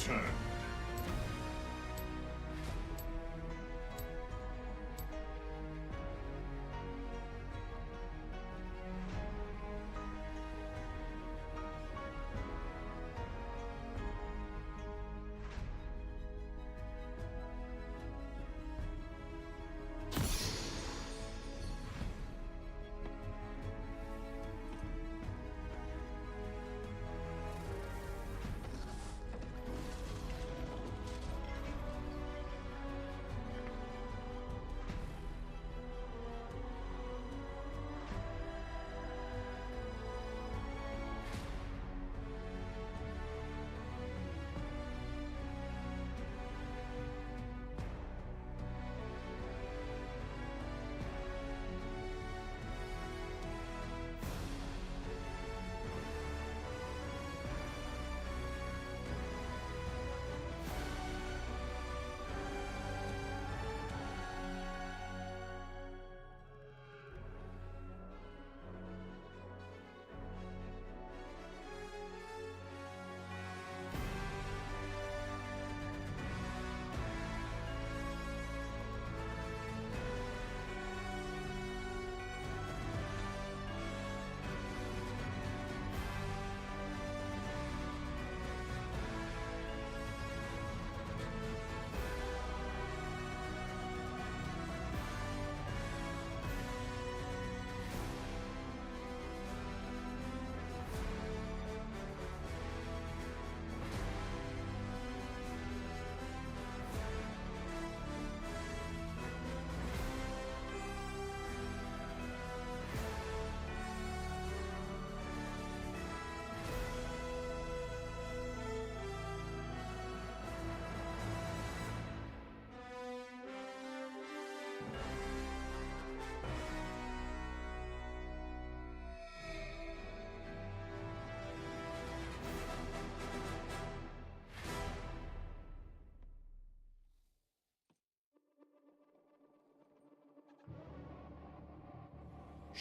returned.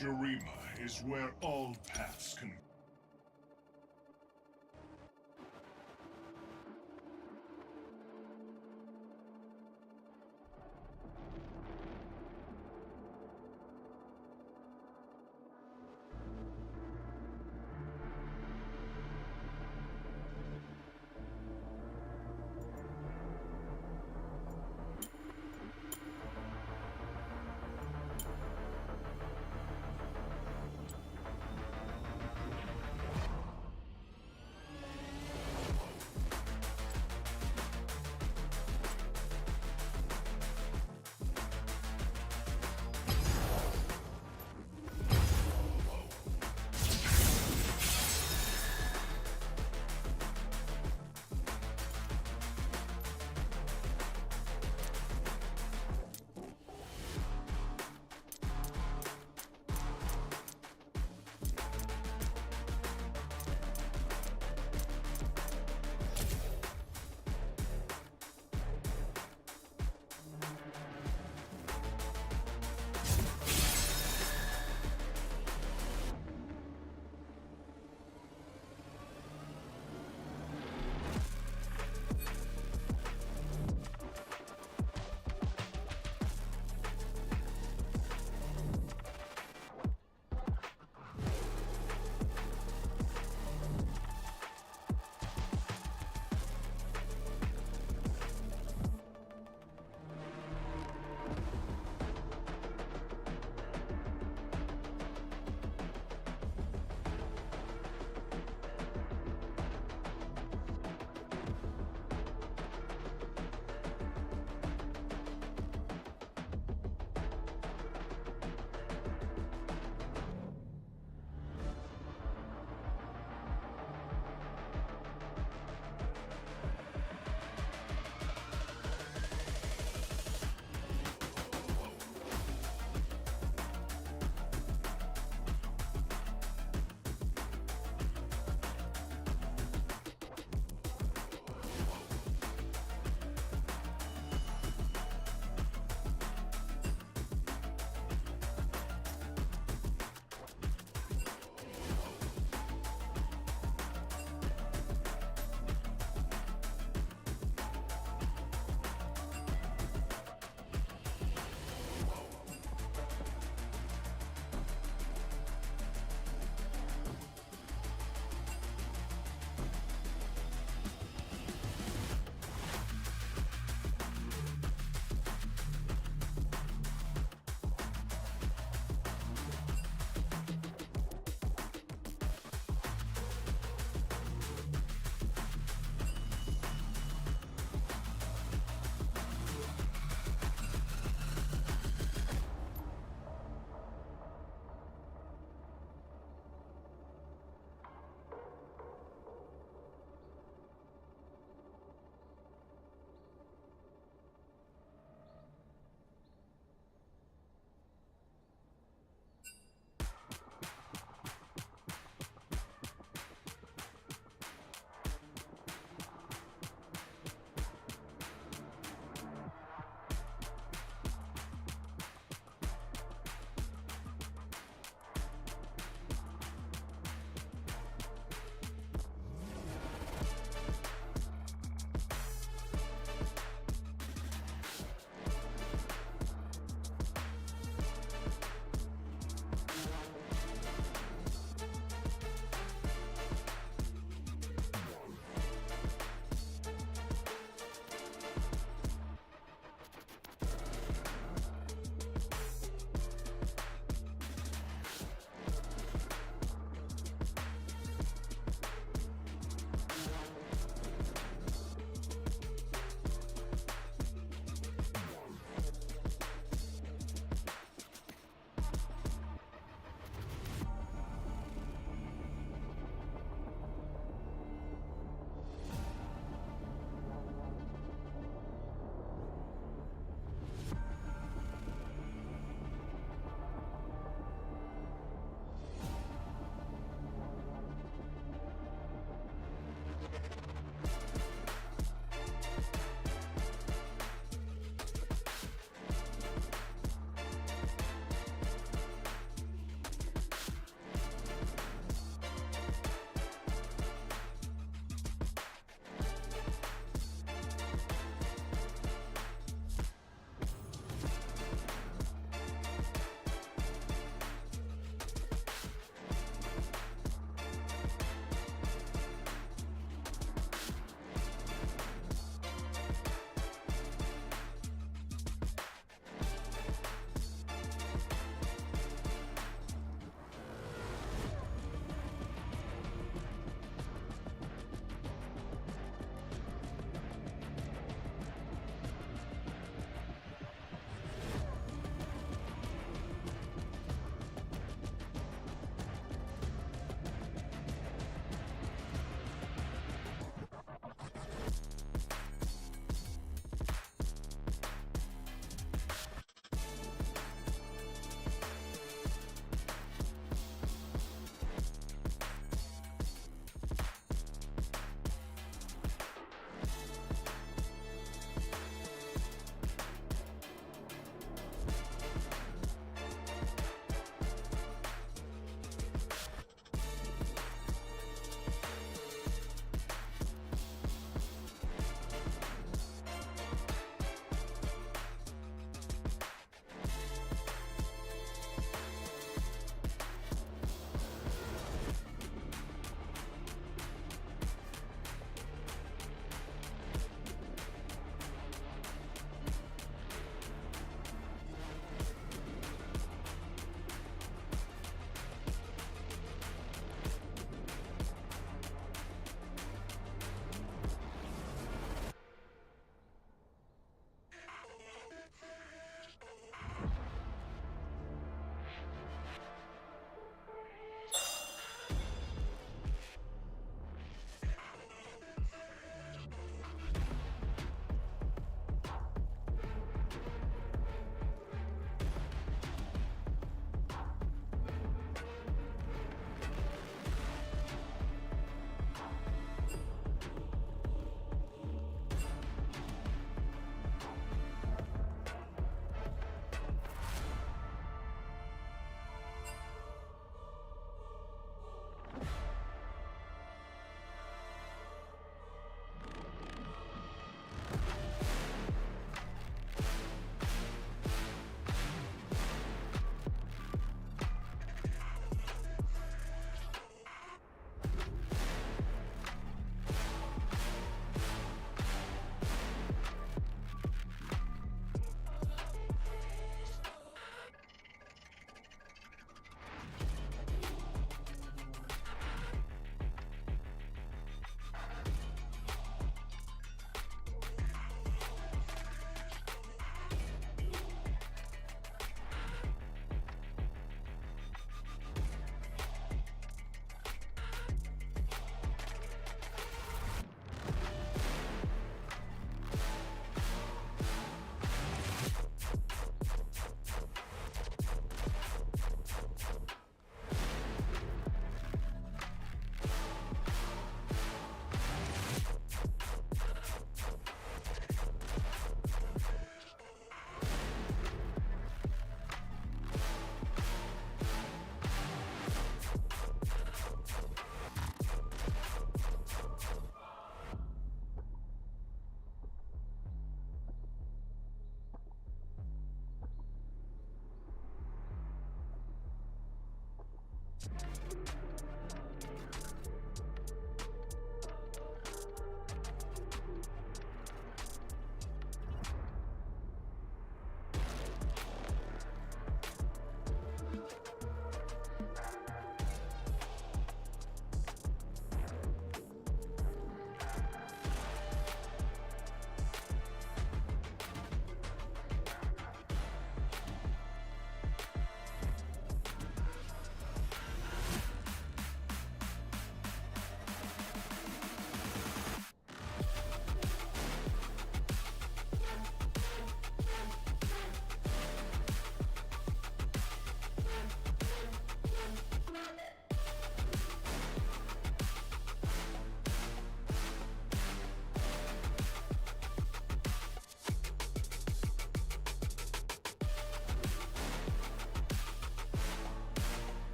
Shurima is where all paths can.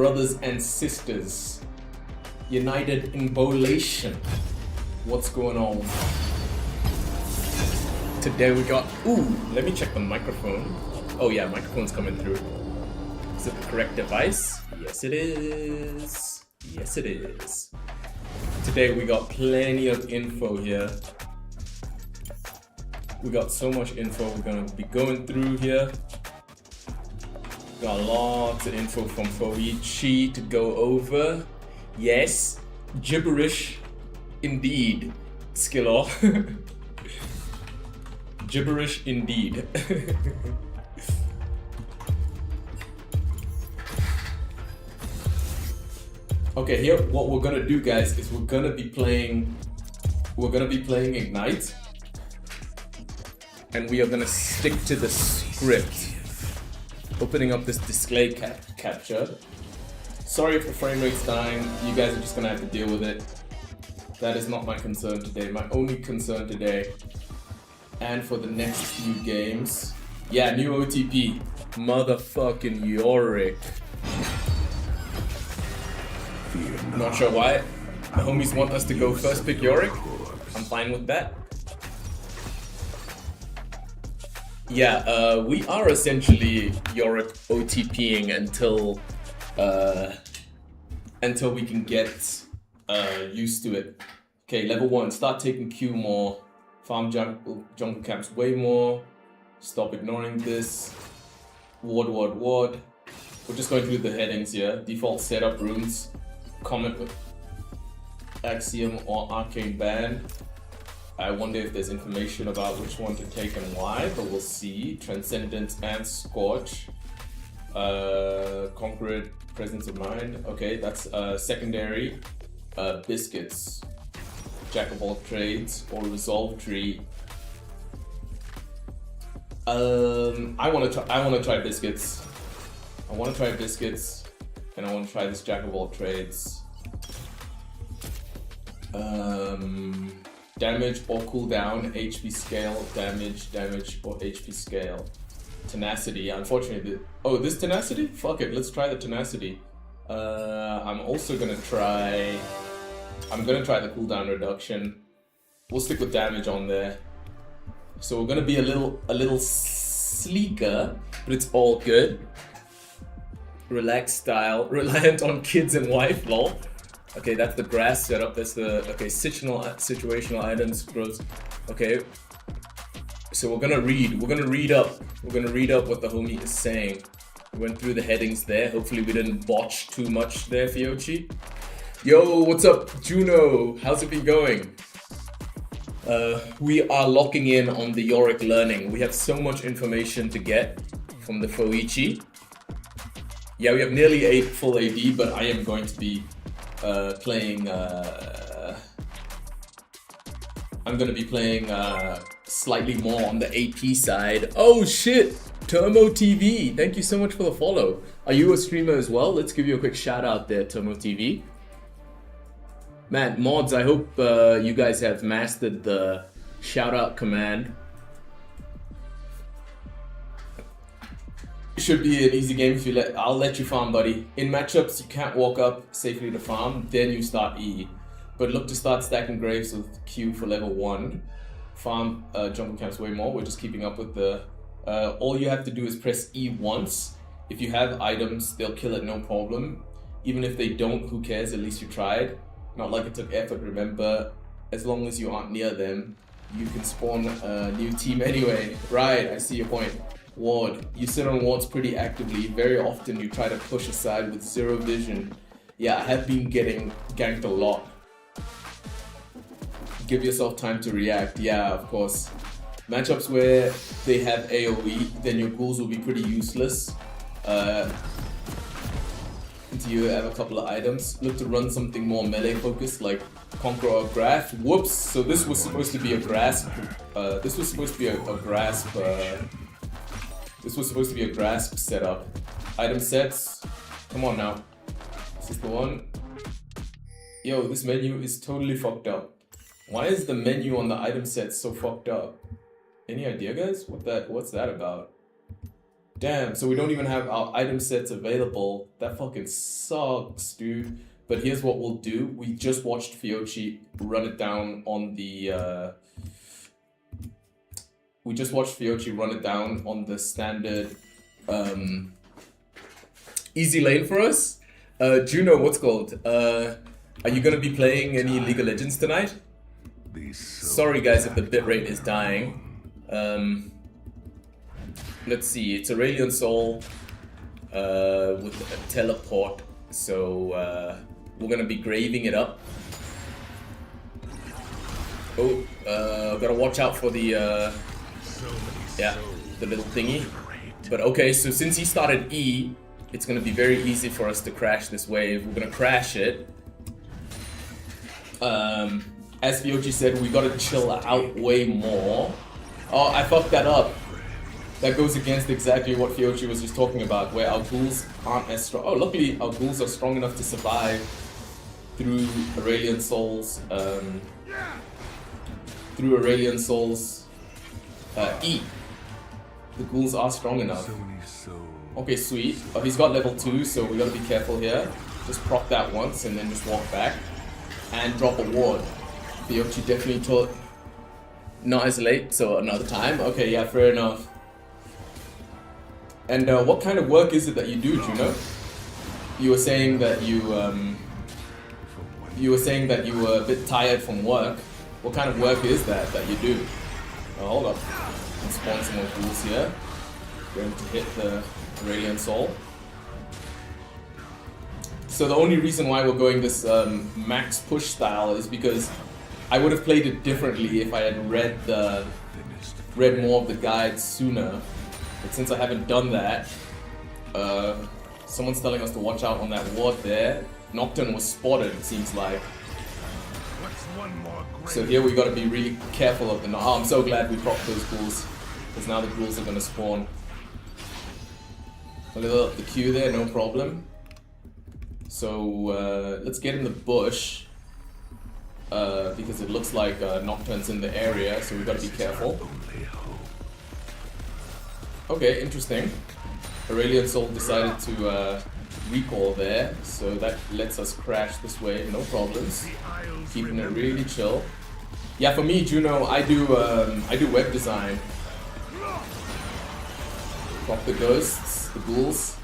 brothers and sisters, united in bolation. What's going on? Today we got, let me check the microphone. Oh yeah, microphone's coming through. Is it the correct device? Yes it is. Yes it is. Today we got plenty of info here. We got so much info we're gonna be going through here. Got lots of info from Foichi to go over. Yes, gibberish indeed, Skillo. Gibberish indeed. Okay, here what we're gonna do, guys, is we're gonna be playing Ignite, and we are gonna stick to the script. Opening up this display capture. Sorry if the frame rate's dying. You guys are just gonna have to deal with it. That is not my concern today. My only concern today, and for the next few games, yeah, new OTP, motherfucking Yorick. Not sure why. The homies want us to go first pick Yorick. I'm fine with that. Yeah, we are essentially Yorick OTPing until we can get used to it. Okay, level 1, start taking Q more, farm jungle camps way more, stop ignoring this, ward. We're just going through the headings here. Default setup runes, comment with Axiom or Arcane Band. I wonder if there's information about which one to take and why, but we'll see. Transcendence and Scorch. Conqueror, Presence of Mind. Okay, that's secondary. Biscuits. Jack of all trades or Resolve Tree. I wanna try biscuits. I wanna try biscuits, and I wanna try this Jack of all trades. Damage or cooldown, HP scale, damage or HP scale. Tenacity, unfortunately, this tenacity? Fuck it, let's try the tenacity. I'm also gonna try the cooldown reduction. We'll stick with damage on there. So we're gonna be a little sleeker, but it's all good. Relaxed style, reliant on kids and wife, lol. Okay, that's the grass setup. That's the situational items growth. Okay, so we're gonna read up what the homie is saying. We went through the headings there. Hopefully we didn't botch too much there, Fiochi. Yo, what's up, Juno? How's it been going? We are locking in on the Yorick learning. We have so much information to get from the Foichi. Yeah, we have nearly 8 full AD, but I am going to be playing. I'm gonna be playing slightly more on the AP side. Oh shit! Termo TV, thank you so much for the follow. Are you a streamer as well? Let's give you a quick shout out there, Termo TV. Man, mods, I hope you guys have mastered the shout out command. Should be an easy game if you I'll let you farm, buddy. In matchups, you can't walk up safely to farm, then you start E. But look to start stacking graves with Q for level 1. Farm jungle camps way more. We're just keeping up with the... all you have to do is press E once. If you have items, they'll kill it, no problem. Even if they don't, who cares? At least you tried. Not like it took effort, remember. As long as you aren't near them, you can spawn a new team anyway. Right, I see your point. Ward. You sit on wards pretty actively. Very often you try to push aside with zero vision. Yeah, I have been getting ganked a lot. Give yourself time to react. Yeah, of course. Matchups where they have AoE, then your ghouls will be pretty useless. Do you have a couple of items? Look to run something more melee focused like Conqueror or Grasp. Whoops! So this was supposed to be a grasp. This was supposed to be a grasp. This was supposed to be a grasp setup. Item sets. Come on now. Is this the one? Yo, this menu is totally fucked up. Why is the menu on the item set so fucked up? Any idea, guys? What's that about? Damn, so we don't even have our item sets available. That fucking sucks, dude. But here's what we'll do. We just watched Fiochi run it down on the... We just watched Fiochi run it down on the standard easy lane for us. Juno, what's called? Are you gonna be playing any League of Legends tonight? Sorry guys if the bitrate is dying. Let's see, it's Aurelion Soul with a teleport, so we're gonna be graving it up. Oh, gotta watch out for the the little thingy. But okay, so since he started E, it's gonna be very easy for us to crash this wave. We're gonna crash it. As Fiochi said, we gotta chill out way more. Oh, I fucked that up. That goes against exactly what Fiochi was just talking about, where our ghouls aren't as strong. Oh, luckily our ghouls are strong enough to survive through Aurelion Soul's E. The ghouls are strong enough. Okay, sweet. Oh, he's got level 2, so we gotta be careful here. Just proc that once and then just walk back and drop a ward. Fiochi definitely taught not as late, so another time. Okay, yeah, fair enough. And what kind of work is it that you do, Juno? You were saying that you were a bit tired from work. What kind of work is that you do? Oh, hold up. Let's spawn some more ghouls here. Going to hit the Aurelion Soul. So the only reason why we're going this max push style is because I would have played it differently if I had read more of the guides sooner. But since I haven't done that, someone's telling us to watch out on that ward there. Nocturne was spotted, it seems like. So here we gotta be really careful of the... Oh, I'm so glad we propped those ghouls, because now the ghouls are gonna spawn. A little up the queue there, no problem. So let's get in the bush, because it looks like Nocturne's in the area, so we gotta be careful. Okay, interesting. Aurelion Soul decided to recall there, so that lets us crash this wave, no problems. Keeping it really chill. Yeah, for me, Juno, I do web design. Pop the ghosts, the ghouls,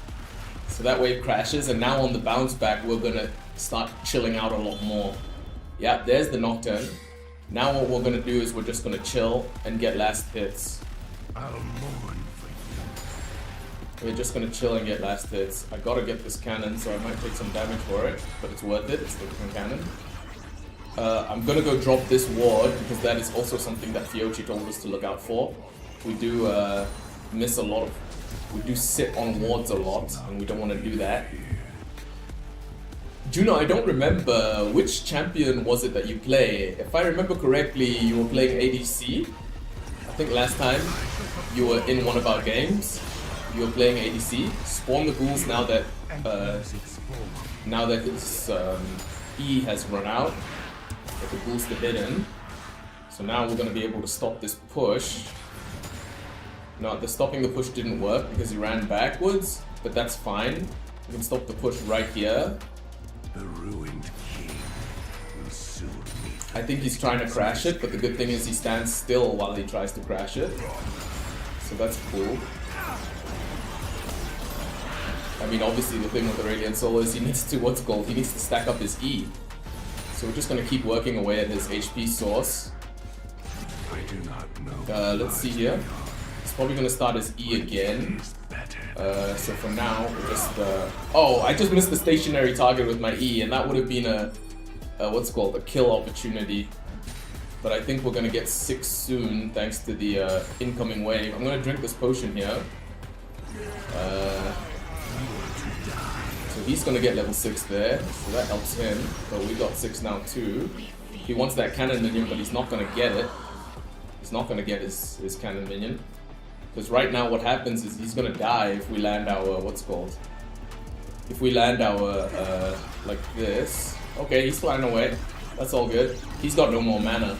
so that wave crashes, and now on the bounce back, we're gonna start chilling out a lot more. Yeah, there's the Nocturne. Now what we're gonna do is we're just gonna chill and get last hits. We're just gonna chill and get last hits. I gotta get this cannon, so I might take some damage for it, but it's worth it. It's the cannon. I'm gonna go drop this ward, because that is also something that Fiochi told us to look out for. We do miss a lot of... We do sit on wards a lot, and we don't want to do that. Juno, I don't remember which champion was it that you play. If I remember correctly, you were playing ADC. I think last time you were in one of our games. You were playing ADC. Spawn the ghouls now that his E has run out. Get the ghouls to hit him. So now we're going to be able to stop this push. No, the stopping the push didn't work because he ran backwards, but that's fine. We can stop the push right here. The ruined king will soon meet. I think he's trying to crash it, but the good thing is he stands still while he tries to crash it. So that's cool. I mean, obviously the thing with Aurelion Soul is he needs to stack up his E. So we're just gonna keep working away at his HP source. I do not know. Let's see here. He's probably gonna start his E again. So for now, we're just... Oh, I just missed the stationary target with my E, and that would have been a kill opportunity. But I think we're gonna get 6 soon, thanks to the incoming wave. I'm gonna drink this potion here. So he's gonna get level 6 there, so that helps him. But we got 6 now too. He wants that cannon minion, but he's not gonna get it. He's not gonna get his cannon minion. Because right now what happens is he's gonna die if we land our, if we land our, like this. Okay, he's flying away. That's all good. He's got no more mana.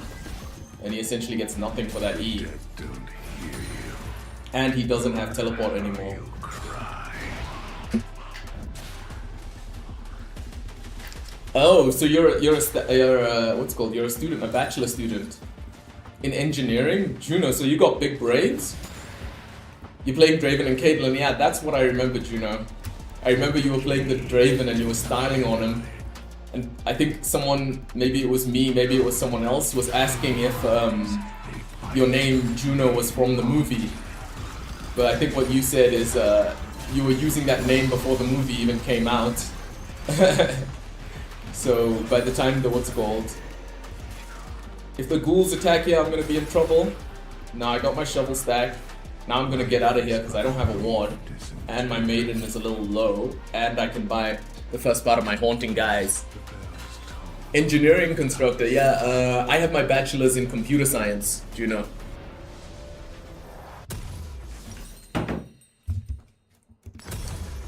And he essentially gets nothing for that E. And he doesn't have teleport anymore. Oh, so you're what's it called? You're a student, a bachelor student in engineering, Juno. So you got big brains. You're playing Draven and Caitlyn. Yeah, that's what I remember, Juno. I remember you were playing the Draven and you were styling on him. And I think someone, maybe it was me, maybe it was someone else, was asking if your name Juno was from the movie. But I think what you said is you were using that name before the movie even came out. So by the time the what's it called? If the ghouls attack here, I'm gonna be in trouble. Now I got my shovel stack. Now I'm gonna get out of here because I don't have a ward. And my maiden is a little low. And I can buy the first part of my haunting guys. Engineering constructor, yeah, I have my bachelor's in computer science, do you know?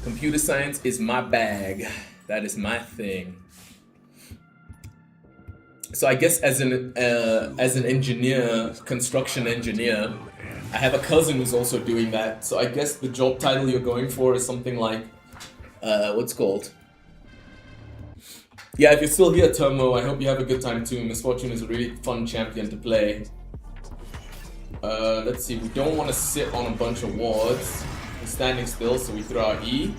Computer science is my bag. That is my thing. So I guess as an engineer, construction engineer, I have a cousin who's also doing that. So I guess the job title you're going for is something like, what's it called? Yeah, if you're still here, Tomo, I hope you have a good time too. Misfortune is a really fun champion to play. Let's see, we don't want to sit on a bunch of wards. We're standing still, so we throw our E.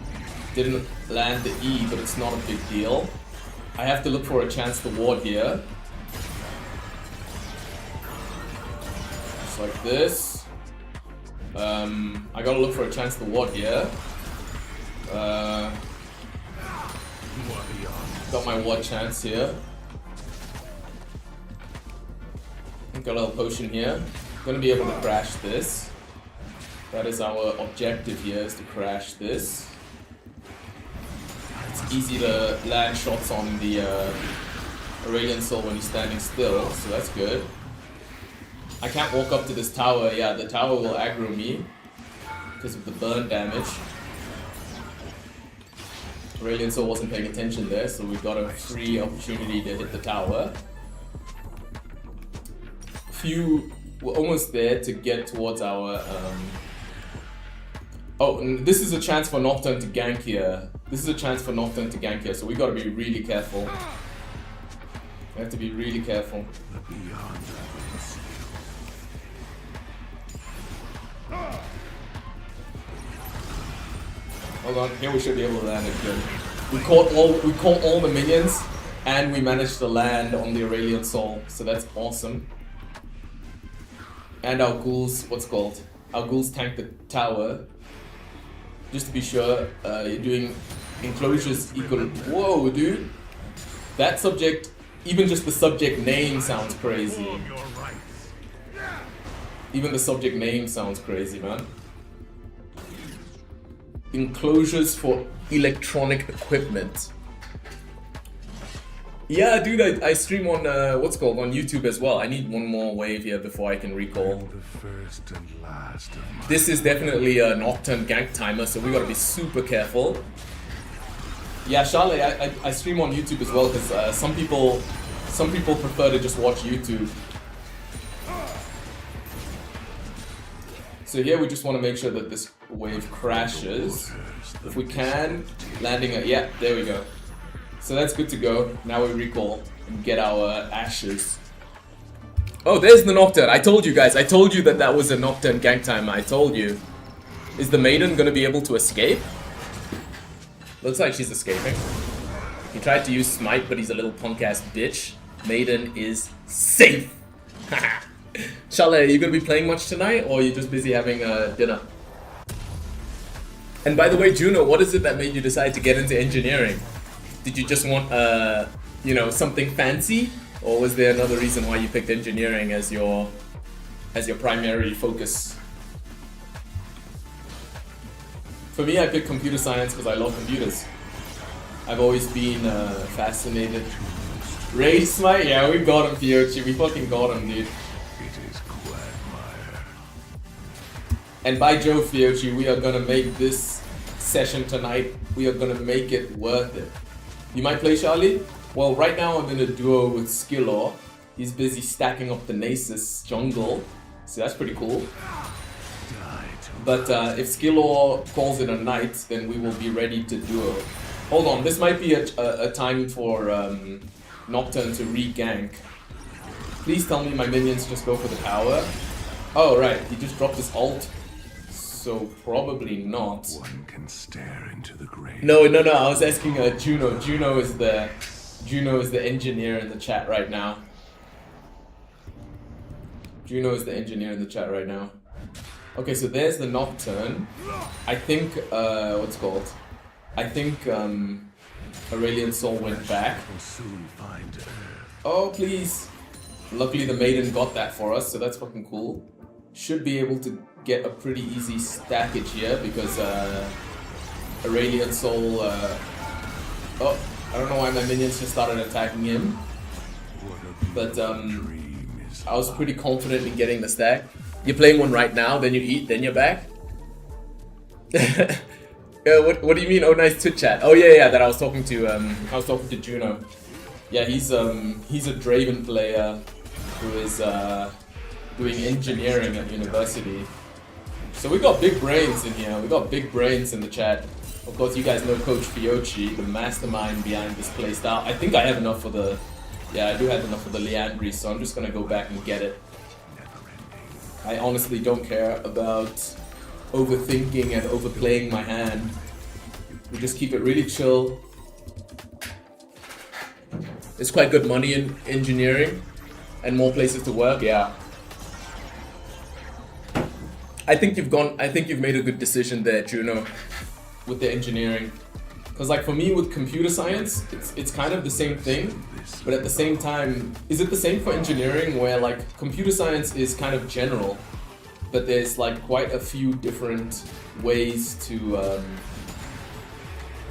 Didn't land the E, but it's not a big deal. I have to look for a chance to ward here. Just like this. I gotta look for a chance to ward here. Got my ward chance here. Got a little potion here. Gonna be able to crash this. That is our objective here, is to crash this. It's easy to land shots on the Aurelian Soul when he's standing still, so that's good. I can't walk up to this tower. Yeah, the tower will aggro me because of the burn damage. Aurelian Soul wasn't paying attention there, so we've got a free opportunity to hit the tower. We're almost there to get towards our... Oh, and this is a chance for Nocturne to gank here. This is a chance for Nocturne to gank here, so we gotta be really careful. We have to be really careful. Hold on, here we should be able to land it good. We caught all the minions, and we managed to land on the Aurelian Soul, so that's awesome. And our ghouls, what's called? Our ghouls tank the tower. Just to be sure, you're doing enclosures equal. Whoa, dude! That subject, even just the subject name sounds crazy. Even the subject name sounds crazy, man. Enclosures for electronic equipment. Yeah, dude, I stream on what's called on YouTube as well. I need one more wave here before I can recall. This is definitely a Nocturne gank timer, so we gotta be super careful. Yeah, Charlotte, I stream on YouTube as well because some people prefer to just watch YouTube. So here we just want to make sure that this wave crashes. If we can, landing it. Yeah, there we go. So that's good to go. Now we recall and get our ashes. Oh, there's the Nocturne. I told you guys. I told you that that was a Nocturne gank timer. I told you. Is the maiden gonna be able to escape? Looks like she's escaping. He tried to use smite, but he's a little punk ass bitch. Maiden is safe. Charlotte, are you gonna be playing much tonight, or are you just busy having dinner? And by the way, Juno, what is it that made you decide to get into engineering? Did you just want, you know, something fancy, or was there another reason why you picked engineering as your primary focus? For me, I picked computer science because I love computers. I've always been fascinated. Rage Smite? Yeah, we got him, Fiochi. We fucking got him, dude. And by Joe, Fiochi, we are gonna make this session tonight, we are gonna make it worth it. You might play Charlie? Well, right now I'm in a duo with Skillor. He's busy stacking up the Nasus jungle, so that's pretty cool. But if Skillor calls it a night, then we will be ready to duo. Hold on, this might be a time for Nocturne to re-gank. Please tell me my minions just go for the tower. Oh right, he just dropped his ult. So probably not. One can stare into the grave. No, I was asking Juno. Juno is the engineer in the chat right now. Juno is the engineer in the chat right now. Okay, so there's the Nocturne. I think, what's it called? I think, Aurelian Soul went back. Will soon find her. Oh, please. Luckily the Maiden got that for us, so that's fucking cool. Should be able to get a pretty easy stackage here because, Aurelian Soul, oh, I don't know why my minions just started attacking him. But, I was pretty confident in getting the stack. You're playing one right now, then you eat, then you're back? What do you mean? Oh, nice Twitch chat. Oh yeah, that I was talking to Juno. Yeah, he's a Draven player who is doing engineering at university. So we got big brains in here. We got big brains in the chat. Of course, you guys know Coach Fiocchi, the mastermind behind this playstyle. I think I have enough for the. Yeah, I do have enough for the Leandri, so I'm just gonna go back and get it. I honestly don't care about overthinking and overplaying my hand. We just keep it really chill. It's quite good money in engineering and more places to work, yeah. I think you've made a good decision there, Juno, with the engineering. Because like for me with computer science, it's kind of the same thing, but at the same time, is it the same for engineering where like computer science is kind of general, but there's like quite a few different ways to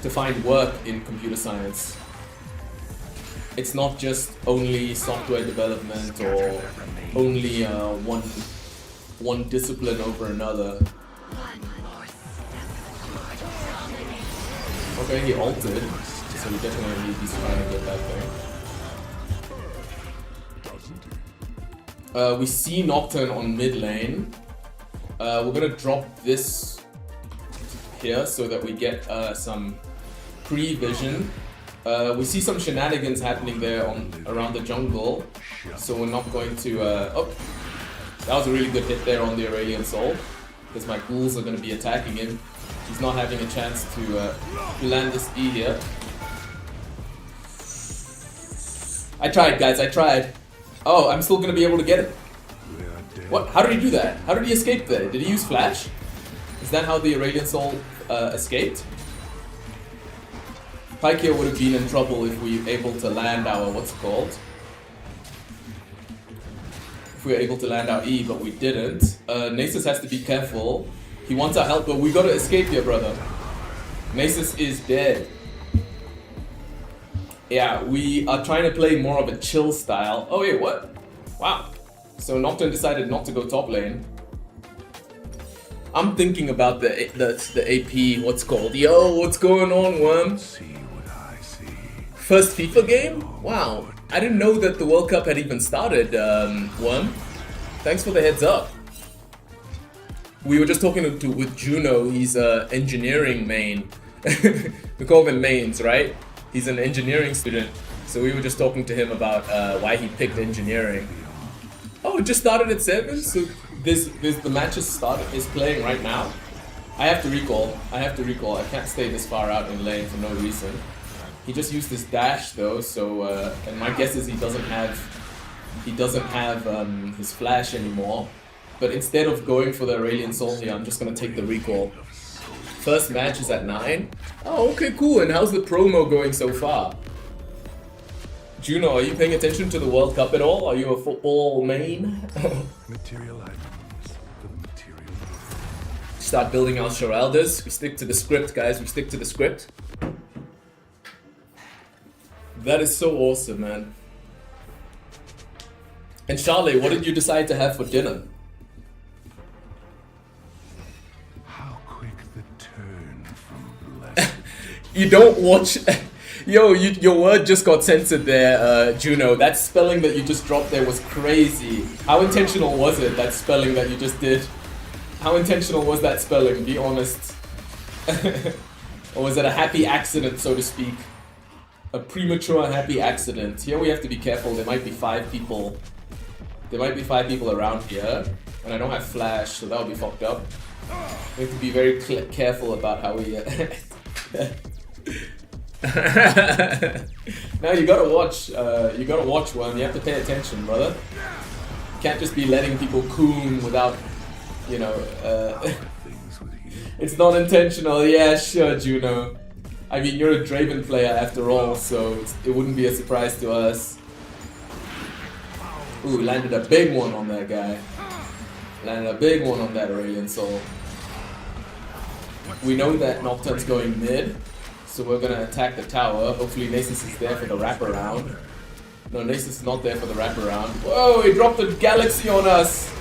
find work in computer science. It's not just only software development or only one discipline over another. Okay, he ulted, so he definitely he's trying to get that thing. We see Nocturne on mid lane. We're gonna drop this here so that we get some pre-vision. We see some shenanigans happening there around the jungle, so we're not going to. Oh, that was a really good hit there on the Aurelian Soul, because my ghouls are going to be attacking him. He's not having a chance to land this E here. I tried, guys. I tried. Oh, I'm still going to be able to get it. What? How did he do that? How did he escape there? Did he use flash? Is that how the Aurelian Soul escaped? Pykia would have been in trouble if we were able to land our, what's it called? If we were able to land our E, but we didn't. Nasus has to be careful. He wants our help, but we gotta escape here, brother. Nasus is dead. Yeah, we are trying to play more of a chill style. Oh wait, what? Wow. So Nocturne decided not to go top lane. I'm thinking about the AP, what's called? Yo, what's going on, Worm? First FIFA game? Wow, I didn't know that the World Cup had even started, Worm. Thanks for the heads up. We were just talking with Juno, he's an engineering main. We call them mains, right? He's an engineering student. So we were just talking to him about why he picked engineering. Oh, it just started at 7? So the match is playing right now. I have to recall. I can't stay this far out in lane for no reason. He just used his dash though, so and my guess is he doesn't have his flash anymore. But instead of going for the Aurelian Soul here, I'm just gonna take the recall. First match is at 9. Oh, okay, cool. And how's the promo going so far? Juno, are you paying attention to the World Cup at all? Are you a football main? Material items for the material. Start building our Sheraldas. We stick to the script, guys. We stick to the script. That is so awesome, man. And Charlie, what did you decide to have for dinner? How quick the turn from blessed. You don't watch... Yo, your word just got censored there, Juno. That spelling that you just dropped there was crazy. How intentional was it, that spelling that you just did? How intentional was that spelling? Be honest. Or was it a happy accident, so to speak? A premature happy accident. Here we have to be careful. There might be 5 people. There might be 5 people around here. And I don't have flash, so that'll be fucked up. We have to be very careful about how we... Now you gotta watch, Worm. You have to pay attention, brother. You can't just be letting people coon without, you know, it's not intentional. Yeah, sure, Juno. I mean, you're a Draven player after all, so it wouldn't be a surprise to us. Ooh, landed a big one on that guy. Landed a big one on that Aurelion Soul. We know that Nocturne's going mid, so we're gonna attack the tower. Hopefully Nasus is there for the wraparound. No, Nasus is not there for the wraparound. Whoa, he dropped a galaxy on us!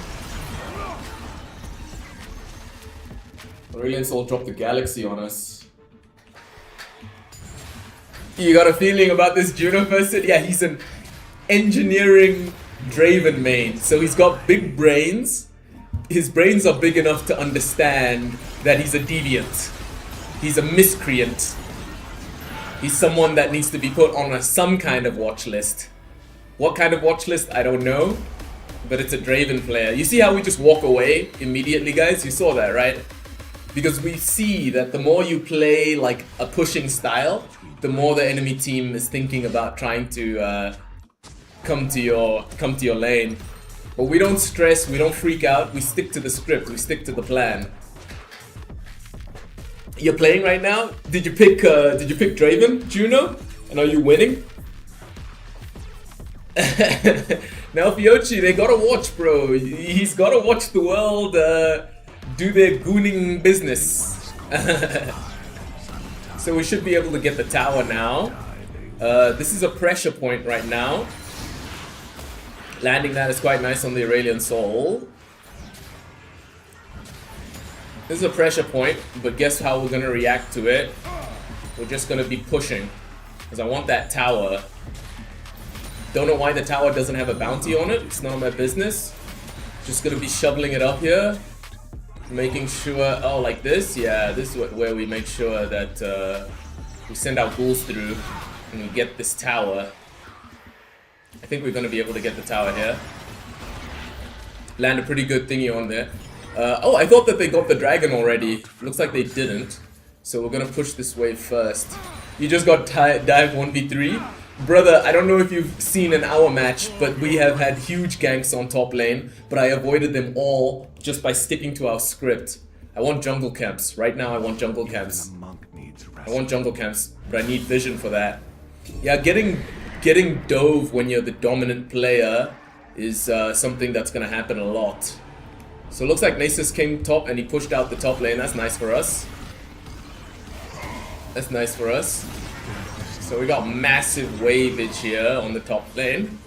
Aurelion Soul dropped the galaxy on us. You got a feeling about this Juno person? Yeah, he's an engineering Draven main. So he's got big brains. His brains are big enough to understand that he's a deviant. He's a miscreant. He's someone that needs to be put on some kind of watch list. What kind of watch list? I don't know. But it's a Draven player. You see how we just walk away immediately, guys? You saw that, right? Because we see that the more you play like a pushing style, the more the enemy team is thinking about trying to come to your lane. But we don't stress, we don't freak out, we stick to the script, we stick to the plan. You're playing right now? Did you pick Draven, Juno? And are you winning? Now Fiochi, they gotta watch, bro. He's gotta watch the world do their gooning business. So we should be able to get the tower now. This is a pressure point right now. Landing that is quite nice on the Aurelion Soul. This is a pressure point, but guess how we're gonna react to it? We're just gonna be pushing. Because I want that tower. Don't know why the tower doesn't have a bounty on it. It's none of my business. Just gonna be shoveling it up here. Making sure, oh, like this? Yeah, this is where we make sure that we send our ghouls through and we get this tower. I think we're gonna be able to get the tower here. Land a pretty good thingy on there. Oh, I thought that they got the dragon already. Looks like they didn't. So we're gonna push this wave first. You just got dive 1v3. Brother, I don't know if you've seen an hour match, but we have had huge ganks on top lane, but I avoided them all just by sticking to our script. I want jungle camps. Right now I want jungle camps. I want jungle camps, but I need vision for that. Yeah, getting dove when you're the dominant player is something that's gonna happen a lot. So it looks like Nasus came top and he pushed out the top lane. That's nice for us. That's nice for us. So we got massive waveage here on the top lane.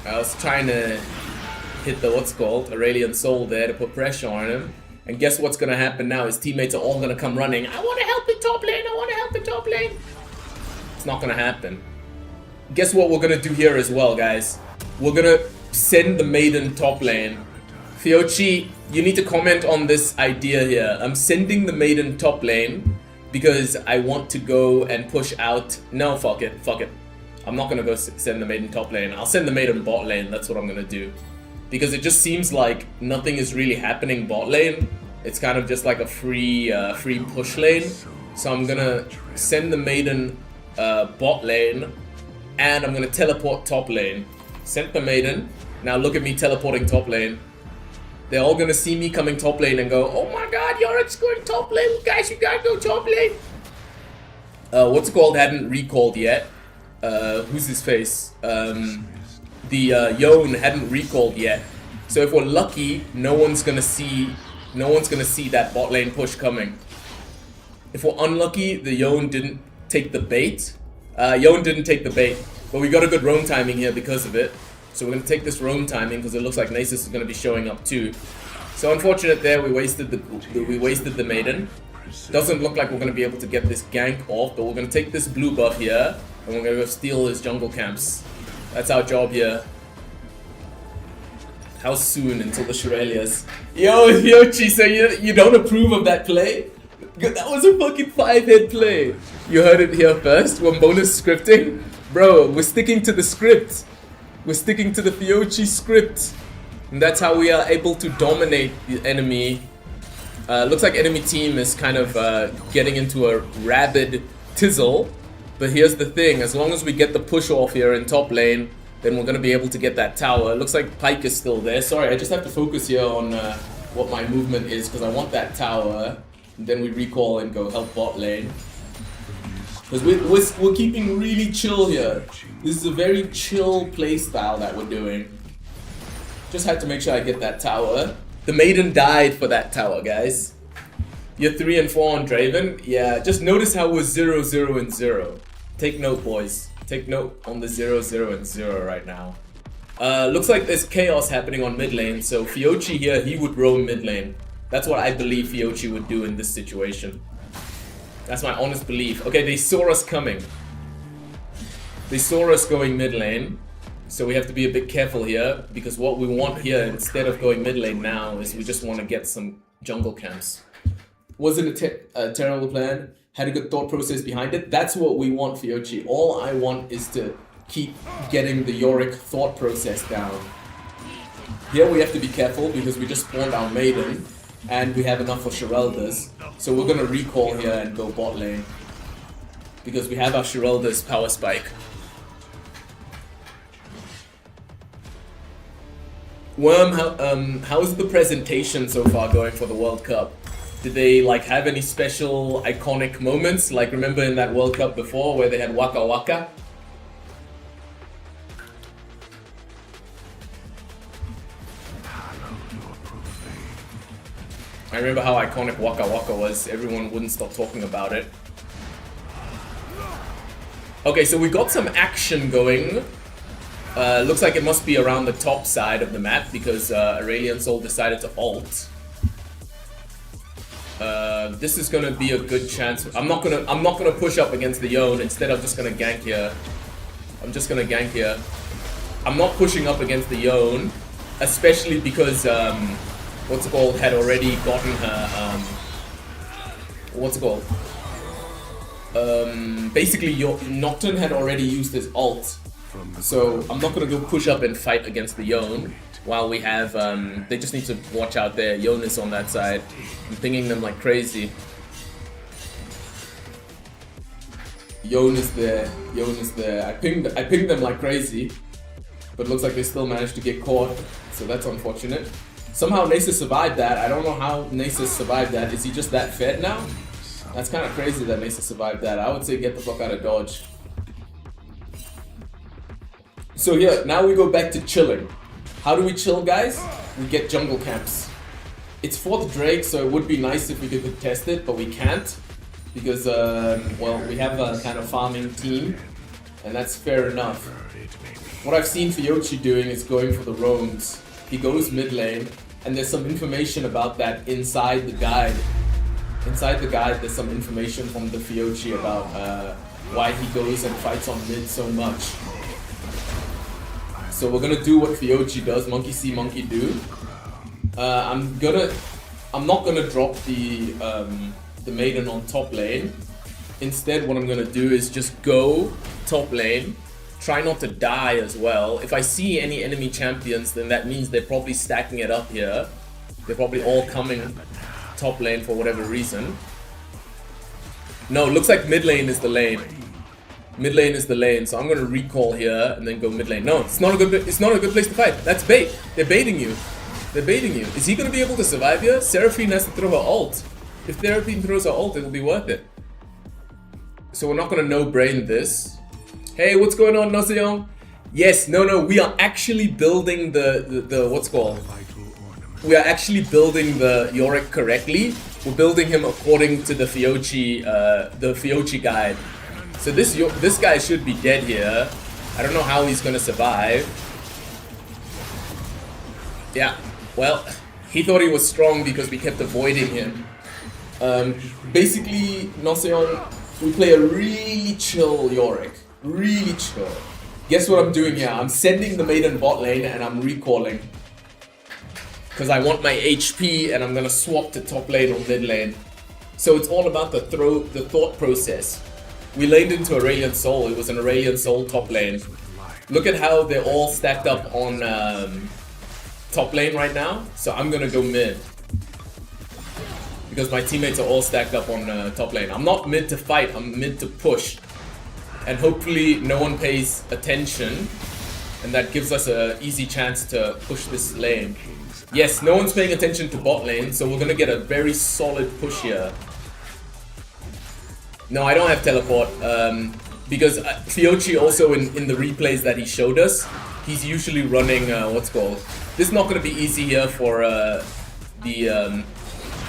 I was trying to hit the what's called Aurelion Soul there to put pressure on him. And guess what's gonna happen now? His teammates are all gonna come running. I wanna help the top lane, I wanna help the top lane. It's not gonna happen. Guess what we're gonna do here as well, guys? We're gonna send the maiden top lane. Fiochi, you need to comment on this idea here. I'm sending the maiden top lane because I want to go and push out. No, fuck it. I'm not gonna go send the maiden top lane. I'll send the maiden bot lane. That's what I'm gonna do. Because it just seems like nothing is really happening bot lane. It's kind of just like a free push lane. So I'm gonna send the maiden bot lane, and I'm gonna teleport top lane. Sent the maiden. Now look at me teleporting top lane. They're all gonna see me coming top lane and go, oh my god, Yorick's going top lane, guys, you gotta go top lane. What's it called hadn't recalled yet. Who's his face? The Yone hadn't recalled yet. So if we're lucky, no one's gonna see that bot lane push coming. If we're unlucky, the Yone didn't take the bait. Yone didn't take the bait, but we got a good roam timing here because of it. So we're gonna take this roam timing because it looks like Nasus is gonna be showing up too. So unfortunate there, we wasted the maiden. Doesn't look like we're gonna be able to get this gank off, but we're gonna take this blue buff here and we're gonna go steal his jungle camps. That's our job here. How soon until the Shurelias? Yo, Yoshi, so you don't approve of that play? That was a fucking 5-hit play. You heard it here first. When bonus scripting, bro, we're sticking to the script. We're sticking to the Fiochi script, and that's how we are able to dominate the enemy. Looks like enemy team is kind of getting into a rabid tizzle. But here's the thing: as long as we get the push off here in top lane, then we're gonna be able to get that tower. It looks like Pyke is still there. Sorry, I just have to focus here on what my movement is because I want that tower. And then we recall and go help bot lane. Because we're keeping really chill here. This is a very chill playstyle that we're doing. Just had to make sure I get that tower. The maiden died for that tower, guys. You're 3 and 4 on Draven. Yeah, just notice how we're 0, 0, and 0. Take note, boys. Take note on the 0, 0, and 0 right now. Looks like there's chaos happening on mid lane. So Fiochi here, he would roam mid lane. That's what I believe Fiochi would do in this situation. That's my honest belief. Okay, they saw us coming. They saw us going mid lane. So we have to be a bit careful here. Because what we want here, instead of going mid lane now, is we just want to get some jungle camps. Wasn't a terrible plan. Had a good thought process behind it. That's what we want, Fiochi. All I want is to keep getting the Yorick thought process down. Here we have to be careful because we just spawned our maiden. And we have enough for Shirelda's. So we're gonna recall here and go bot lane. Because we have our Shirelda's power spike. Worm, how's the presentation so far going for the World Cup? Did they like have any special iconic moments? Like remember in that World Cup before where they had Waka Waka? I remember how iconic Waka Waka was. Everyone wouldn't stop talking about it. Okay, so we got some action going. Looks like it must be around the top side of the map because Aurelion Soul decided to ult. This is gonna be a good chance. I'm not gonna push up against the Yone. Instead, I'm just gonna gank here. I'm not pushing up against the Yone, especially because what's it called had already gotten her basically Nocturne had already used his ult. So I'm not gonna go push up and fight against the Yone while we have they just need to watch out there. Yone is on that side. I'm pinging them like crazy. Yone is there. I pinged them like crazy. But looks like they still managed to get caught. So that's unfortunate. Somehow Nasus survived that. I don't know how Nasus survived that. Is he just that fed now? That's kind of crazy that Nasus survived that. I would say get the fuck out of dodge. So yeah, now we go back to chilling. How do we chill, guys? We get jungle camps. It's 4th Drake, so it would be nice if we could contest it, but we can't. Because, well, we have a kind of farming team, and that's fair enough. What I've seen Fiochi doing is going for the roams. He goes mid lane, and there's some information about that inside the guide. Inside the guide, there's some information from the Fiochi about why he goes and fights on mid so much. So we're gonna do what Fiochi does, monkey see, monkey do. I'm not gonna drop the maiden on top lane. Instead, what I'm gonna do is just go top lane. Try not to die as well. If I see any enemy champions, then that means they're probably stacking it up here. They're probably all coming top lane for whatever reason. No, looks like mid lane is the lane. Mid lane is the lane, so I'm gonna recall here and then go mid lane. No, it's not a good place to fight. That's bait. They're baiting you. Is he gonna be able to survive here? Seraphine has to throw her ult. If Seraphine throws her ult, it'll be worth it. So we're not gonna no-brain this. Hey, what's going on, Noseon? Yes, no, we are actually building the what's called? We are actually building the Yorick correctly. We're building him according to the Fiochi guide. So this guy should be dead here. I don't know how he's gonna survive. Yeah, well, he thought he was strong because we kept avoiding him. Basically, Noseon, we play a really chill Yorick. Really chill. Guess what I'm doing here? I'm sending the maiden bot lane and I'm recalling. because I want my HP and I'm gonna swap to top lane or mid lane. So it's all about the thought process. We laned into Aurelion Sol. It was an Aurelion Sol top lane. Look at how they're all stacked up on top lane right now. So I'm gonna go mid because my teammates are all stacked up on top lane. I'm not mid to fight. I'm mid to push, and hopefully no one pays attention, and that gives us an easy chance to push this lane. Yes, no one's paying attention to bot lane, so we're gonna get a very solid push here. No, I don't have teleport, because Fiochi also in the replays that he showed us, he's usually running, what's called, this is not gonna be easy here for the,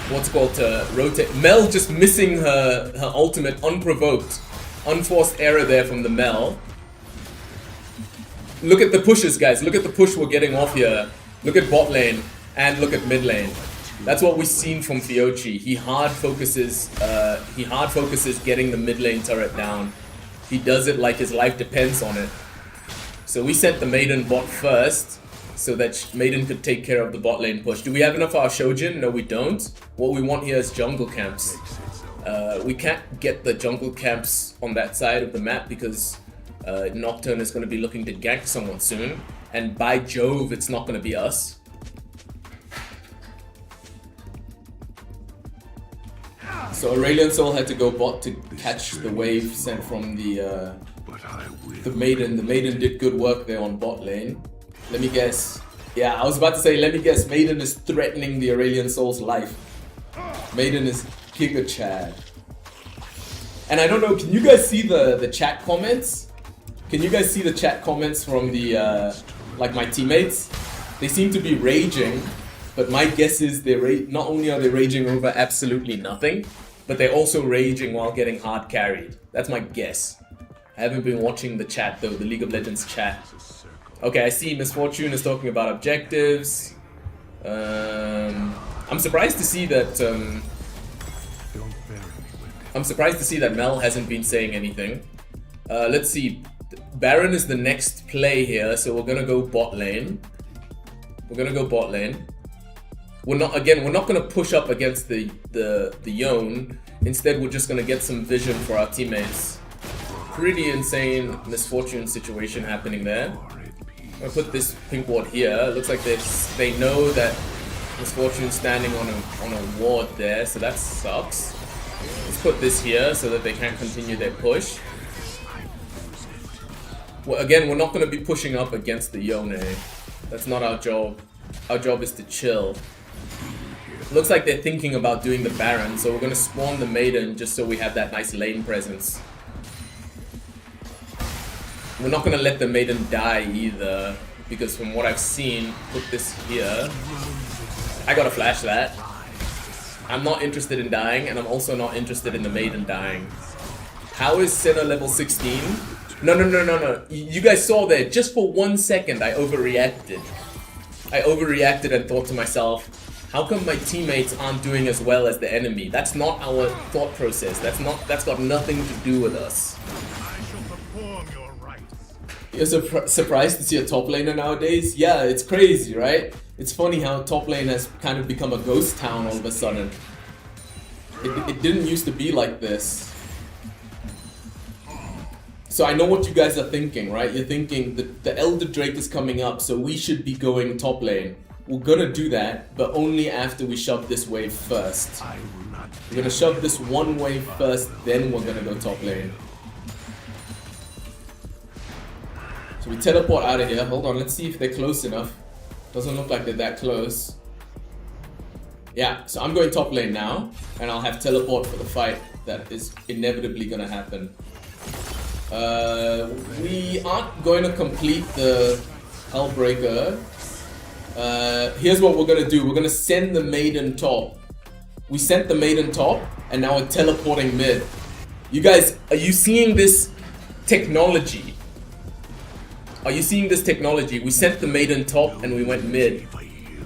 what's called, to rotate. Mel just missing her ultimate unprovoked, unforced error there from the Mel. Look at the pushes, guys, look at the push we're getting off here. Look at bot lane, and look at mid lane. That's what we've seen from Fiochi. He hard focuses getting the mid lane turret down. He does it like his life depends on it. So we sent the Maiden bot first, so that Maiden could take care of the bot lane push. Do we have enough of our Shojin? No, we don't. What we want here is jungle camps. We can't get the jungle camps on that side of the map because Nocturne is going to be looking to gank someone soon. And by Jove, it's not going to be us. So Aurelion Sol had to go bot to catch the wave sent from the Maiden. The Maiden did good work there on bot lane. Let me guess. Yeah, I was about to say, let me guess. Maiden is threatening the Aurelion Sol's life. Maiden is Giga Chad. And I don't know, can you guys see the chat comments? Can you guys see the chat comments from the, like my teammates? They seem to be raging, but my guess is not only are they raging over absolutely nothing, but they're also raging while getting hard carried. That's my guess. I haven't been watching the chat though, the League of Legends chat. Okay, I see Misfortune is talking about objectives. I'm surprised to see that Mel hasn't been saying anything. Let's see. Baron is the next play here, so we're gonna go bot lane. We're not gonna push up against the Yone. Instead, we're just gonna get some vision for our teammates. Pretty insane Misfortune situation happening there. I'm gonna put this pink ward here. Looks like they know that Misfortune's standing on a ward there, so that sucks. Let's put this here so that they can't continue their push. Well, again, we're not going to be pushing up against the Yone. That's not our job. Our job is to chill. Looks like they're thinking about doing the Baron, so we're going to spawn the Maiden just so we have that nice lane presence. We're not going to let the Maiden die either, because from what I've seen, put this here. I gotta flash that. I'm not interested in dying, and I'm also not interested in the Maiden dying. How is Senna level 16? No. You guys saw there, just for 1 second, I overreacted. And thought to myself, how come my teammates aren't doing as well as the enemy? That's not our thought process. That's got nothing to do with us. You're surprised to see a top laner nowadays? Yeah, it's crazy, right? It's funny how top lane has kind of become a ghost town all of a sudden. It didn't used to be like this. So I know what you guys are thinking, right? You're thinking that the Elder Drake is coming up, so we should be going top lane. We're gonna do that, but only after we shove this wave first. We're gonna shove this one wave first, then we're gonna go top lane. So we teleport out of here. Hold on, let's see if they're close enough. Doesn't look like they're that close. Yeah, so I'm going top lane now, and I'll have teleport for the fight that is inevitably gonna happen. We aren't going to complete the Hellbreaker. Here's what we're gonna do. We're gonna send the Maiden top. We sent the Maiden top, and now we're teleporting mid. You guys, are you seeing this technology? Are you seeing this technology? We sent the Maiden top and we went mid.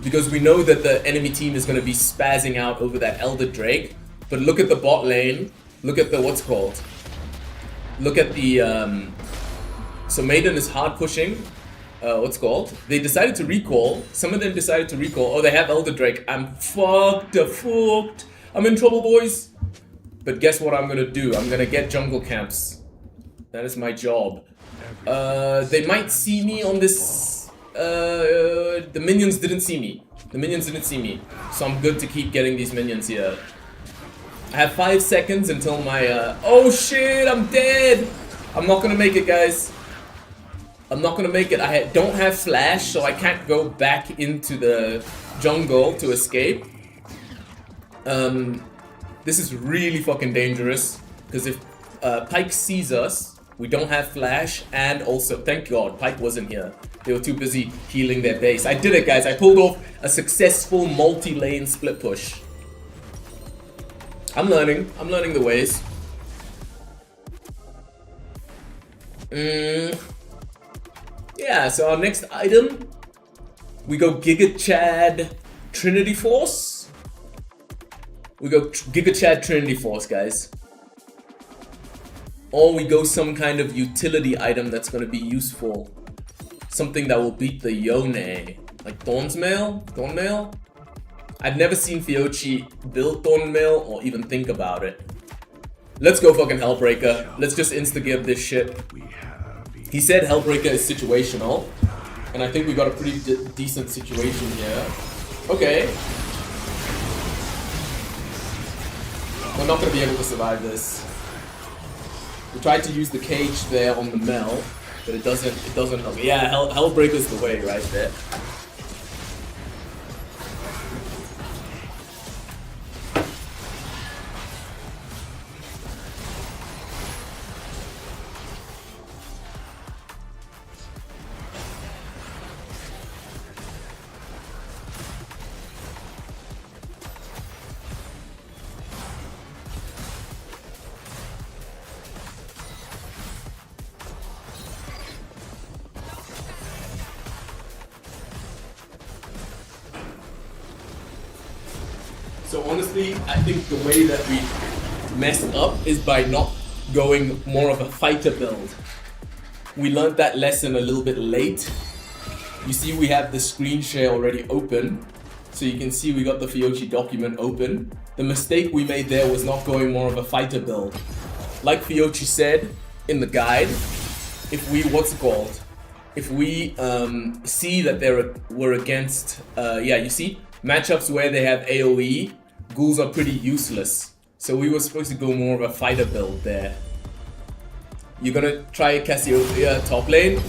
Because we know that the enemy team is going to be spazzing out over that Elder Drake. But look at the bot lane. Look at the, what's called? Look at the, so Maiden is hard pushing. what's called? They decided to recall. Some of them decided to recall. Oh, they have Elder Drake. I'm fucked. I'm in trouble, boys. But guess what I'm gonna do? I'm gonna get jungle camps. That is my job. They might see me on this. The minions didn't see me. So I'm good to keep getting these minions here. I have 5 seconds until my. Oh shit! I'm dead. I'm not gonna make it, guys. I'm not gonna make it. I don't have flash, so I can't go back into the jungle to escape. This is really fucking dangerous, because if Pyke sees us, we don't have flash, and also, thank God, Pyke wasn't here. They were too busy healing their base. I did it, guys. I pulled off a successful multi-lane split push. I'm learning the ways. Yeah, so our next item, we go Giga Chad Trinity Force. We go Giga Chad Trinity Force, guys. Or we go some kind of utility item that's gonna be useful. Something that will beat the Yone. Like Thorn's Mail? I've never seen Fiochi build Thorn Mail or even think about it. Let's go fucking Hellbreaker. Let's just insta-give this shit. He said Hellbreaker is situational. And I think we got a pretty decent situation here. Okay. We're not gonna be able to survive this. We tried to use the cage there on the Mel, but it doesn't help. Yeah, Hellbreaker's the way right there. So honestly, I think the way that we messed up is by not going more of a fighter build. We learned that lesson a little bit late. You see we have the screen share already open. So you can see we got the Fiochi document open. The mistake we made there was not going more of a fighter build. Like Fiochi said in the guide, if we, if we see that we're against, yeah, you see, matchups where they have AoE, ghouls are pretty useless. So we were supposed to go more of a fighter build there. You're gonna try Cassiopeia top lane?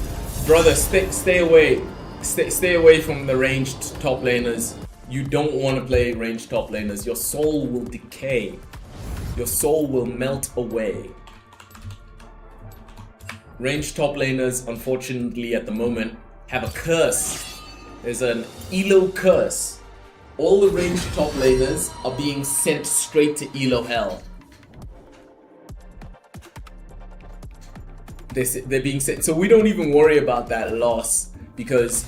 Brother, stay away. Stay away from the ranged top laners. You don't want to play ranged top laners. Your soul will decay. Your soul will melt away. Ranged top laners, unfortunately at the moment, have a curse. There's an Elo curse. All the ranged top laners are being sent straight to Elo Hell. They're being sent, so we don't even worry about that loss because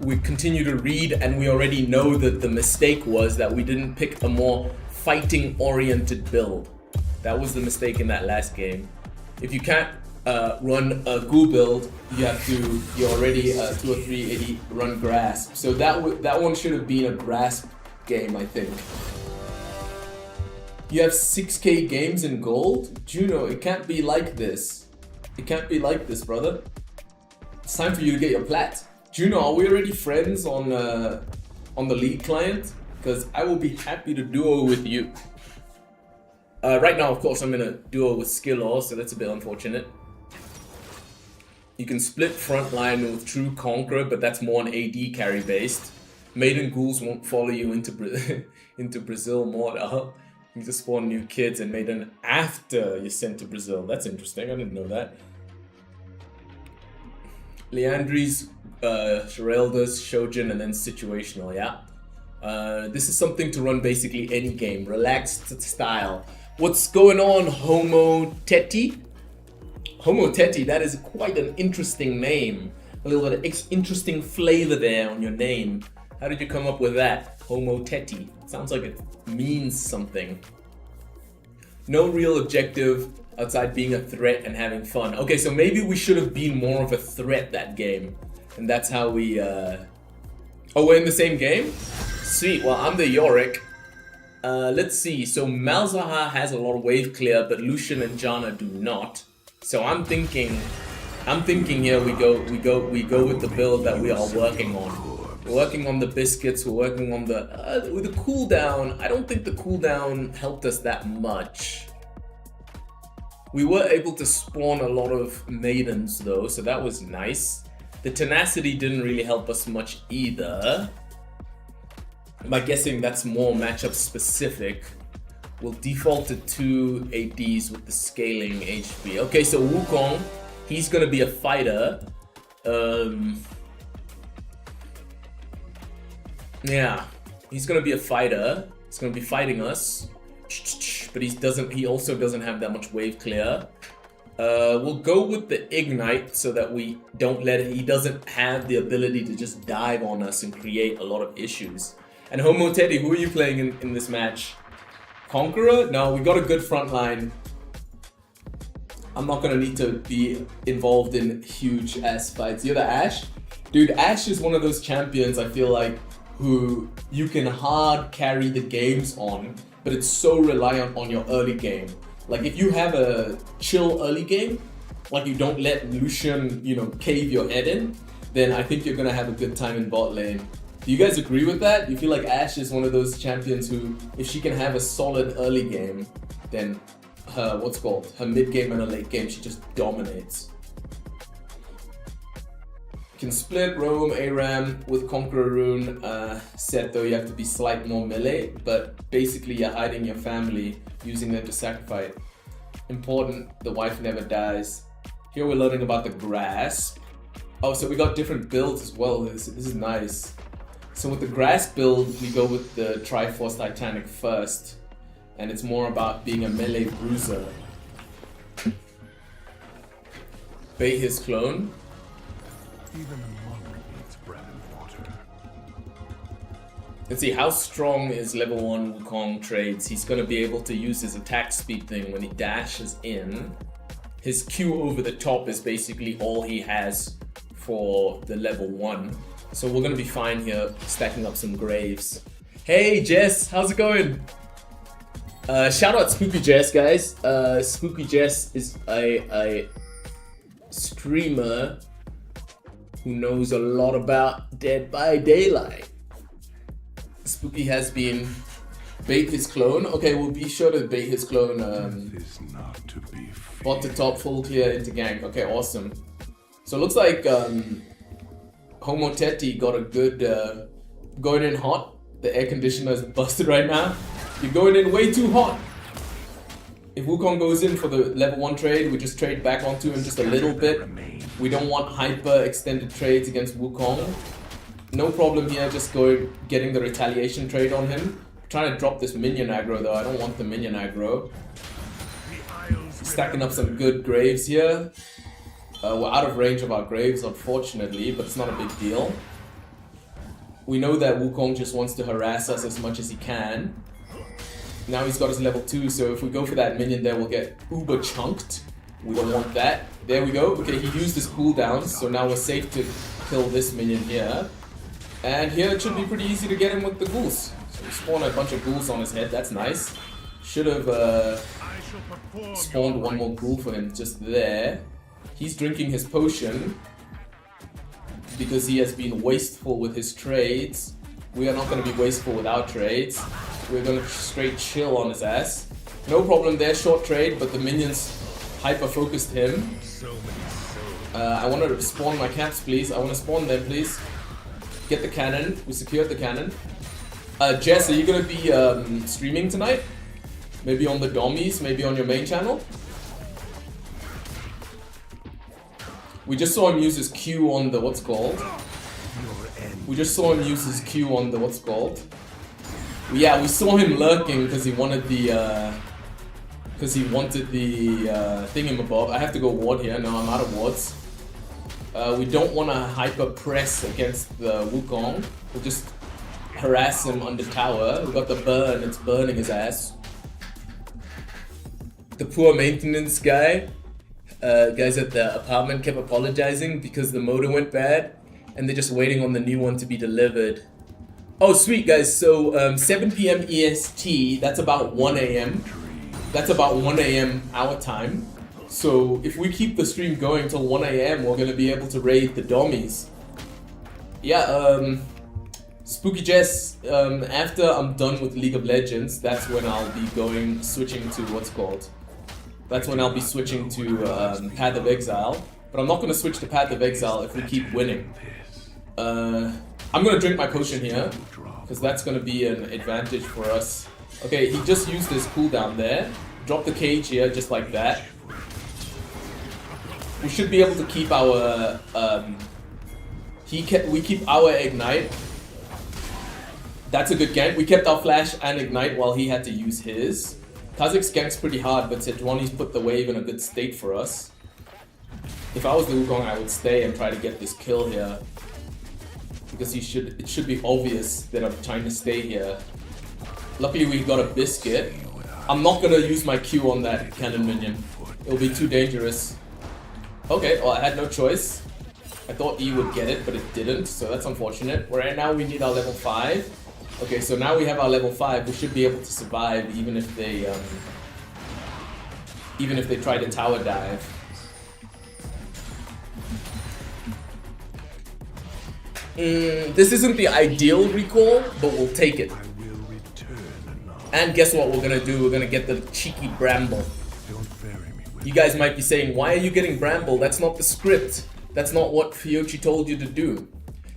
we continue to read and we already know that the mistake was that we didn't pick a more fighting oriented build. That was the mistake in that last game. If you can't run a ghoul build, you're already 2 or 3 AD run grasp. So that one should have been a grasp game, I think. You have 6k games in gold? Juno, it can't be like this. It can't be like this, brother. It's time for you to get your plat. Juno, are we already friends on the league client? Because I will be happy to duo with you. Right now, of course, I'm in a duo with Skillor, so that's a bit unfortunate. You can split frontline with True Conqueror, but that's more an AD carry based. Maiden Ghouls won't follow you into Brazil more though. You just spawn new kids and Maiden after you're sent to Brazil. That's interesting, I didn't know that. Leandri's, Sherelda's, Shojin, and then situational, yeah? This is something to run basically any game. Relaxed style. What's going on, Homo Teti? Homo Teti, that is quite an interesting name. A little bit of interesting flavor there on your name. How did you come up with that? Homo Teti. Sounds like it means something. No real objective outside being a threat and having fun. Okay, so maybe we should have been more of a threat that game. And that's how we, Oh, we're in the same game? Sweet, well, I'm the Yorick. Let's see, so Malzahar has a lot of wave clear, but Lucian and Janna do not. So I'm thinking here we go with the build that we are working on. We're working on the biscuits, we're working on the, with the cooldown. I don't think the cooldown helped us that much. We were able to spawn a lot of maidens though, so that was nice. The tenacity didn't really help us much either. By guessing that's more matchup specific. We'll default to 2 ADs with the scaling HP. Okay, so Wukong, he's gonna be a fighter. Yeah, he's gonna be a fighter. He's gonna be fighting us. But he also doesn't have that much wave clear. We'll go with the Ignite so that we don't he doesn't have the ability to just dive on us and create a lot of issues. And Homo Teddy, who are you playing in this match? Conqueror? No, we got a good front line. I'm not gonna need to be involved in huge ass fights. You're the Ashe? Dude, Ashe is one of those champions I feel like who you can hard carry the games on, but it's so reliant on your early game. Like if you have a chill early game, like you don't let Lucian, cave your head in, then I think you're gonna have a good time in bot lane. Do you guys agree with that? You feel like Ashe is one of those champions who, if she can have a solid early game, then her mid game and her late game, she just dominates. Can split, roam, ARAM with Conqueror Rune. Set though, you have to be slight more melee, but basically you're hiding your family, using them to sacrifice. Important, the wife never dies. Here we're learning about the grasp. Oh, so we got different builds as well. This is nice. So with the grasp build, we go with the Triforce Titanic first. And it's more about being a melee bruiser. Bait his clone. Even a monk needs bread and water. Let's see, how strong is level 1 Wukong trades? He's going to be able to use his attack speed thing when he dashes in. His Q over the top is basically all he has for the level 1. So we're going to be fine here, stacking up some graves. Hey Jess, how's it going? Shout out Spooky Jess, guys. Spooky Jess is a streamer who knows a lot about Dead by Daylight. Spooky has been bait his clone. Okay, we'll be sure to bait his clone. Is not to be Bot to top, full clear into gank. Okay, awesome. So it looks like Homo Teti got a good going in hot. The air conditioner is busted right now. You're going in way too hot. If Wukong goes in for the level 1 trade, we just trade back onto him just a little bit. We don't want hyper extended trades against Wukong. No problem here, just getting the retaliation trade on him. Trying to drop this minion aggro though, I don't want the minion aggro. Stacking up some good graves here. We're out of range of our graves unfortunately, but it's not a big deal. We know that Wukong just wants to harass us as much as he can. Now he's got his level 2, so if we go for that minion there, we'll get uber chunked. We don't want that. There we go. Okay, he used his cooldowns, so now we're safe to kill this minion here. And here it should be pretty easy to get him with the ghouls. So we spawn a bunch of ghouls on his head, that's nice. Should have spawned one more ghoul for him just there. He's drinking his potion because he has been wasteful with his trades. We are not going to be wasteful with our trades. We're going to straight chill on his ass. No problem there, short trade, but the minions hyper-focused him. I want to spawn my cats, please. I want to spawn them, please. Get the cannon. We secured the cannon. Jess, are you going to be streaming tonight? Maybe on the Dommies, maybe on your main channel? We just saw him use his Q on the We just saw him use his Q on the Yeah, we saw him lurking because he wanted the thingamabob. I have to go ward here. No, I'm out of wards. We don't want to hyper press against the Wukong. We'll just harass him under tower. We got the burn. It's burning his ass. The poor maintenance guy. Guys at the apartment kept apologizing because the motor went bad. and they're just waiting on the new one to be delivered. Oh, sweet, guys. So 7 p.m. EST, that's about 1 a.m. That's about 1 a.m. our time. So if we keep the stream going till 1 a.m., we're going to be able to raid the Dommies. Yeah, Spooky Jess, after I'm done with League of Legends, that's when I'll be switching to what's called. That's when I'll be switching to Path of Exile. But I'm not going to switch to Path of Exile if we keep winning. I'm going to drink my potion here, because that's going to be an advantage for us. Okay, he just used his cooldown there. Drop the cage here, just like that. We should be able to keep our... we keep our Ignite. That's a good gank. We kept our Flash and Ignite while he had to use his. Kha'Zix ganks pretty hard, but Sejuani's put the wave in a good state for us. If I was the Wukong, I would stay and try to get this kill here. Because it should be obvious that I'm trying to stay here. Luckily we got a biscuit. I'm not gonna use my Q on that cannon minion. It'll be too dangerous. Okay, well I had no choice. I thought E would get it, but it didn't, so that's unfortunate. Right now we need our level 5. Okay, so now we have our level 5. We should be able to survive even if they try to tower dive. This isn't the ideal recall, but we'll take it. And guess what we're gonna do? We're gonna get the cheeky Bramble. You guys might be saying, why are you getting Bramble? That's not the script. That's not what Fiochi told you to do.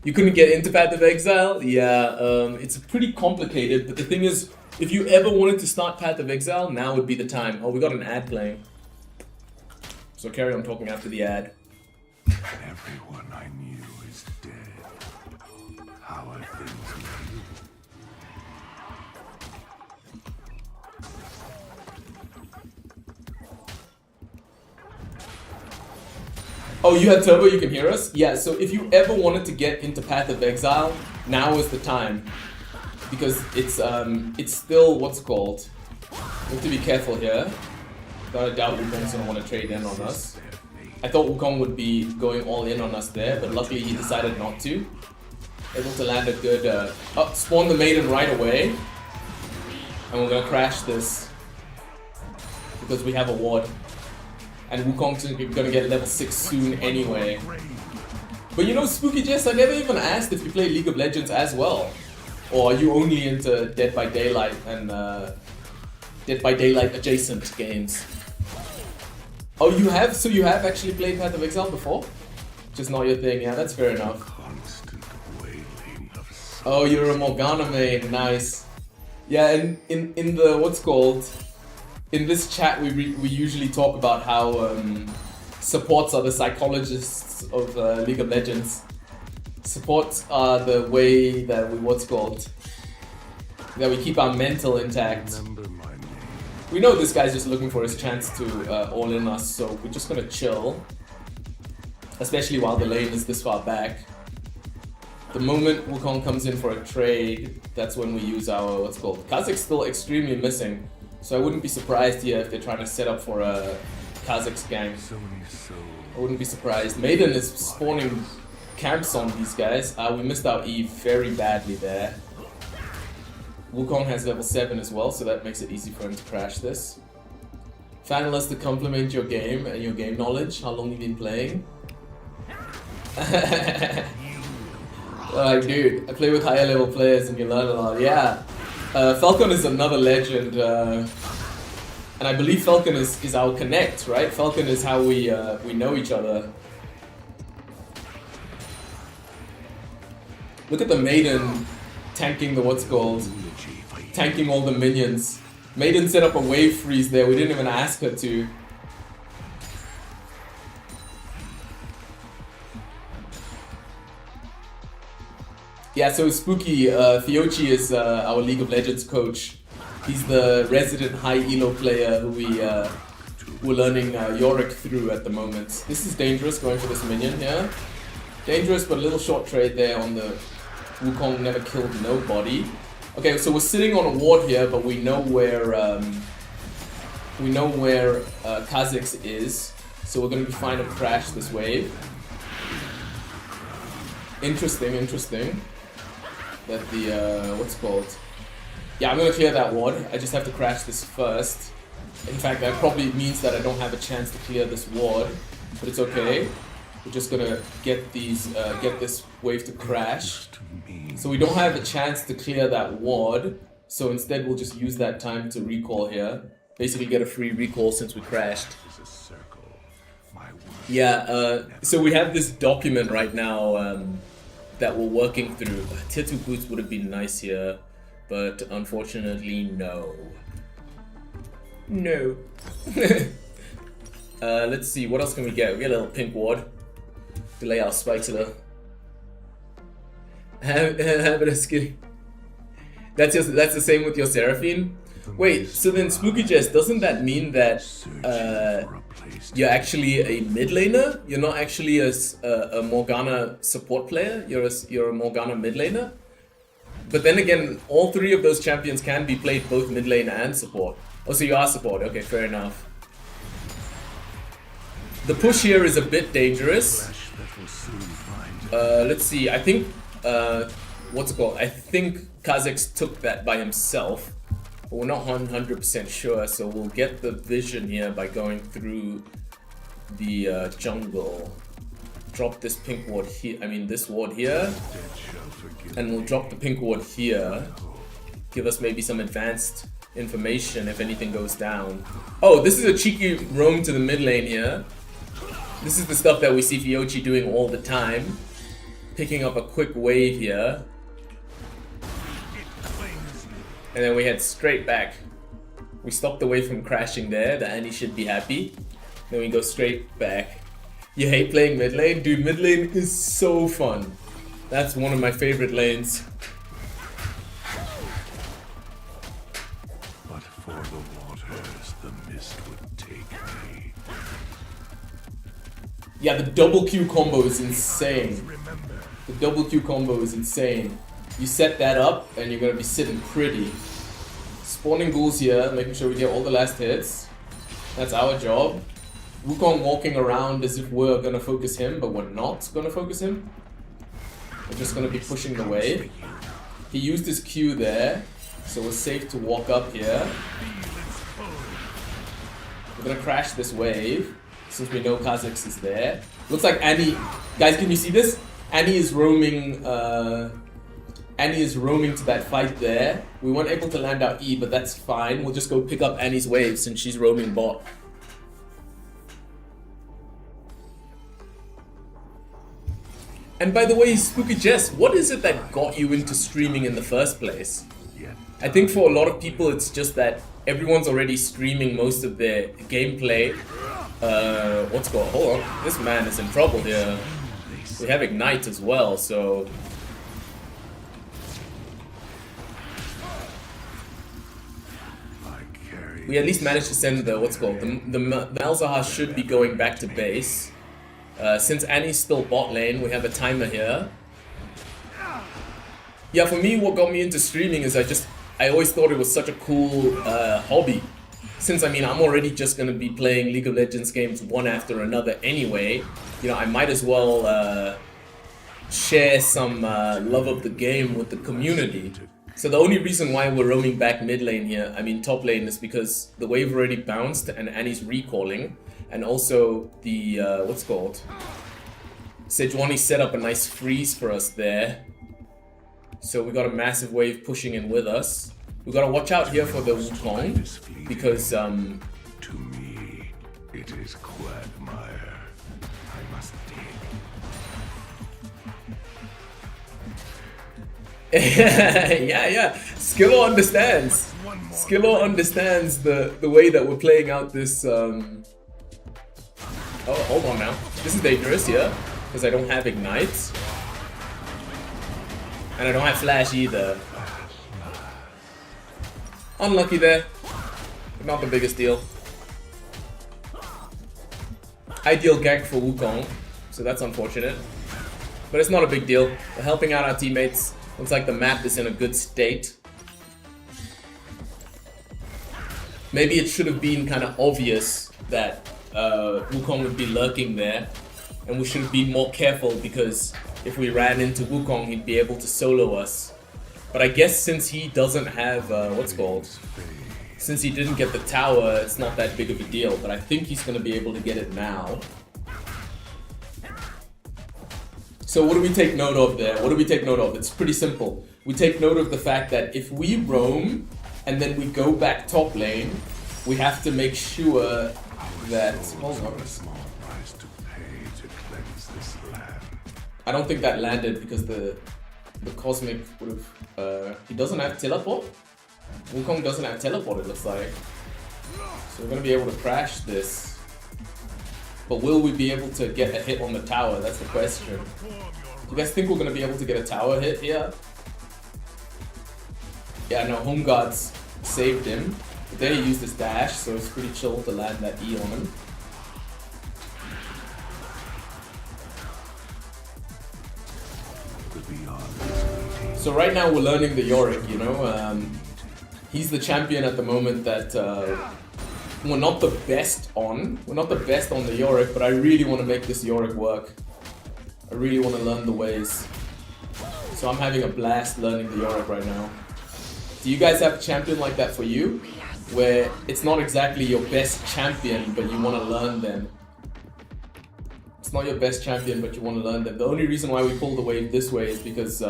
You couldn't get into Path of Exile? Yeah, it's pretty complicated, but the thing is, if you ever wanted to start Path of Exile, now would be the time. Oh, we got an ad playing. So carry on talking after the ad. Everyone I knew is dead. How are things with you? Oh, you had Turbo, you can hear us? Yeah, so if you ever wanted to get into Path of Exile, now is the time. Because it's still, what's it called? We have to be careful here. Gotta doubt Wukong's gonna want to trade in on us. I thought Wukong would be going all in on us there, but luckily he decided not to. Able to land a good, spawn the Maiden right away. And we're gonna crash this. Because we have a ward. And Wukong's gonna get level 6 soon anyway. But you know, Spooky Jess, I never even asked if you play League of Legends as well. Or are you only into Dead by Daylight and Dead by Daylight adjacent games? Oh, you have? So you have actually played Path of Exile before? Just not your thing, yeah, that's fair enough. Oh, you're a Morgana main, nice. Yeah, and in the, what's called? In this chat, we usually talk about how supports are the psychologists of League of Legends. Supports are the way that we keep our mental intact. We know this guy's just looking for his chance to all in us, so we're just gonna chill. Especially while the lane is this far back. The moment Wukong comes in for a trade, that's when we use our, what's called. Kha'Zix's still extremely missing. So I wouldn't be surprised here if they're trying to set up for a Kha'Zix gang. I wouldn't be surprised. Maiden is spawning camps on these guys. We missed our Eve very badly there. Wukong has level 7 as well, so that makes it easy for him to crash this. Fanless to compliment your game and your game knowledge. How long have you been playing? Like, dude, I play with higher level players and you learn a lot. Yeah. Falcon is another legend, and I believe Falcon is our connect, right? Falcon is how we know each other. Look at the Maiden tanking the what's called, tanking all the minions. Maiden set up a wave freeze there. We didn't even ask her to. Yeah, so Spooky, Fiochi is our League of Legends coach. He's the resident high elo player who we're learning Yorick through at the moment. This is dangerous going for this minion here. Dangerous, but a little short trade there on the Wukong never killed nobody. Okay, so we're sitting on a ward here, but we know where Kha'Zix is. So we're gonna be fine to crash this wave. Interesting. That the, what's it called? Yeah, I'm gonna clear that ward. I just have to crash this first. In fact, that probably means that I don't have a chance to clear this ward, but it's okay. We're just gonna get these, get this wave to crash. So we don't have a chance to clear that ward. So instead, we'll just use that time to recall here. Basically, get a free recall since we crashed. Yeah. So we have this document right now that we're working through. Tier 2 boots would have been nice here, but unfortunately, no. No. Let's see, what else can we get? We get a little pink ward. Delay our spikes a little. Have it as skinny. That's the same with your Seraphine? Wait, so then Spooky Jess, doesn't that mean that you're actually a mid laner? You're not actually a Morgana support player? You're a Morgana mid laner? But then again, all three of those champions can be played both mid lane and support. Oh, so you are support. Okay, fair enough. The push here is a bit dangerous. Let's see. I think what's it called? I think Kha'Zix took that by himself, but we're not 100% sure. So we'll get the vision here by going through the jungle. Drop this pink ward here. I mean this ward here, and we'll drop the pink ward here. Give us maybe some advanced information if anything goes down. Oh, this is a cheeky roam to the mid lane here. This is the stuff that we see Fiochi doing all the time. Picking up a quick wave here. And then we head straight back. We stop the wave from crashing there. The Annie should be happy. Then we go straight back. You hate playing mid lane? Dude, mid lane is so fun. That's one of my favorite lanes. But for the waters, the mist would take me. Yeah, the double Q combo is insane. The double Q combo is insane. You set that up and you're gonna be sitting pretty. Spawning ghouls here, making sure we get all the last hits. That's our job. Wukong walking around as if we're gonna focus him, but we're not gonna focus him. We're just gonna be pushing the wave. He used his Q there, so we're safe to walk up here. We're gonna crash this wave, since we know Kha'Zix is there. Looks like Annie... Guys, can you see this? Annie is roaming to that fight there. We weren't able to land our E, but that's fine. We'll just go pick up Annie's wave since she's roaming bot. And by the way, Spooky Jess, what is it that got you into streaming in the first place? I think for a lot of people, it's just that everyone's already streaming most of their gameplay. What's going on? Hold on, this man is in trouble here. We have Ignite as well, so... We at least managed to send the, what's called, the Malzahar should be going back to base. Since Annie's still bot lane, we have a timer here. Yeah, for me, what got me into streaming is I always thought it was such a cool hobby. Since, I mean, I'm already just gonna be playing League of Legends games one after another anyway, you know, I might as well share some love of the game with the community. So the only reason why we're roaming back mid lane here, I mean top lane, is because the wave already bounced and Annie's recalling. And also the, what's it called? Sejuani set up a nice freeze for us there. So we got a massive wave pushing in with us. We gotta watch out here for the Wukong, because To me, it is quagmire. I must dig. yeah. Skillo understands. Skillo understands the way that we're playing out this. Oh, hold on now. This is dangerous, yeah, because I don't have Ignite. And I don't have Flash either. Unlucky there. Not the biggest deal. Ideal gank for Wukong, so that's unfortunate. But it's not a big deal. We're helping out our teammates. Looks like the map is in a good state. Maybe it should have been kind of obvious that Wukong would be lurking there. And we should have been more careful, because if we ran into Wukong, he'd be able to solo us. But I guess since he doesn't have, since he didn't get the tower, it's not that big of a deal. But I think he's going to be able to get it now. So what do we take note of there? What do we take note of? It's pretty simple. We take note of the fact that if we roam and then we go back top lane, we have to make sure that... Hold on. I don't think that landed because the Cosmic would have... he doesn't have teleport? Wukong doesn't have teleport, it looks like. So we're going to be able to crash this. But will we be able to get a hit on the tower? That's the question. Do you guys think we're going to be able to get a tower hit here? Yeah, no, Home Guards saved him. But there he used his dash, so it's pretty chill to land that E on him. So right now we're learning the Yorick, you know. He's the champion at the moment that we're not the best on. We're not the best on the Yorick, but I really want to make this Yorick work. I really want to learn the ways. So I'm having a blast learning the Yorick right now. Do you guys have a champion like that for you? Where it's not exactly your best champion, but you want to learn them. It's not your best champion, but you want to learn them. The only reason why we pull the wave this way is because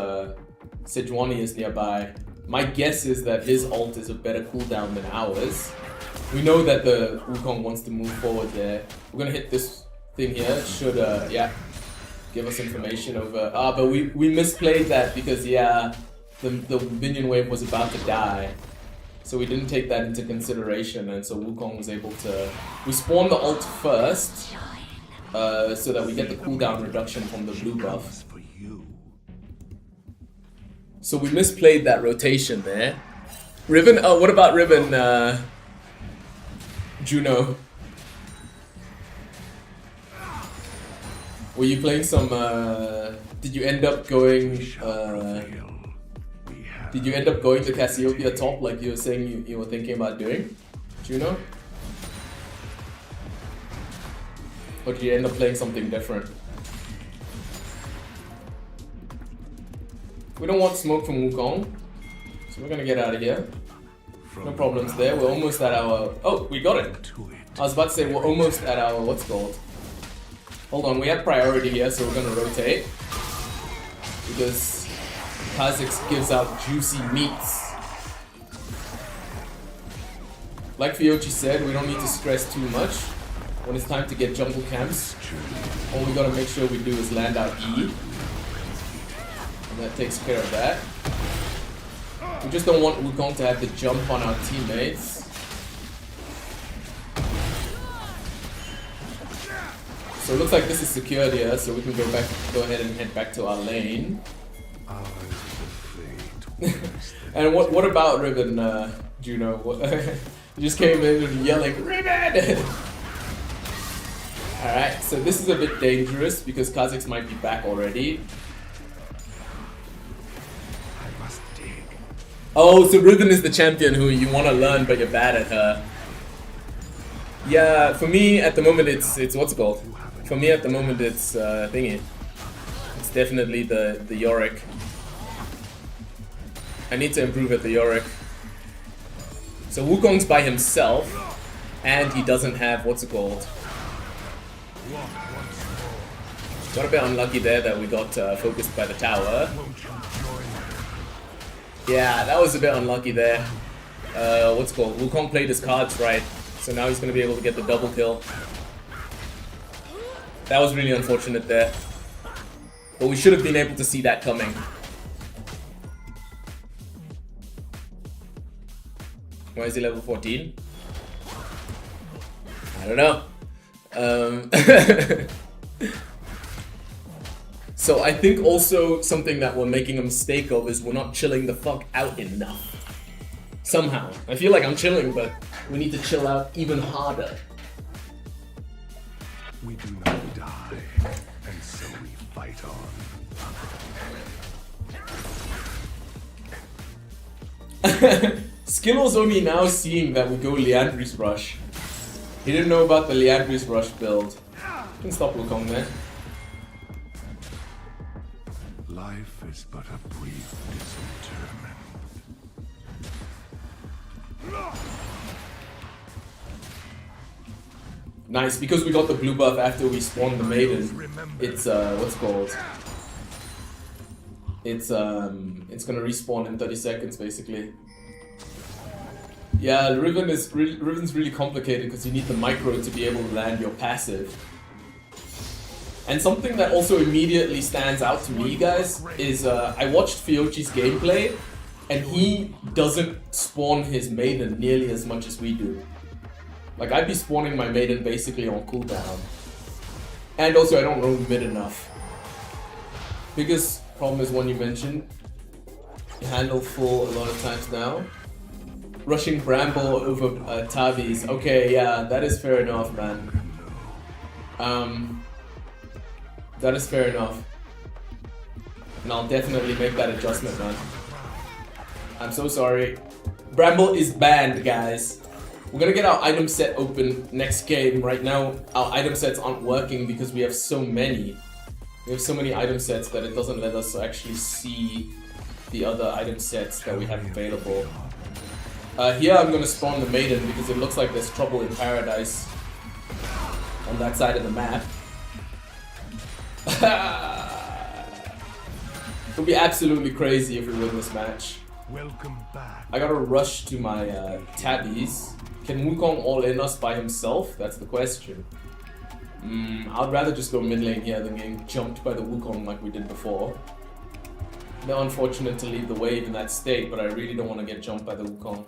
Sejuani is nearby. My guess is that his ult is a better cooldown than ours. We know that the Wukong wants to move forward there. We're gonna hit this thing here. It should, yeah, give us information over... but we misplayed that because, yeah, the minion wave was about to die. So we didn't take that into consideration, and so Wukong was able to... We spawned the ult first, so that we get the cooldown reduction from the blue buff. So we misplayed that rotation there. Riven, oh, what about Riven, Juno? Were you playing some, did you end up going, to Cassiopeia top like you were saying you were thinking about doing, Juno? Or did you end up playing something different? We don't want smoke from Wukong, so we're gonna get out of here. No problems there. We're almost at our... Oh, we got it. I was about to say we're almost at our... What's it called? Hold on, we have priority here, so we're gonna rotate. Because Kha'Zix gives out juicy meats. Like Fiochi said, we don't need to stress too much. When it's time to get jungle camps, all we gotta make sure we do is land our E. And that takes care of that. We just don't want Wukong to have the jump on our teammates. So it looks like this is secured here, so we can go ahead and head back to our lane. And what about Riven, Juno? You just came in and yelling, Riven! Alright, so this is a bit dangerous because Kha'Zix might be back already. Oh, so Riven is the champion who you want to learn but you're bad at her. Yeah, for me at the moment it's what's it called? For me at the moment it's thingy. It's definitely the Yorick. I need to improve at the Yorick. So Wukong's by himself and he doesn't have what's it called? Got a bit unlucky there that we got focused by the tower. Yeah, that was a bit unlucky there. What's it called? Wukong played his cards right, so now he's going to be able to get the double kill. That was really unfortunate there. But we should have been able to see that coming. Why is he level 14? I don't know. So I think also something that we're making a mistake of is we're not chilling the fuck out enough. Somehow. I feel like I'm chilling, but we need to chill out even harder. We do not die, and so we fight on. Skill's only now seeing that we go Liandry's Rush. He didn't know about the Liandry's Rush build. You can stop Wukong there. life is but a brief disinterment. Nice, because we got the blue buff after we spawned the maiden. It's what's it called? It's gonna respawn in 30 seconds basically. Yeah, Riven's really complicated because you need the micro to be able to land your passive. And something that also immediately stands out to me, guys, is I watched Fiochi's gameplay, and he doesn't spawn his maiden nearly as much as we do. Like, I'd be spawning my maiden basically on cooldown. And also, I don't roam mid enough. Biggest problem is one you mentioned. You handle full a lot of times now. Rushing Bramble over Tavis. Okay, yeah, that is fair enough, man. That is fair enough. And I'll definitely make that adjustment, man. I'm so sorry. Bramble is banned, guys. We're gonna get our item set open next game. Right now, our item sets aren't working because we have so many. We have so many item sets that it doesn't let us actually see the other item sets that we have available. Here I'm gonna spawn the maiden because it looks like there's trouble in paradise on that side of the map. It'll be absolutely crazy if we win this match. Welcome back. I gotta rush to my tabbies. Can Wukong all in us by himself? That's the question. I'd rather just go mid lane here than getting jumped by the Wukong like we did before. They're unfortunate to leave the wave in that state, but I really don't want to get jumped by the Wukong.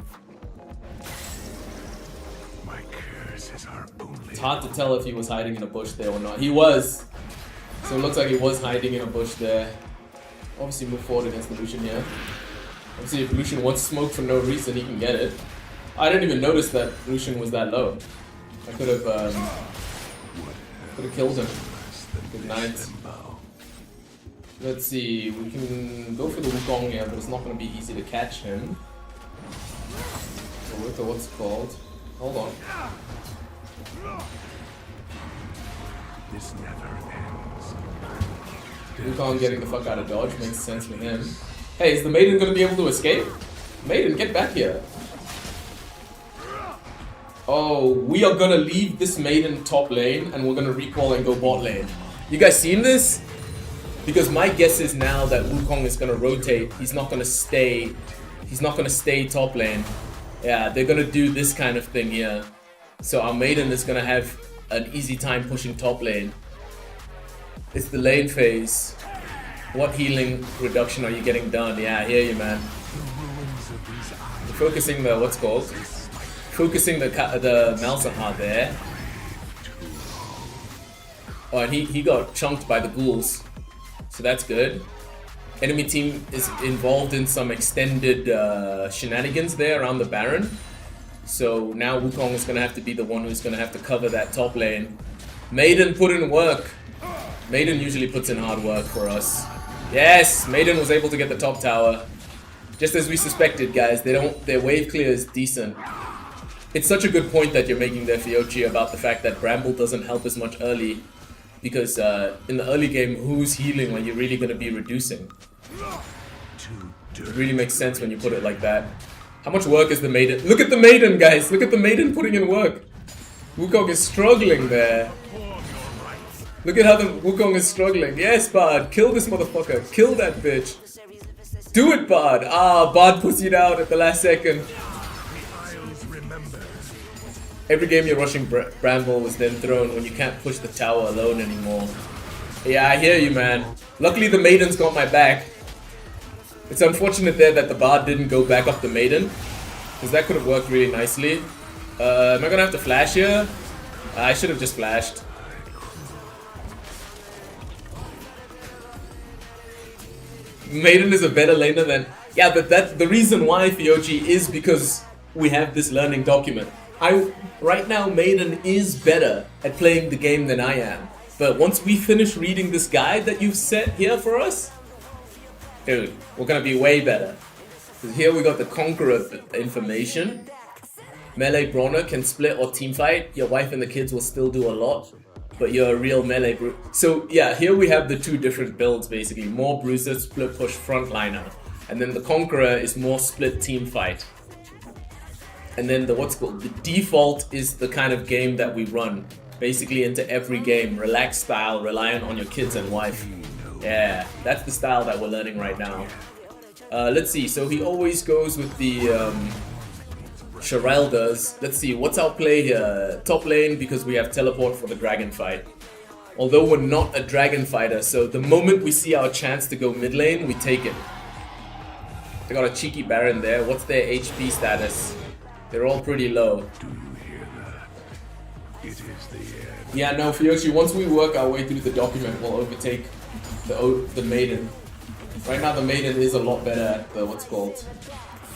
My curses are only. It's hard to tell if he was hiding in a bush there or not. He was! So it looks like he was hiding in a bush there. Obviously move forward against the Lucian here. Obviously if Lucian wants smoke for no reason, he can get it. I didn't even notice that Lucian was that low. I could have killed him. Good night. Let's see, we can go for the Wukong here, but it's not going to be easy to catch him. Or with the what's it called? Hold on. This never ends. Wukong getting the fuck out of dodge makes sense for him. Hey, is the maiden going to be able to escape? Maiden, get back here. Oh, we are going to leave this maiden top lane and we're going to recall and go bot lane. You guys seen this? Because my guess is now that Wukong is going to rotate. He's not going to stay. He's not going to stay top lane. Yeah, they're going to do this kind of thing here. So our maiden is going to have an easy time pushing top lane. It's the lane phase. What healing reduction are you getting done? Yeah, I hear you, man. You're focusing the what's called? Focusing the Malzahar there. Oh, and he got chunked by the ghouls. So that's good. Enemy team is involved in some extended shenanigans there around the Baron. So now Wukong is going to have to be the one who's going to have to cover that top lane. Maiden put in work. Maiden usually puts in hard work for us. Yes, Maiden was able to get the top tower. Just as we suspected, guys. Their wave clear is decent. It's such a good point that you're making there, Fiochi, about the fact that Bramble doesn't help as much early. Because in the early game, who's healing when you're really going to be reducing? It really makes sense when you put it like that. How much work is the maiden? Look at the maiden, guys! Look at the maiden putting in work! Wukong is struggling there. Look at how the Wukong is struggling. Yes, Bard, kill this motherfucker. Kill that bitch. Do it, Bard! Ah, Bard pussied out at the last second. Every game you're rushing Bramble was then thrown when you can't push the tower alone anymore. Yeah, I hear you, man. Luckily the Maiden's got my back. It's unfortunate there that the Bard didn't go back up the Maiden, because that could have worked really nicely. Am I gonna have to flash here? I should have just flashed. Maiden is a better laner than... Yeah, but the reason why, Fiochi, is because we have this learning document. Right now, Maiden is better at playing the game than I am. But once we finish reading this guide that you've set here for us, dude, we're gonna be way better. Because here we got the Conqueror information. Melee Brawner can split or teamfight. Your wife and the kids will still do a lot. but you're a real melee brute. So yeah, here we have the two different builds basically. More bruiser, split push, frontliner. And then the Conqueror is more split team fight. And then the the default is the kind of game that we run. Basically into every game, relaxed style, reliant on your kids and wife. Yeah, that's the style that we're learning right now. Let's see, so he always goes with the Sherelle does. Let's see, what's our play here? Top lane, because we have teleport for the dragon fight. Although we're not a dragon fighter, so the moment we see our chance to go mid lane, we take it. They got a cheeky Baron there. What's their HP status? They're all pretty low. Do you hear that? It is the end. Yeah, no, Fiochi, once we work our way through the document, we'll overtake the Maiden. Right now, the Maiden is a lot better at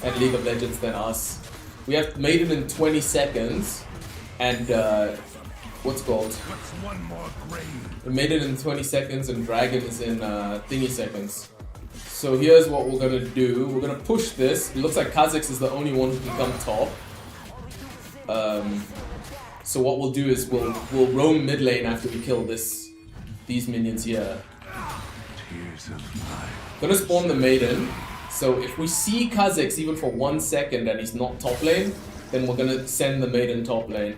at League of Legends than us. We have Maiden in 20 seconds, and the Maiden in 20 seconds, and Dragon is in thingy seconds. So here's what we're gonna do. We're gonna push this. It looks like Kha'Zix is the only one who can come top. So what we'll do is we'll roam mid lane after we kill these minions here. Gonna spawn the Maiden. So if we see Kha'Zix even for 1 second and he's not top lane, then we're gonna send the Maiden top lane.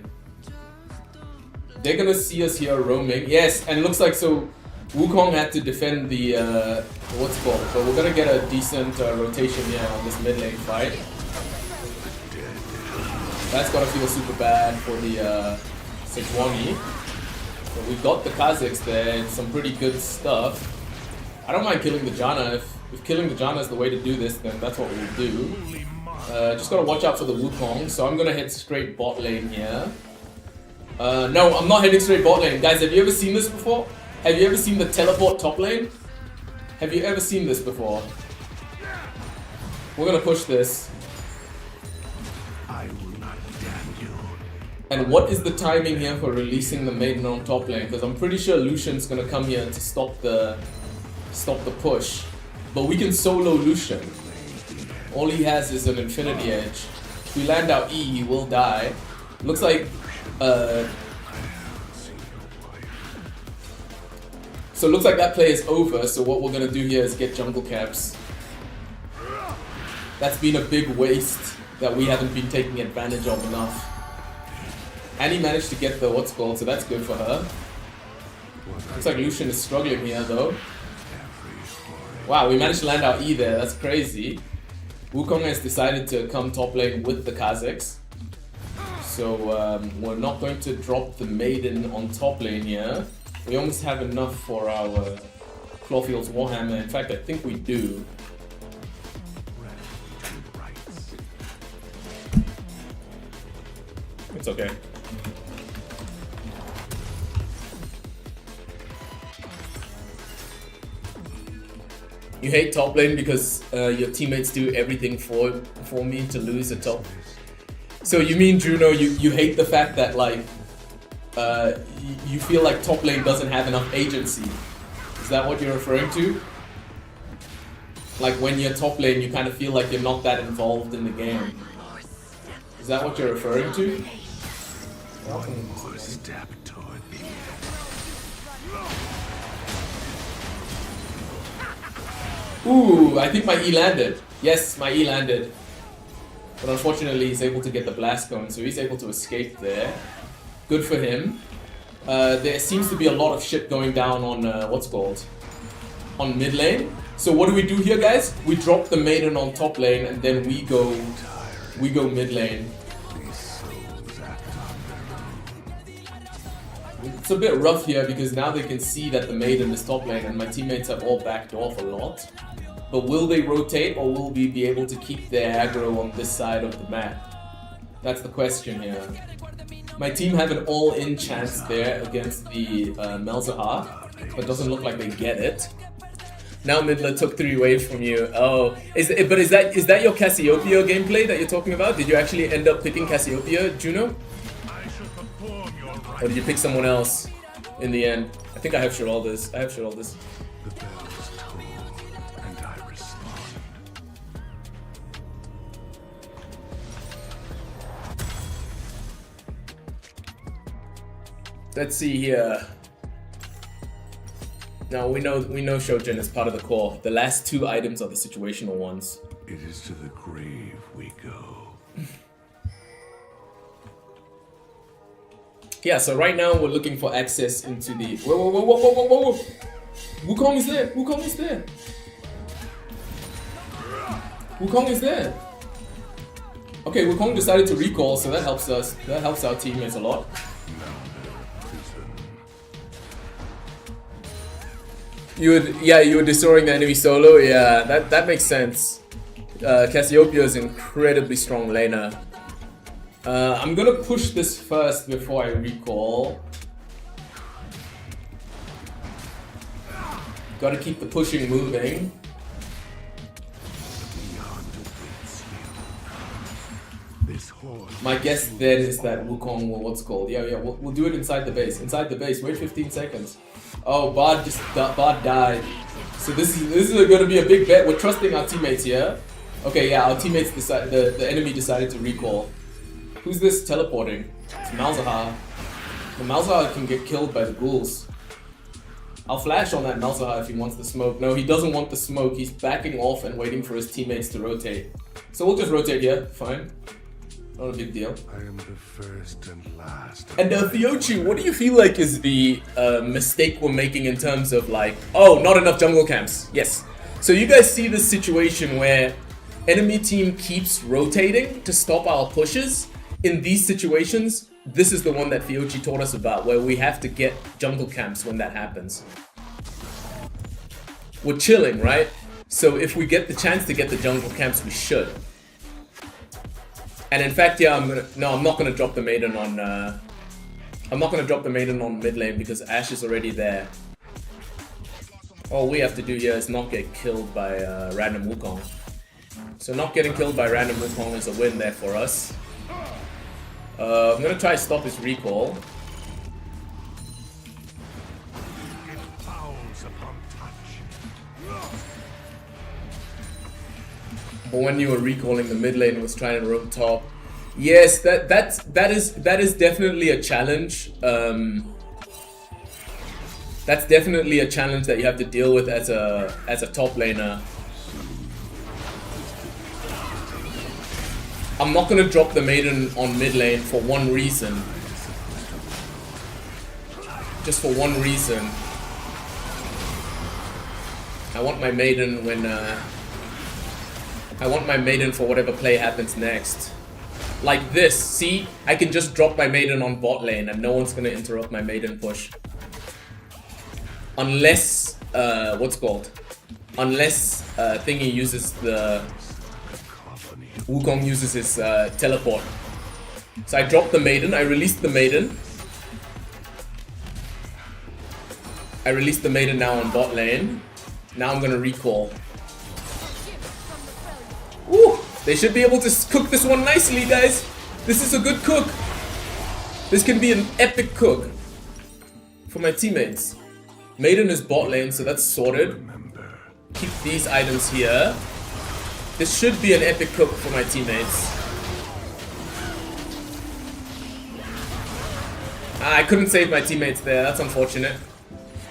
They're gonna see us here roaming. Yes, and it looks like so Wukong had to defend the but we're gonna get a decent rotation here on this mid lane fight. That's gotta feel super bad for the Sejuani. But we got the Kha'Zix there, and some pretty good stuff. I don't mind killing the Janna. If killing the Janna is the way to do this, then that's what we'll do. Just gotta watch out for the Wukong, so I'm gonna head straight bot lane here. No, I'm not heading straight bot lane. Guys, have you ever seen this before? Have you ever seen the teleport top lane? Have you ever seen this before? We're gonna push this. I will not damn you. And what is the timing here for releasing the Maiden on top lane? Because I'm pretty sure Lucian's gonna come here to stop the push. But we can solo Lucian. All he has is an Infinity Edge. If we land our E, he will die. Looks like so it looks like that play is over, so what we're gonna do here is get jungle caps. That's been a big waste that we haven't been taking advantage of enough. And he managed to get the so that's good for her. Looks like Lucian is struggling here though. Wow, we managed to land our E there, that's crazy. Wukong has decided to come top lane with the Kha'Zix. So we're not going to drop the Maiden on top lane here. We almost have enough for our Clawfield's Warhammer. In fact, I think we do. It's okay. You hate top lane because your teammates do everything for me to lose a top. So you mean, Juno, you hate the fact that like you feel like top lane doesn't have enough agency? Is that what you're referring to? Like when you're top lane, you kind of feel like you're not that involved in the game. Is that what you're referring to? Step toward the end. Ooh, I think my E landed. Yes, my E landed. But unfortunately, he's able to get the blast going, so he's able to escape there. Good for him. There seems to be a lot of shit going down on on mid lane. So what do we do here, guys? We drop the Maiden on top lane, and then we go mid lane. It's a bit rough here because now they can see that the Maiden is top lane, and my teammates have all backed off a lot. But will they rotate, or will we be able to keep their aggro on this side of the map? That's the question here. My team have an all-in chance there against the Malzahar, but doesn't look like they get it. Now Midler took 3 waves from you. Oh, is that your Cassiopeia gameplay that you're talking about? Did you actually end up picking Cassiopeia, Juno? Or did you pick someone else in the end? I think I have Sheralda's. The bells toll, and I respond. Let's see here. Now we know Shojin is part of the core. The last two items are the situational ones. It is to the grave we go. Yeah, so right now we're looking for access into the. Whoa! Wukong is there! Wukong is there! Wukong is there! Okay, Wukong decided to recall, so that helps us. That helps our teammates a lot. You were destroying the enemy solo. Yeah, that makes sense. Cassiopeia is incredibly strong laner. I'm gonna push this first before I recall. Gotta keep the pushing moving. My guess then is that Wukong will what's called. Yeah, we'll do it inside the base. Inside the base. Wait 15 seconds. Oh, Bard died. So this is gonna be a big bet. We're trusting our teammates here. Okay, yeah, our teammates decided. The enemy decided to recall. Who's this teleporting? It's Malzahar. The Malzahar can get killed by the ghouls. I'll flash on that Malzahar if he wants the smoke. No, he doesn't want the smoke. He's backing off and waiting for his teammates to rotate. So we'll just rotate here. Fine. Not a big deal. I am the first and last. And Theochi, what do you feel like is the mistake we're making in terms of like, oh, not enough jungle camps? Yes. So you guys see this situation where enemy team keeps rotating to stop our pushes. In these situations, this is the one that Theochi taught us about, where we have to get jungle camps when that happens. We're chilling, right? So if we get the chance to get the jungle camps, we should. And in fact, yeah, I'm not gonna drop the maiden on. I'm not gonna drop the maiden on mid lane because Ashe is already there. All we have to do here is not get killed by random Wukong. So not getting killed by random Wukong is a win there for us. I'm gonna try to stop his recall. But when you were recalling, the mid lane was trying to roam top. Yes, that is definitely a challenge. That's definitely a challenge that you have to deal with as a top laner. I'm not gonna drop the maiden on mid lane for one reason. Just for one reason. I want my maiden when I want my maiden for whatever play happens next. Like this, see? I can just drop my maiden on bot lane and no one's gonna interrupt my maiden push. Unless, Unless Thingy uses the... Wukong uses his teleport. So I dropped the maiden, I released the maiden. I released the maiden now on bot lane. Now I'm gonna recall. Woo! They should be able to cook this one nicely, guys. This is a good cook. This can be an epic cook for my teammates. Maiden is bot lane, so that's sorted. Keep these items here. This should be an epic cook for my teammates. I couldn't save my teammates there, that's unfortunate.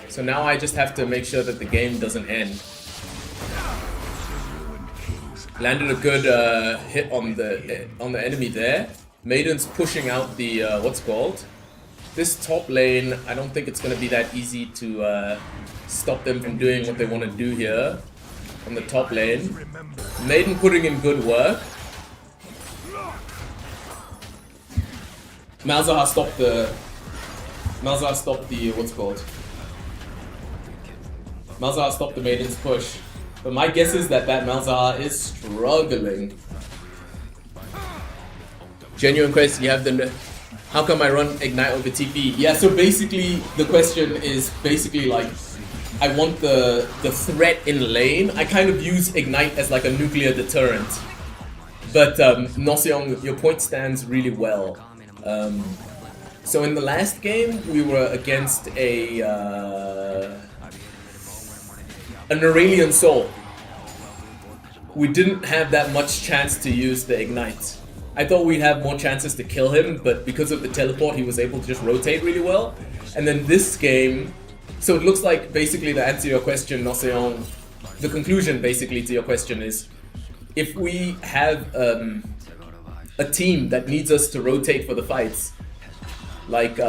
So now I just have to make sure that the game doesn't end. Landed a good hit on the enemy there. Maiden's pushing out the this top lane. I don't think it's gonna be that easy to stop them from doing what they want to do here on the top lane. Maiden putting in good work. Malzahar stopped the Malzahar stopped the Maiden's push. But my guess is that Malzahar is struggling. Genuine question, you have the... How come I run Ignite over TP? Yeah, so basically the question is basically like, I want the threat in lane. I kind of use Ignite as like a nuclear deterrent. But Noseong, your point stands really well. So in the last game, we were against an Aurelian Soul. We didn't have that much chance to use the Ignite. I thought we'd have more chances to kill him, but because of the teleport, he was able to just rotate really well. And then this game, so it looks like basically to answer your question, Noseon, the conclusion basically to your question is, if we have a team that needs us to rotate for the fights, like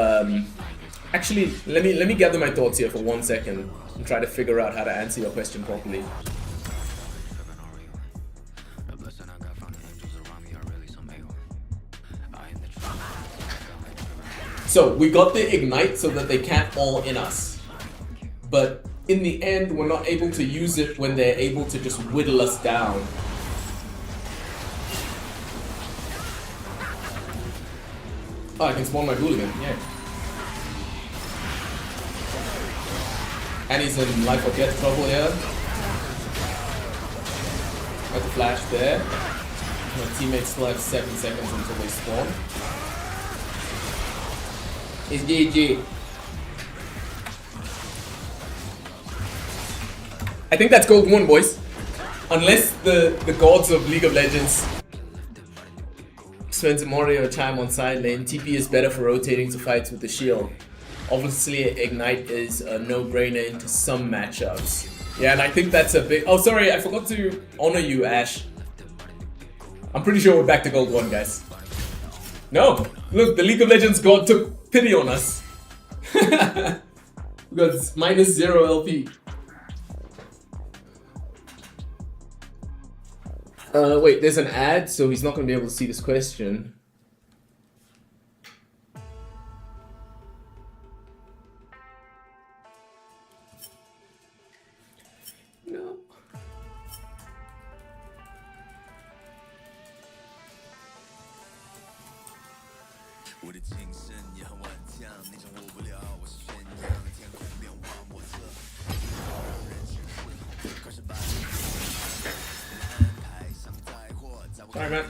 actually let me gather my thoughts here for 1 second and try to figure out how to answer your question properly. So we got the ignite so that they can't all in us, but in the end we're not able to use it when they're able to just whittle us down. Oh, I can spawn my hooligan, yeah. And he's in life or death trouble here. Got the flash there. My teammates still have 7 seconds until they spawn. It's GG. I think that's gold 1, boys. Unless the gods of League of Legends spends more of your time on side lane, TP is better for rotating to fights with the shield. Obviously, Ignite is a no-brainer into some matchups. Yeah, and I think that's a big... Oh, sorry, I forgot to honor you, Ash. I'm pretty sure we're back to gold 1, guys. No! Look, the League of Legends god took pity on us. We got -0 LP. Wait, there's an ad, so he's not going to be able to see this question. No. Sorry, man.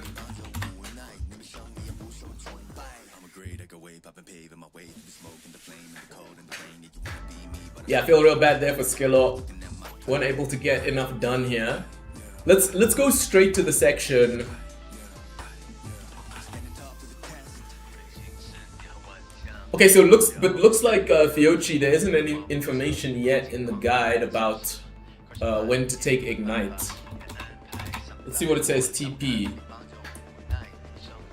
Yeah, I feel real bad there for Skillo. Weren't able to get enough done here. Let's go straight to the section. Okay, so looks like Fiochi, there isn't any information yet in the guide about when to take Ignite. Let's see what it says. TP.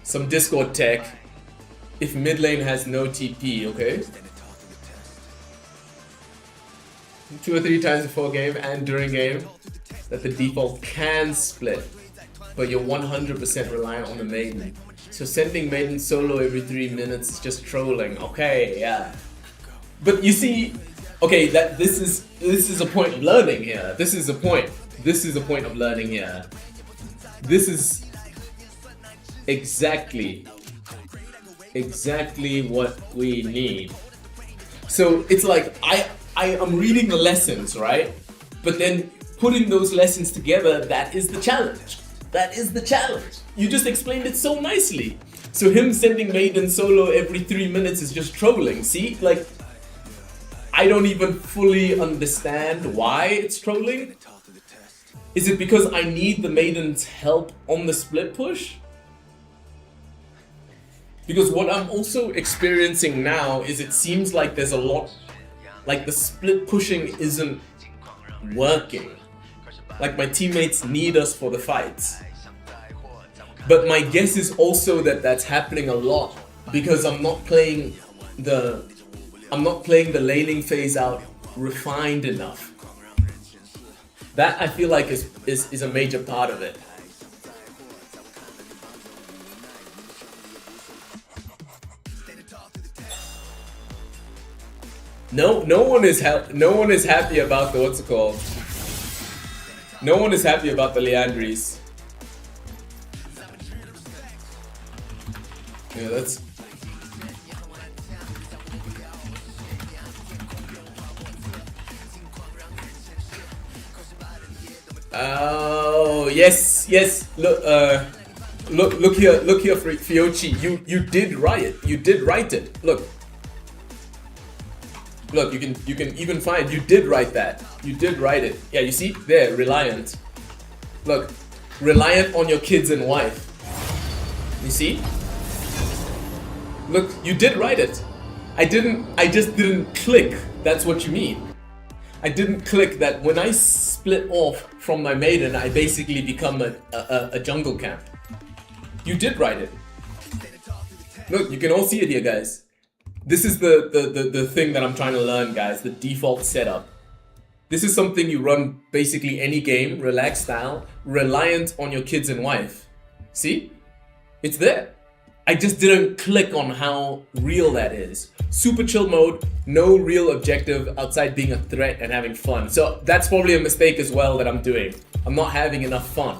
Some Discord tech. If mid lane has no TP, okay? 2 or 3 times before game and during game that the default can split, but you're 100% reliant on the maiden. So sending maiden solo every 3 minutes is just trolling. Okay, yeah. But you see, okay, that this is a point of learning here. This is a point of learning here. This is exactly what we need. So it's like I am reading the lessons, right? But then putting those lessons together, that is the challenge. That is the challenge. You just explained it so nicely. So him sending maiden solo every 3 minutes is just trolling. See, like, I don't even fully understand why it's trolling. Is it because I need the maiden's help on the split push? Because what I'm also experiencing now is it seems like there's a lot, like the split pushing isn't working. Like my teammates need us for the fights. But my guess is also that that's happening a lot because I'm not playing the laning phase out refined enough. That I feel like is a major part of it. No one is happy about the what's it called? No one is happy about the Leandries. Yeah, that's. Oh yes. Look here, Fiochi. You did write it. You did write it. Look, you can even find you did write that. You did write it. Yeah, you see there, reliant. Look, reliant on your kids and wife. You see? Look, you did write it. I just didn't click. That's what you mean. I didn't click that when I split off from my maiden, I basically become a jungle camp. You did write it. Look, you can all see it here, guys. This is the thing that I'm trying to learn, guys. The default setup. This is something you run basically any game, relaxed style, reliant on your kids and wife. See? It's there. I just didn't click on how real that is. Super chill mode, no real objective outside being a threat and having fun. So that's probably a mistake as well that I'm doing. I'm not having enough fun.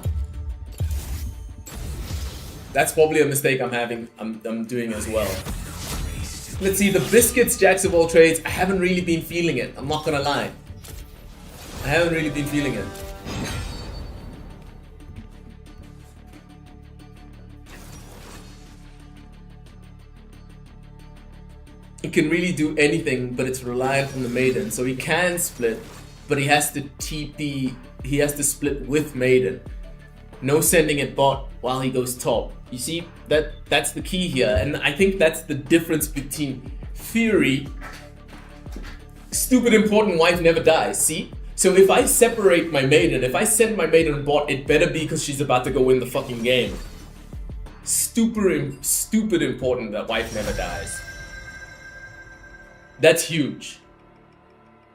That's probably a mistake I'm doing as well. Let's see, the biscuits, jacks of all trades, I haven't really been feeling it. I'm not gonna lie. I haven't really been feeling it. He can really do anything, but it's reliant on the maiden. So he can split, but he has to TP, he has to split with maiden. No sending it bot while he goes top. You see, that's the key here. And I think that's the difference between theory. Stupid important wife never dies, see? So if I separate my maiden, if I send my maiden bot, it better be because she's about to go win the fucking game. Stupid important that wife never dies. That's huge.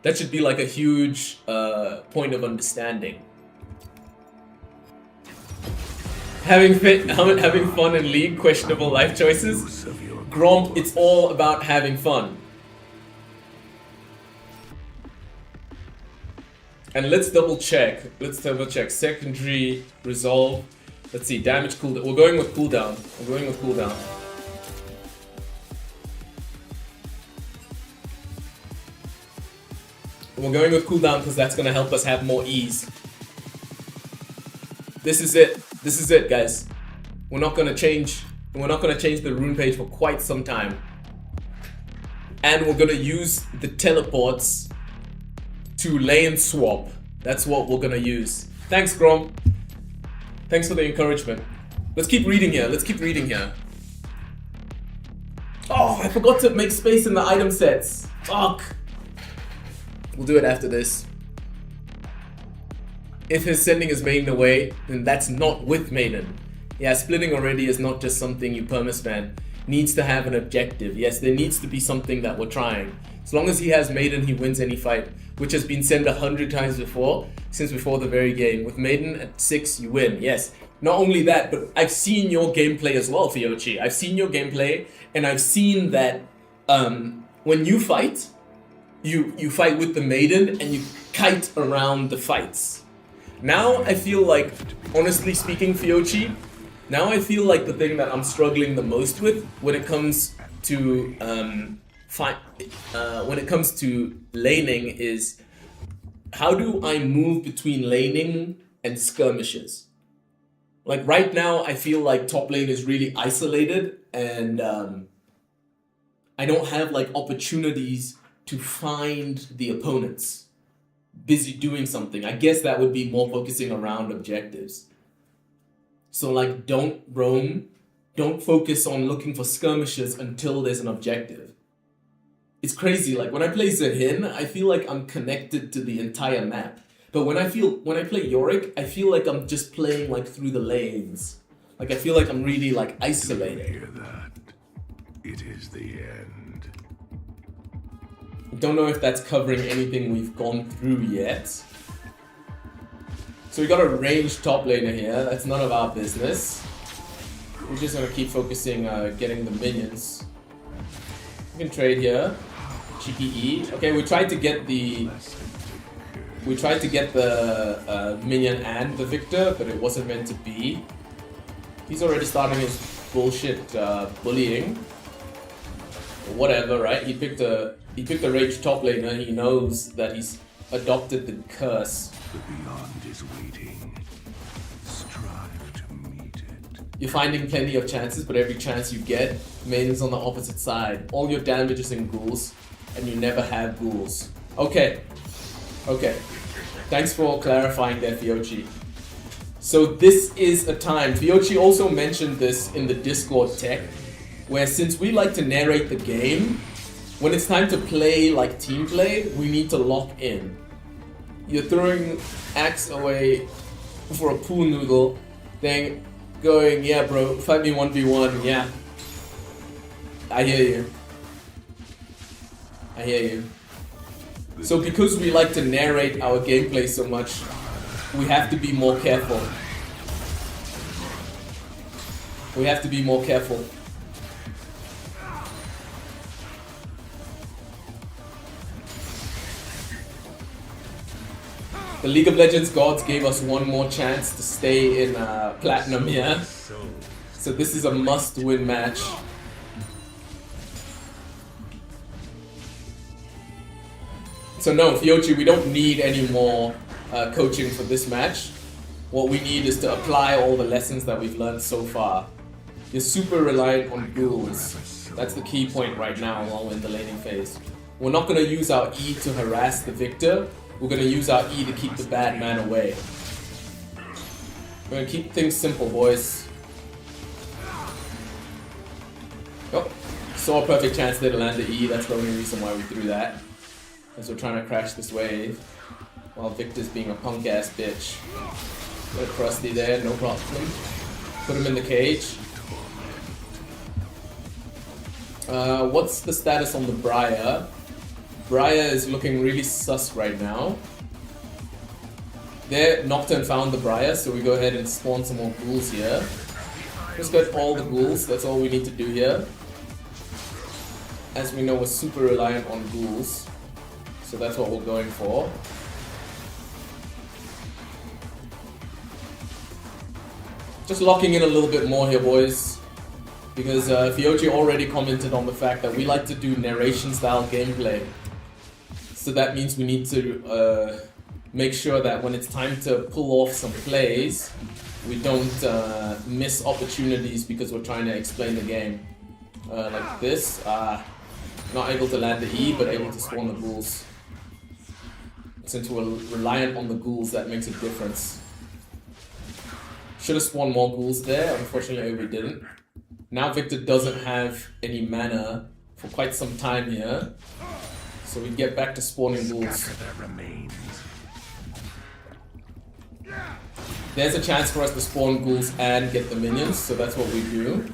That should be like a huge point of understanding. Having fun in League, questionable life choices. Gromp, it's all about having fun. And let's double check. Secondary, resolve. Let's see, damage cooldown. We're going with cooldown. We're going with cooldown because that's gonna help us have more ease. This is it, guys. We're not gonna change the rune page for quite some time. And we're gonna use the teleports to lane swap. That's what we're gonna use. Thanks, Grom. Thanks for the encouragement. Let's keep reading here. Oh, I forgot to make space in the item sets. Fuck. We'll do it after this. If his sending is maiden away, then that's not with maiden. Yeah, splitting already is not just something you permaspam. Needs to have an objective. Yes, there needs to be something that we're trying. As long as he has maiden, he wins any fight, which has been said 100 times before, since before the very game. With maiden at 6, you win. Yes. Not only that, but I've seen your gameplay as well, Fiochi. I've seen your gameplay, and I've seen that when you fight, you fight with the maiden, and you kite around the fights. Now I feel like, honestly speaking, Fiochi, now I feel like the thing that I'm struggling the most with when it comes to laning is how do I move between laning and skirmishes? Like right now, I feel like top lane is really isolated, and I don't have like opportunities to find the opponents busy doing something. I guess that would be more focusing around objectives. So like don't roam, don't focus on looking for skirmishes until there's an objective. It's crazy, like when I play Zahin, I feel like I'm connected to the entire map. But when I play Yorick, I feel like I'm just playing like through the lanes. Like I feel like I'm really like isolated. Hear that? It is the end. Don't know if that's covering anything we've gone through yet. So we got a ranged top laner here. That's none of our business. We're just gonna keep focusing getting the minions. We can trade here. GPE. Okay, we tried to get the minion and the victor, but it wasn't meant to be. He's already starting his bullshit bullying. Whatever, right? He picked a rage top laner. He knows that he's adopted the curse. The beyond is waiting. Strive to meet it. You're finding plenty of chances, but every chance you get, maiden's on the opposite side. All your damage is in ghouls, and you never have ghouls. Okay. Thanks for clarifying that, Fiochi. So this is a time. Fiochi also mentioned this in the Discord tech, where since we like to narrate the game, when it's time to play like team play, we need to lock in. You're throwing axe away for a pool noodle, then going, yeah bro, fight me 1v1, yeah. I hear you. I hear you. So because we like to narrate our gameplay so much, we have to be more careful. We have to be more careful. The League of Legends gods gave us one more chance to stay in Platinum here. So this is a must-win match. So no, Fiochi, we don't need any more coaching for this match. What we need is to apply all the lessons that we've learned so far. You're super reliant on ghouls. That's the key point right now while we're in the laning phase. We're not going to use our E to harass the victor. We're going to use our E to keep the bad man away. We're going to keep things simple, boys. Oh, saw a perfect chance there to land the E. That's the only reason why we threw that. As we're trying to crash this wave. While Victor's being a punk ass bitch. Put a crusty there, no problem. Put him in the cage. What's the status on the Briar? Briar is looking really sus right now. There, Nocturne found the Briar, so we go ahead and spawn some more ghouls here. Just get all the ghouls, that's all we need to do here. As we know, we're super reliant on ghouls. So that's what we're going for. Just locking in a little bit more here, boys. Because Fiochi already commented on the fact that we like to do narration style gameplay. So that means we need to make sure that when it's time to pull off some plays, we don't miss opportunities because we're trying to explain the game. Like this, not able to land the E, but able to spawn the ghouls. Since we're reliant on the ghouls, that makes a difference. Should have spawned more ghouls there, unfortunately we didn't. Now Victor doesn't have any mana for quite some time here. So we get back to spawning ghouls. There's a chance for us to spawn ghouls and get the minions, so that's what we do.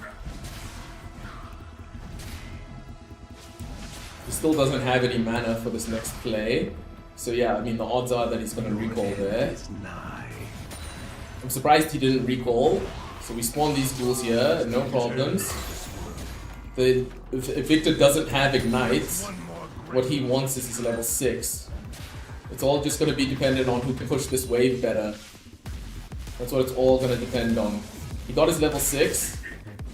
He still doesn't have any mana for this next play. So yeah, I mean the odds are that he's gonna recall there. I'm surprised he didn't recall. So we spawn these ghouls here, no problems. If Victor doesn't have ignites, what he wants is his level 6. It's all just going to be dependent on who can push this wave better. That's what it's all going to depend on. He got his level 6,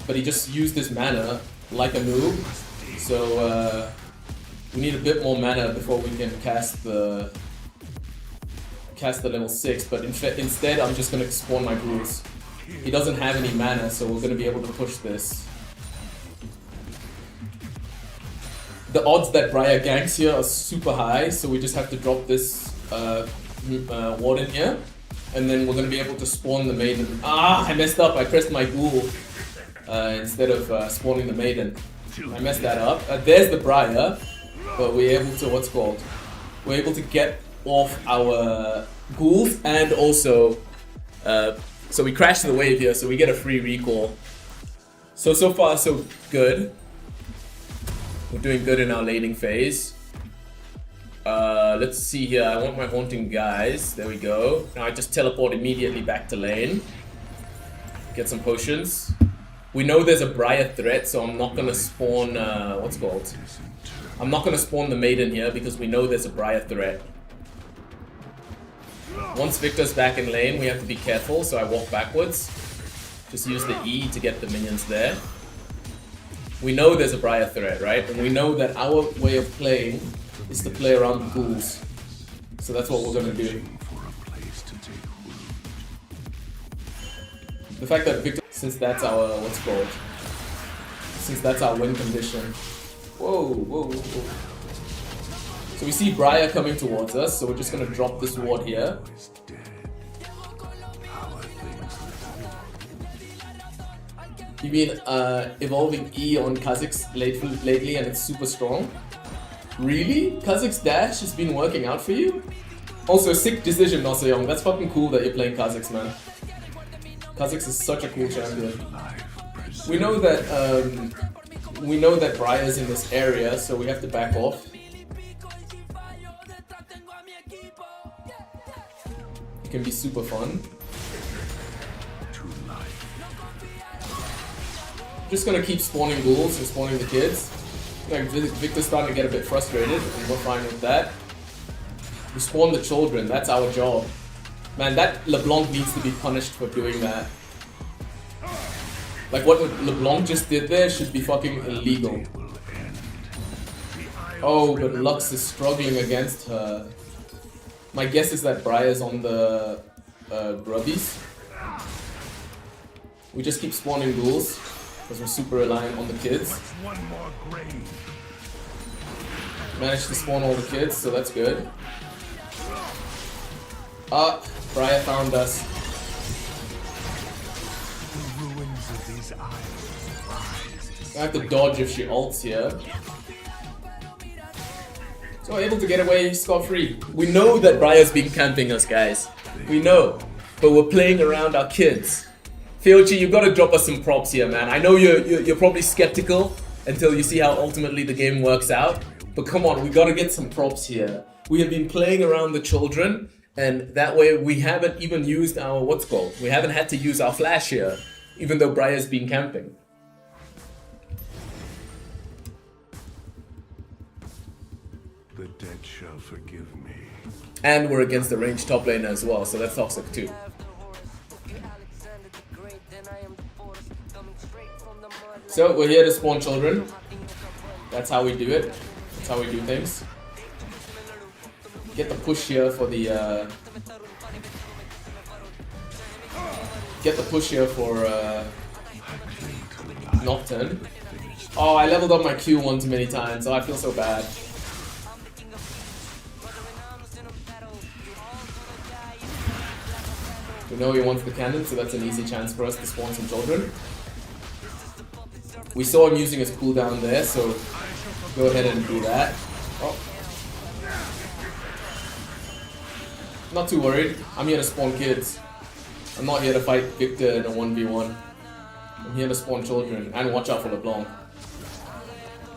but he just used his mana like a noob. So we need a bit more mana before we can cast the level 6. But instead, I'm just going to spawn my ghouls. He doesn't have any mana, so we're going to be able to push this. The odds that Briar ganks here are super high, so we just have to drop this ward in here. And then we're going to be able to spawn the maiden. Ah, I messed up. I pressed my ghoul instead of spawning the maiden. I messed that up. There's the Briar, but we're able to, what's called? We're able to get off our ghouls and also... so we crash the wave here, so we get a free recall. So far, so good. We're doing good in our laning phase. Let's see here. I want my haunting guys. There we go. Now I just teleport immediately back to lane. Get some potions. We know there's a Briar threat, so I'm not gonna spawn, what's called? I'm not gonna spawn the maiden here because we know there's a Briar threat. Once Victor's back in lane, we have to be careful, so I walk backwards. Just use the E to get the minions there. We know there's a Briar threat, right? And we know that our way of playing is to play around the ghouls. So that's what we're gonna do. The fact that Victor, since that's our, what's called? Since that's our win condition. Whoa. So we see Briar coming towards us, so we're just gonna drop this ward here. You mean evolving E on Kha'Zix lately and it's super strong? Really? Kazakh's dash has been working out for you? Also, sick decision, Nosoyong. That's fucking cool that you're playing Kazakhs, man. Kazakhs is such a cool champion. We know that Briar's in this area, so we have to back off. It can be super fun. Just gonna keep spawning ghouls and spawning the kids. Like Victor's starting to get a bit frustrated, and we're fine with that. We spawn the children, that's our job. Man, that LeBlanc needs to be punished for doing that. Like what LeBlanc just did there should be fucking illegal. Oh, but Lux is struggling against her. My guess is that Briar's on the grubbies. We just keep spawning ghouls because we're super reliant on the kids. Managed to spawn all the kids, so that's good. Briar found us. I have to dodge if she ults here. So we're able to get away scot-free. We know that Briar's been camping us, guys. We know. But we're playing around our kids. Fiochi, you gotta drop us some props here, man. I know you're probably skeptical until you see how ultimately the game works out. But come on, we gotta get some props here. We have been playing around the children, and that way we haven't even used our we haven't had to use our flash here, even though Briar's been camping. The dead shall forgive me. And we're against the ranged top laner as well, so that's toxic too. So we're here to spawn children. That's how we do it. That's how we do things. Get the push here for the Nocturne. Oh, I leveled up my Q one too many times, so I feel so bad. We know he wants the cannon, so that's an easy chance for us to spawn some children. We saw him using his cooldown there, so go ahead and do that. Oh. Not too worried. I'm here to spawn kids. I'm not here to fight Victor in a 1v1. I'm here to spawn children and watch out for LeBlanc.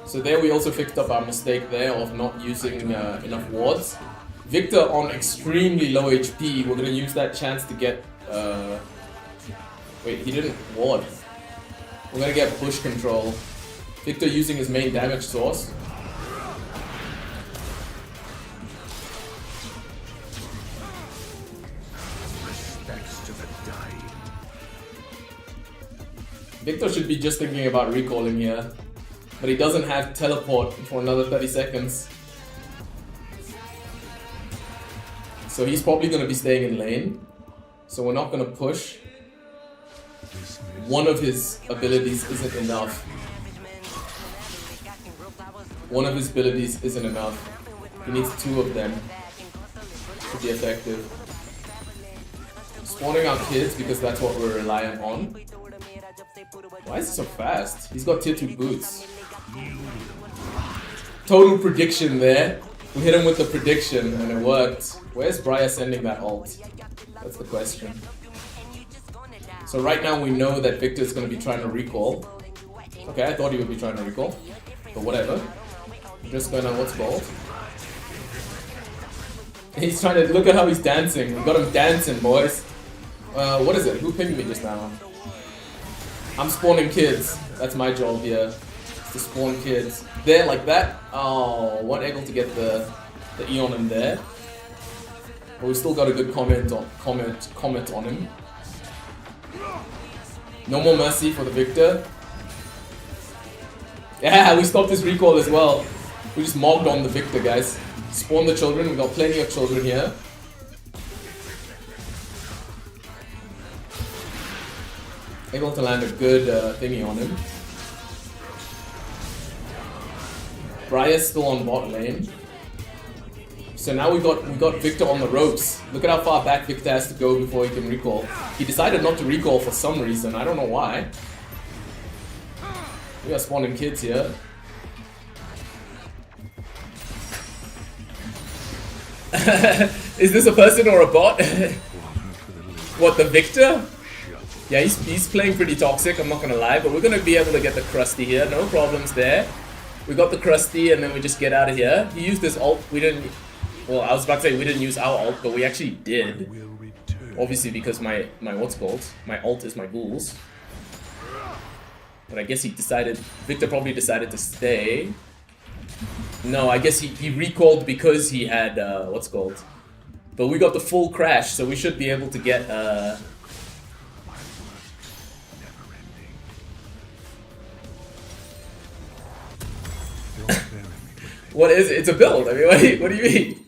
So there we also fixed up our mistake there of not using enough wards. Victor on extremely low HP. We're gonna use that chance to get. Wait, he didn't ward. We're gonna get push control. Victor using his main damage source. Victor should be just thinking about recalling here, but he doesn't have teleport for another 30 seconds. So he's probably going to be staying in lane, so we're not going to push. One of his abilities isn't enough. One of his abilities isn't enough. He needs two of them to be effective. Spawning our kids because that's what we're reliant on. Why is he so fast? He's got tier 2 boots. Total prediction there. We hit him with the prediction and it worked. Where's Briar sending that ult? That's the question. So right now we know that Victor's going to be trying to recall. Okay, I thought he would be trying to recall. But whatever. I'm just gonna, what's called? He's trying to, look at how he's dancing. We got him dancing, boys. What is it? Who pinged me just now? I'm spawning kids. That's my job here. To spawn kids. There, like that. Oh, weren't able to get the Eon in there. But we still got a good comment on him. No more mercy for the Victor. Yeah, we stopped his recall as well. We just mobbed on the Victor, guys. Spawn the children. We got plenty of children here. Able to land a good thingy on him. Briar's still on bot lane. So now we got Victor on the ropes. Look at how far back Victor has to go before he can recall. He decided not to recall for some reason. I don't know why. We are spawning kids here. Is this a person or a bot? What, the Victor? Yeah, he's playing pretty toxic, I'm not gonna lie, but we're gonna be able to get the Krusty here, no problems there. We got the Krusty and then we just get out of here. He used his ult, we didn't, well, I was about to say we didn't use our ult, but we actually did. Obviously because my what's called, my ult is my ghouls. But I guess he decided, Victor probably decided to stay. No, I guess he recalled because he had, what's called. But we got the full crash, so we should be able to get, what is it? It's a build, I mean, what do you mean?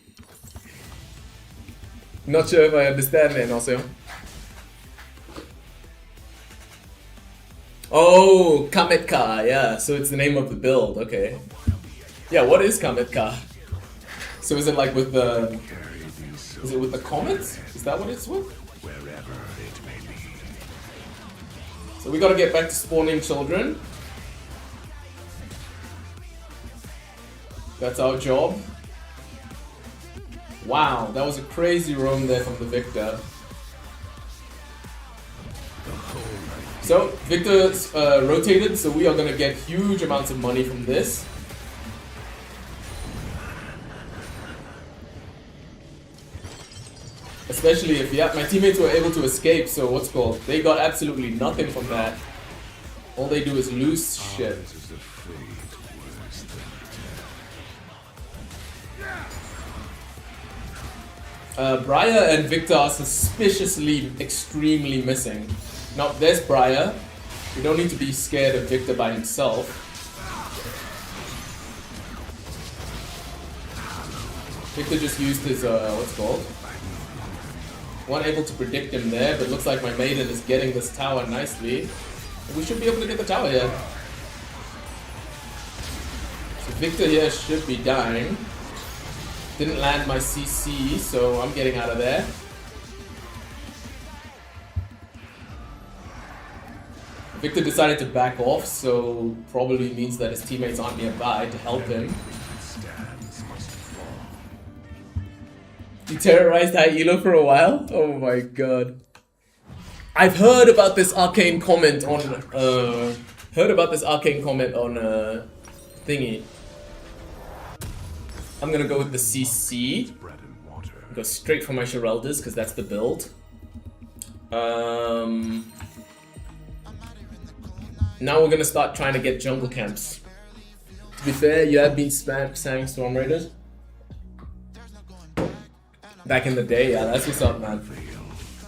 Not sure if I understand it also. Oh, Kametka, yeah, so it's the name of the build, okay. Yeah, what is Kametka? So is it like with the... Is it with the comets? Is that what it's with? So we gotta get back to spawning children. That's our job. Wow, that was a crazy roam there from the Victor. So, Victor's rotated, so we are gonna get huge amounts of money from this. Especially if, yeah, my teammates were able to escape, so what's called, they got absolutely nothing from that. All they do is lose shit. Briar and Victor are suspiciously extremely missing. Now, there's Briar. We don't need to be scared of Victor by himself. Victor just used his, what's it called? Weren't able to predict him there, but looks like my maiden is getting this tower nicely. We should be able to get the tower here. So Victor here should be dying. Didn't land my CC, so I'm getting out of there. Victor decided to back off, so probably means that his teammates aren't nearby to help him. You terrorized High Elo for a while? Oh my god. I've heard about this arcane comment on thingy. I'm gonna go with the CC. Go straight for my Shereldas because that's the build. Now we're gonna start trying to get jungle camps. To be fair, you have been spamming Storm Raiders. Back in the day, yeah, that's what's up, man.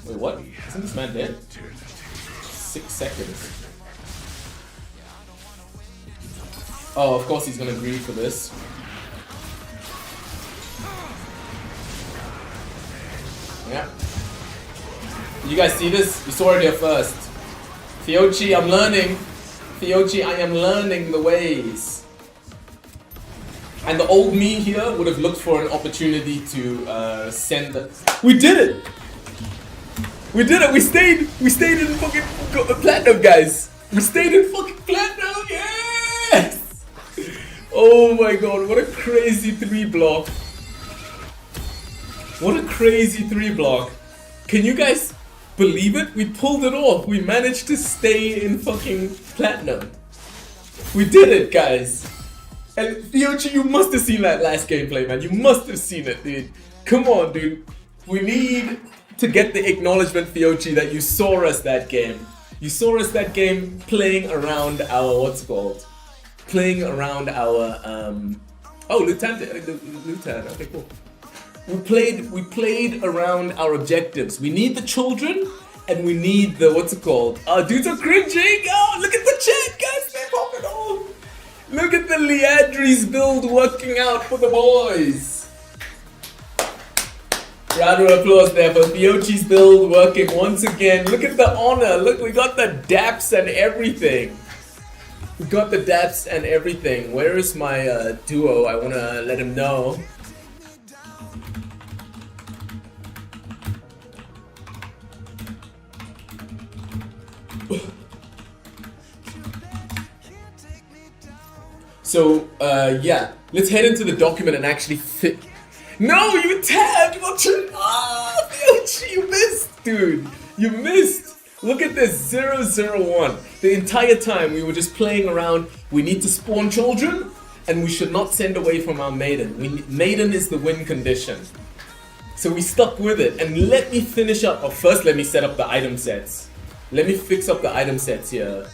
Wait, what? Isn't this man dead? 6 seconds. Oh, of course he's gonna grieve for this. Yeah. You guys see this? You saw it here first. Fiochi, I'm learning. Fiochi, I am learning the ways. And the old me here would have looked for an opportunity to send the... We did it! We did it! We stayed in fucking platinum, guys! We stayed in fucking platinum! Yes! Oh my god, what a crazy 3-block. What a crazy 3-block. Can you guys believe it? We pulled it off. We managed to stay in fucking platinum. We did it, guys. And Fiochi, you must have seen that last gameplay, man. You must have seen it, dude. Come on, dude. We need to get the acknowledgement, Fiochi, that you saw us that game. You saw us that game playing around our, what's it called? Playing around our, oh, Lieutenant, okay, cool. We played around our objectives. We need the children, and we need the, what's it called? Dudes are cringing! Oh, look at the chat, guys! They're popping off! Look at the Liadri's build working out for the boys! Round of applause there for Fiochi's build working once again. Look at the honor! Look, we got the daps and everything! We got the daps and everything. Where is my duo? I wanna let him know. So, yeah, let's head into the document and actually No, you tagged! You missed, dude! You missed! Look at this, 001. The entire time we were just playing around. We need to spawn children, and we should not send away from our maiden. Maiden is the win condition. So we stuck with it, and let me finish up. Oh, first let me set up the item sets. Let me fix up the item sets here.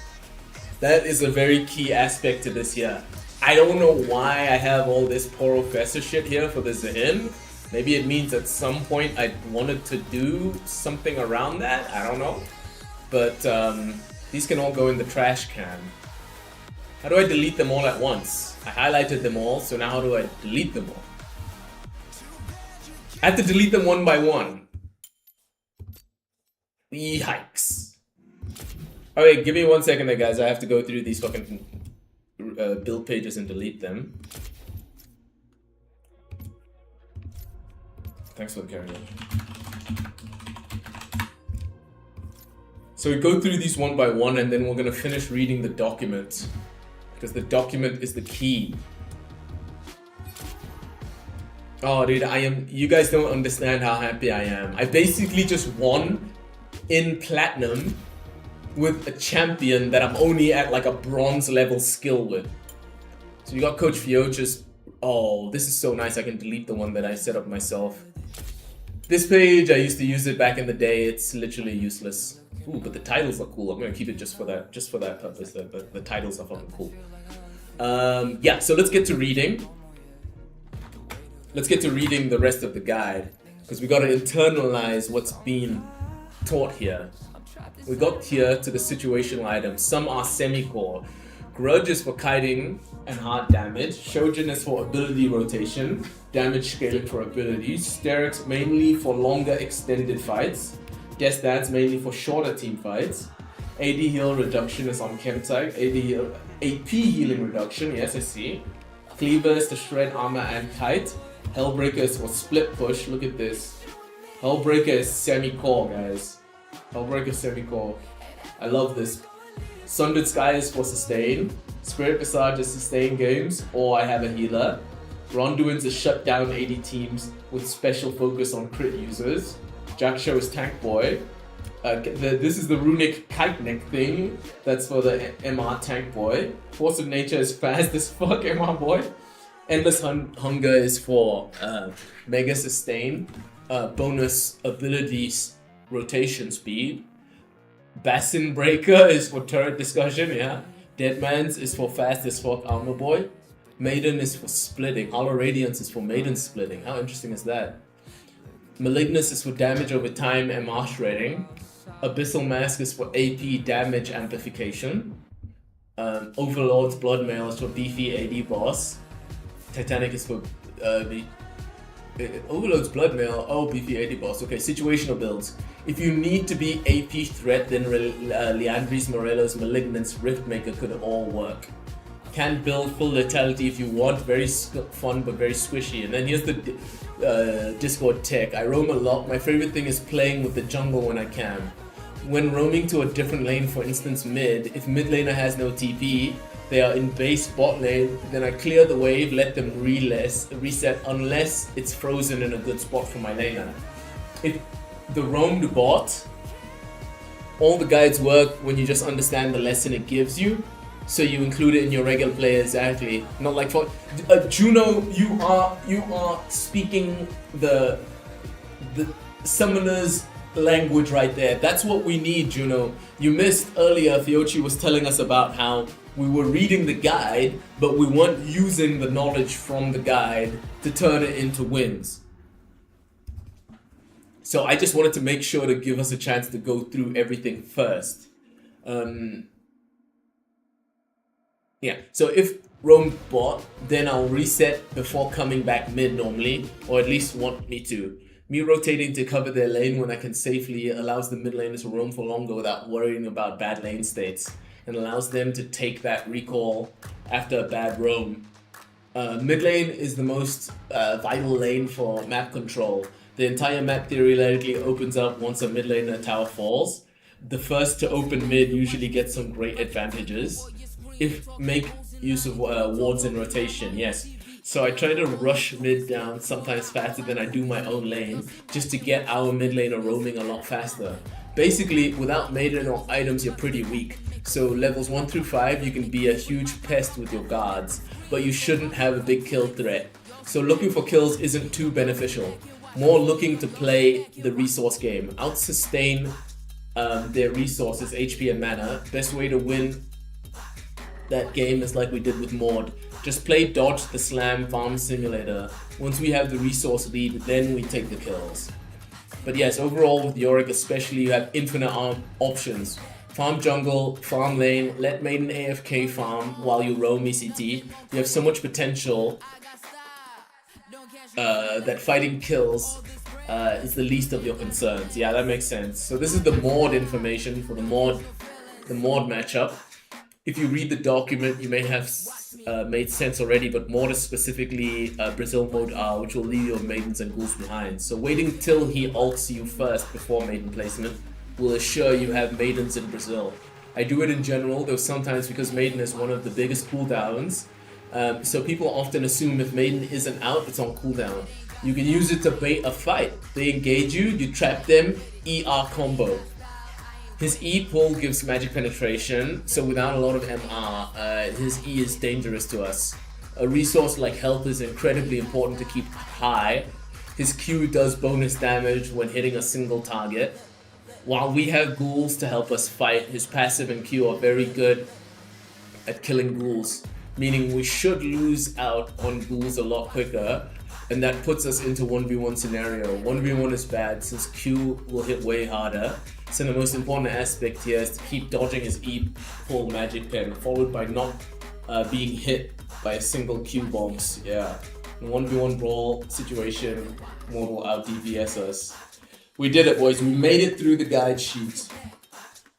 That is a very key aspect to this here. I don't know why I have all this Professor shit here for the Zahin. Maybe it means at some point I wanted to do something around that. I don't know. But these can all go in the trash can. How do I delete them all at once? I highlighted them all, so now how do I delete them all? I have to delete them one by one. Yikes. Alright, give me 1 second there, guys. I have to go through these fucking build pages and delete them. Thanks for the carry. So we go through these one by one, and then we're gonna finish reading the document, because the document is the key. Oh, dude, you guys don't understand how happy I am. I basically just won in platinum with a champion that I'm only at like a bronze level skill with. So you got Coach Fiocha's. Oh, this is so nice. I can delete the one that I set up myself. This page, I used to use it back in the day. It's literally useless. Ooh, but the titles are cool. I'm gonna keep it just for that purpose. The titles are fucking cool. Yeah, so let's get to reading. Let's get to reading the rest of the guide, because we gotta internalize what's being taught here. We got here to the situational items. Some are semi-core. Grudge is for kiting and hard damage. Shojin is for ability rotation. Damage scaling for abilities. Sterix mainly for longer extended fights. Death Dance mainly for shorter team fights. AD heal reduction is on Chemtag. AP healing reduction, yes I see. Cleaver is to shred armor and kite. Hellbreaker is for split push, look at this. Hellbreaker is semi-core, guys. Hellbreaker semi-core. I love this. Sundered Sky is for sustain. Spirit Visage is sustain games, or I have a healer. Ronduin's is shut down 80 teams with special focus on crit users. Jackshow is Tank Boy. This is the runic kite neck thing. That's for the MR Tank Boy. Force of Nature is fast as fuck, MR Boy. Endless Hunger is for Mega Sustain. Bonus abilities rotation speed. Bassin Breaker is for turret discussion, yeah. Deadman's is for fast as fuck armor boy. Maiden is for splitting. Hollow Radiance is for maiden splitting. How interesting is that? Malignus is for damage over time and marsh shredding. Abyssal Mask is for AP damage amplification. Overlord's Bloodmail is for beefy AD boss. Titanic is for Overload's Bloodmail. Oh, beefy AD boss. Okay, situational builds. If you need to be AP threat, then Leandris Morello's Malignance Riftmaker could all work. Can build full lethality if you want. Very fun but very squishy. And then here's the Discord tech. I roam a lot. My favorite thing is playing with the jungle when I can. When roaming to a different lane, for instance mid, if mid laner has no TP, they are in base bot lane, then I clear the wave, let them reset unless it's frozen in a good spot for my laner. If the roamed bot, all the guides work when you just understand the lesson it gives you, so you include it in your regular play exactly. Not like for Juno, you are speaking the summoner's language right there. That's what we need, Juno. You missed earlier. Fiochi was telling us about how we were reading the guide, but we weren't using the knowledge from the guide to turn it into wins. So I just wanted to make sure to give us a chance to go through everything first. Yeah, so if roam bot, then I'll reset before coming back mid normally, or at least want me to. Me rotating to cover their lane when I can safely allows the mid laners to roam for longer without worrying about bad lane states, and allows them to take that recall after a bad roam. Mid lane is the most vital lane for map control. The entire map theoretically opens up once a mid laner tower falls. The first to open mid usually gets some great advantages. If make use of wards in rotation, yes. So I try to rush mid down sometimes faster than I do my own lane, just to get our mid laner roaming a lot faster. Basically, without Maiden or items, you're pretty weak. So levels 1 through 5, you can be a huge pest with your guards, but you shouldn't have a big kill threat. So looking for kills isn't too beneficial. More looking to play the resource game. Out-sustain their resources, HP and mana. Best way to win that game is like we did with Maud. Just play dodge the slam farm simulator. Once we have the resource lead, then we take the kills. But yes, overall with Yorick especially, you have infinite options. Farm jungle, farm lane, let Maiden AFK farm while you roam ECT. You have so much potential that fighting kills is the least of your concerns. Yeah, that makes sense. So this is the Maud information for the Maud matchup. If you read the document, you may have made sense already, but Maud is specifically Brazil mode R, which will leave your maidens and ghouls behind. So waiting till he ults you first before maiden placement will assure you have maidens in Brazil. I do it in general, though sometimes because maiden is one of the biggest cooldowns. So people often assume if maiden isn't out, it's on cooldown. You can use it to bait a fight. They engage you, you trap them, ER combo. His E pull gives magic penetration, so without a lot of MR, his E is dangerous to us. A resource like health is incredibly important to keep high. His Q does bonus damage when hitting a single target. While we have ghouls to help us fight, his passive and Q are very good at killing ghouls, meaning we should lose out on ghouls a lot quicker, and that puts us into 1v1 scenario. 1v1 is bad since Q will hit way harder. So the most important aspect here is to keep dodging his E pull magic pen, followed by not being hit by a single Q bombs. Yeah, in 1v1 brawl situation, Maud will out DPS us. We did it, boys. We made it through the guide sheet.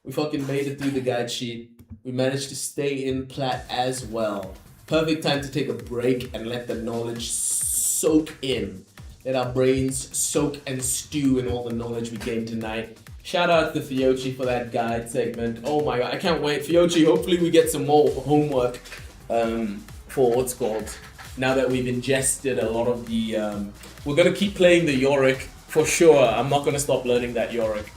We fucking made it through the guide sheet. We managed to stay in Plat as well. Perfect time to take a break and let the knowledge soak in. Let our brains soak and stew in all the knowledge we gained tonight. Shout out to Fiochi for that guide segment. Oh my god, I can't wait. Fiochi, hopefully we get some more homework for what's called. Now that we've ingested a lot of the... we're going to keep playing the Yorick for sure. I'm not going to stop learning that Yorick.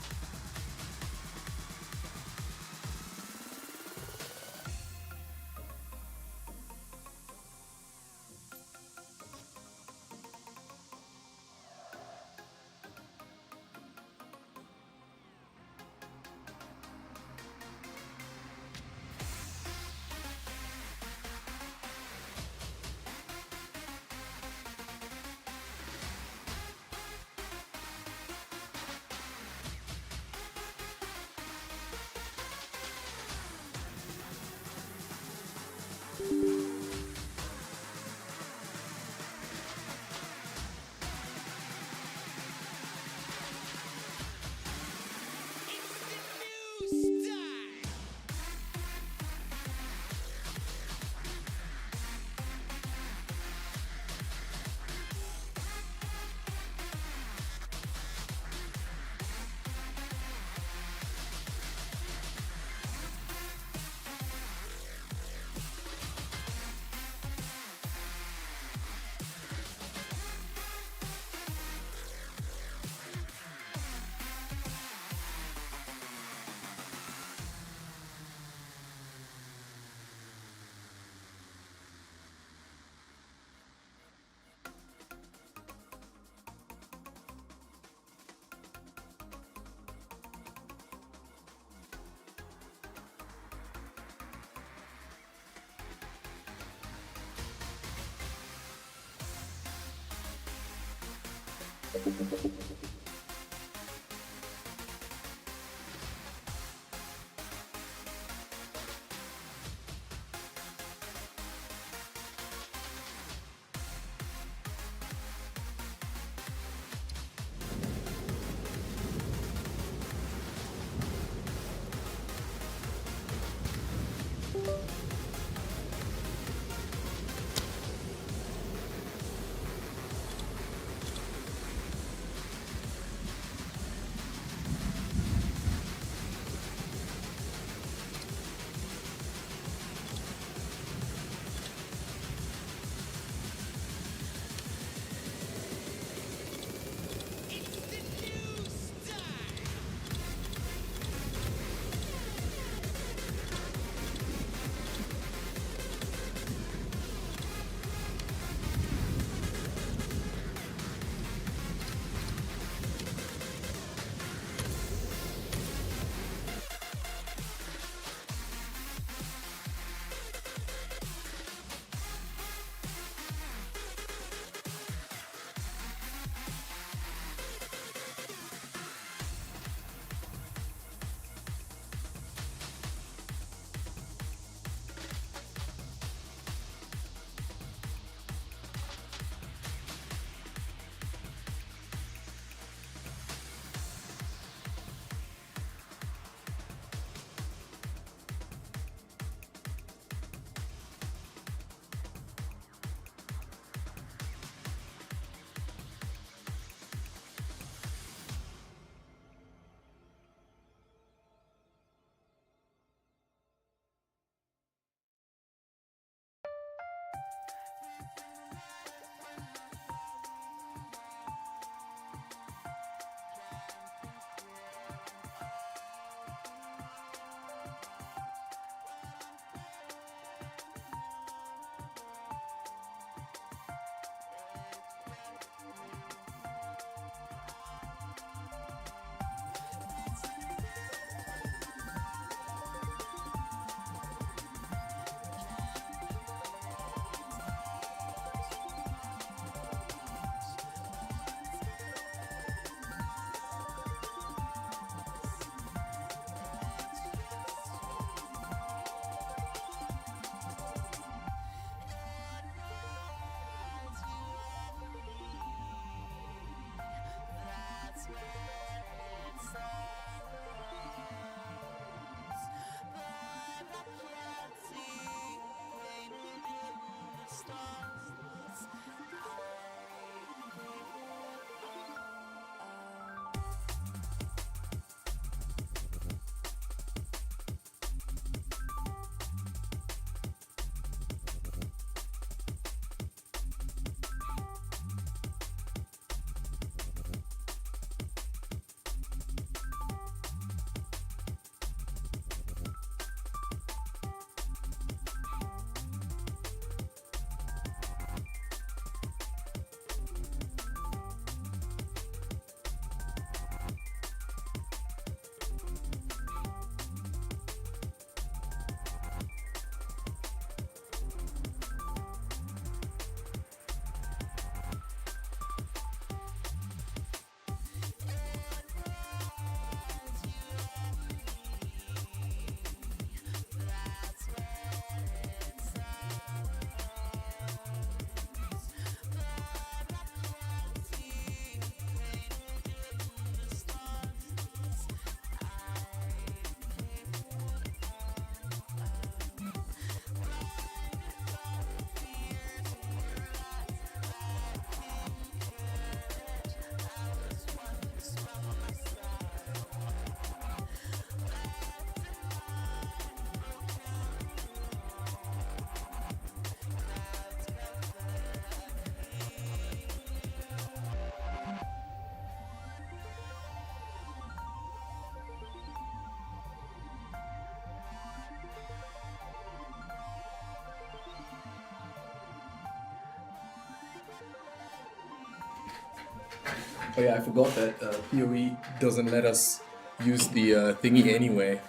Oh yeah, I forgot that PoE doesn't let us use the thingy anyway.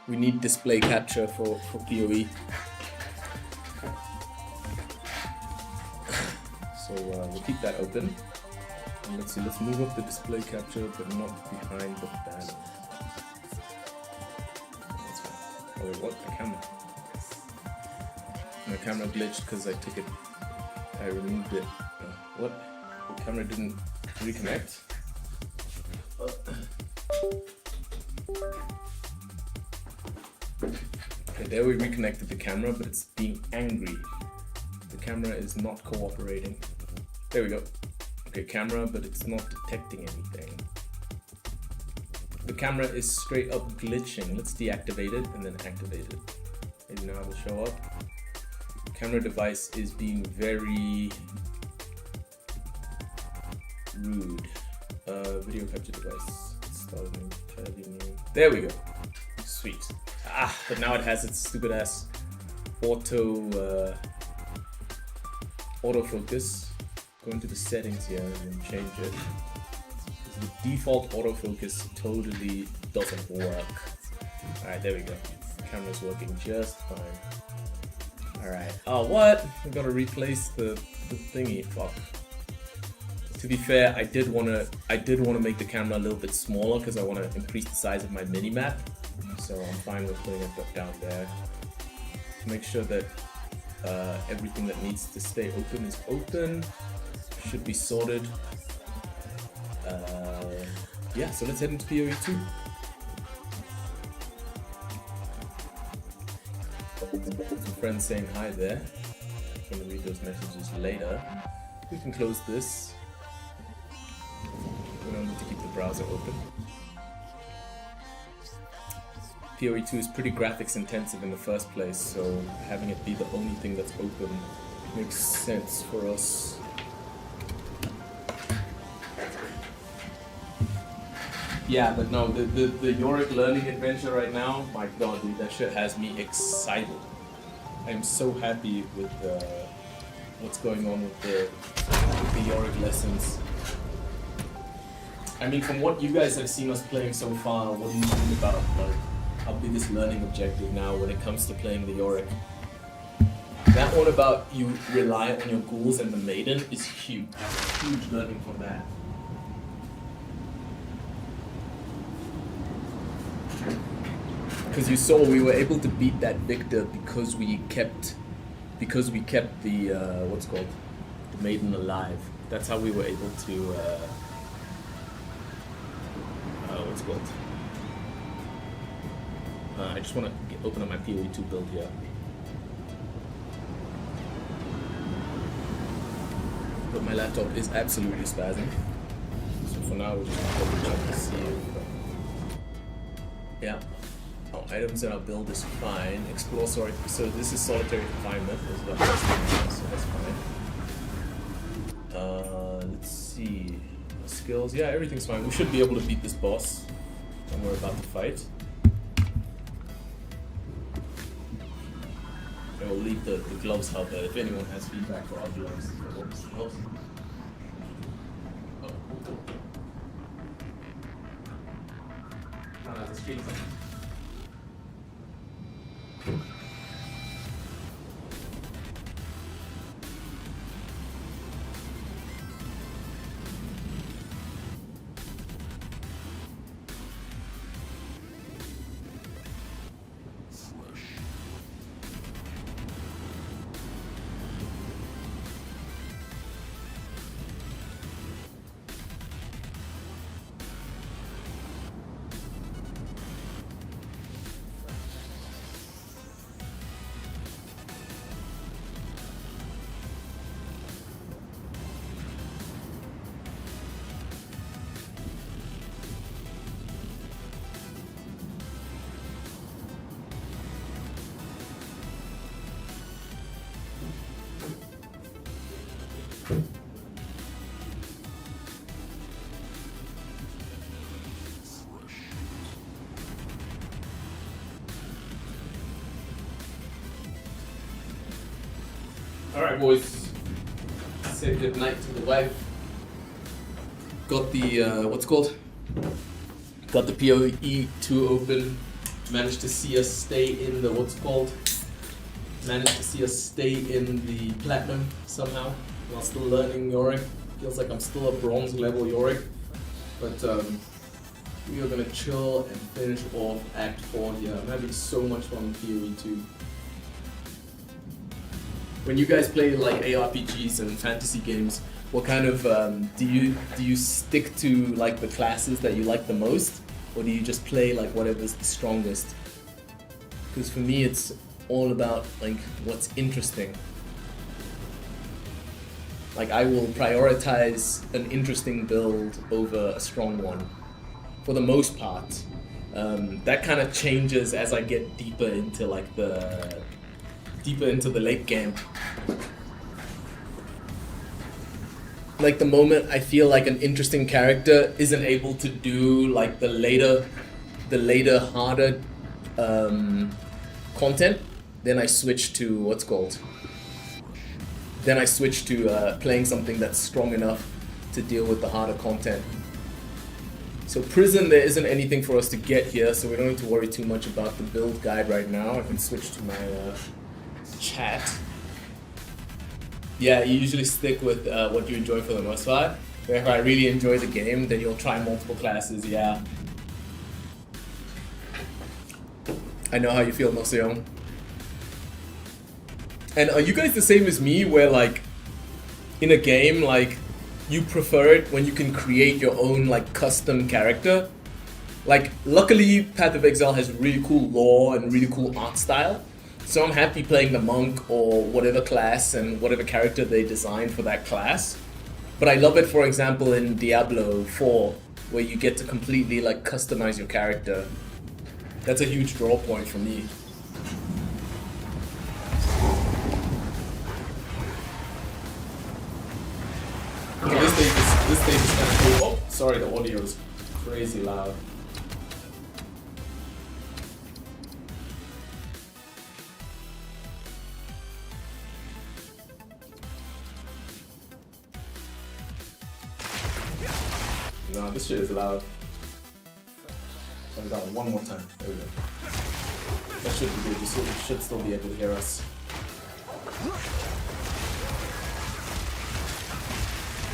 We need display capture for PoE. So we'll keep that open. And let's see, let's move up the display capture, but not behind the banner. That's fine. Oh wait, what? My camera. My camera glitched because I took it. I removed it. What? The camera didn't reconnect? Okay, there we reconnected the camera, but it's being angry. The camera is not cooperating. There we go. Okay, camera, but it's not detecting anything. The camera is straight up glitching. Let's deactivate it and then activate it. Maybe now it will show up. Camera device is being very rude. Video capture device. Starting entirely new. There we go. Sweet. Ah, but now it has its stupid ass autofocus. Go into the settings here and then change it. The default autofocus totally doesn't work. Alright, there we go. The camera's working just fine. Alright. Oh, what? I gotta replace the thingy. Fuck. To be fair, I did wanna make the camera a little bit smaller because I wanna increase the size of my mini map. So I'm fine with putting it down there. Make sure that everything that needs to stay open is open. Should be sorted. Yeah, so let's head into PoE 2. Some friends saying hi there. I'm gonna read those messages later. We can close this. We don't need to keep the browser open. PoE 2 is pretty graphics intensive in the first place, so having it be the only thing that's open makes sense for us. Yeah, but no, the Yorick learning adventure right now, my god, dude, that shit has me excited. I'm so happy with what's going on with the Yorick lessons. I mean, from what you guys have seen us playing so far, what do you think about like our biggest learning objective now when it comes to playing the Yorick? That one about you rely on your ghouls and the maiden is huge. Huge learning from that. Because you saw we were able to beat that Victor because we kept the what's called the maiden alive. That's how we were able to what's called. I just want to open up my PoE 2 build here. But my laptop is absolutely spazzing. So for now, we're just going to check to see if yeah. Oh, items in our build is fine. Explore, sorry. So this is solitary confinement. Is the first thing, so that's fine. Let's see. Skills. Yeah, everything's fine. We should be able to beat this boss when we're about to fight. And we'll leave the gloves hub there if anyone has feedback for our gloves. Oops, gloves. Oh. That's a street. Alright boys, say good night to the wife. got the what's it called? Got the PoE2 open. Managed to see us stay in the what's it called? Managed to see us stay in the platinum somehow while still learning Yorick. Feels like I'm still a bronze level Yorick, but we are gonna chill and finish off Act 4 here. I'm having so much fun with PoE2. When you guys play like ARPGs and fantasy games, what kind of do you stick to like the classes that you like the most, or do you just play like whatever's the strongest? Because for me, it's all about like what's interesting. Like I will prioritize an interesting build over a strong one, for the most part. That kind of changes as I get deeper into like the late game. Like the moment I feel like an interesting character isn't able to do like the later harder content, then I switch to what's called. Then I switch to playing something that's strong enough to deal with the harder content. So prison, there isn't anything for us to get here, so we don't need to worry too much about the build guide right now. I can switch to my chat. Yeah, you usually stick with what you enjoy for the most part. But if I really enjoy the game, then you'll try multiple classes, yeah. I know how you feel, Noseon. And are you guys the same as me, where like, in a game, like, you prefer it when you can create your own like custom character? Like, luckily, Path of Exile has really cool lore and really cool art style. So I'm happy playing the monk or whatever class and whatever character they designed for that class. But I love it, for example, in Diablo 4, where you get to completely like customize your character. That's a huge draw point for me. Okay, this stage is kind of cool. Oh, sorry, the audio is crazy loud. No, this shit is loud. Turn it down one more time. There we go. That should be good. You should still be able to hear us.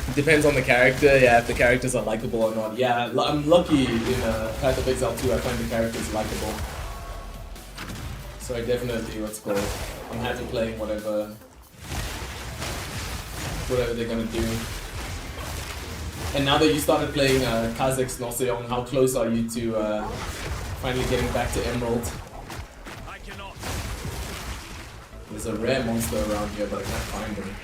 It depends on the character, yeah, if the characters are likable or not. Yeah, I'm lucky in Path of Exile 2, I find the characters likable. So I definitely, what's called, I'm happy playing whatever they're gonna do. And now that you started playing Kazakh's Noseon, how close are you to finally getting back to Emerald? There's a rare monster around here, but I can't find him.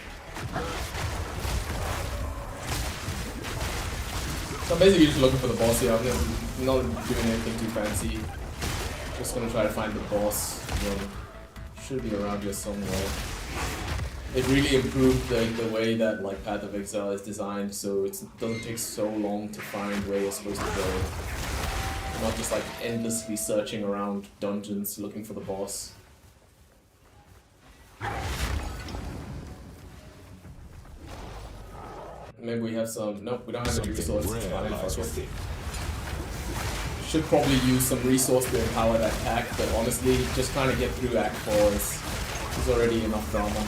So I'm basically just looking for the boss here. I'm not doing anything too fancy. Just gonna try to find the boss. Should be around here somewhere. It really improved the way that like Path of Exile is designed, so it doesn't take so long to find where you're supposed to go. You're not just like endlessly searching around dungeons looking for the boss. Maybe we have some. Nope, we don't have any resources. It's fine, fuck it. Should probably use some resource to empower that pack, but honestly, just trying to get through Act 4 is already enough drama.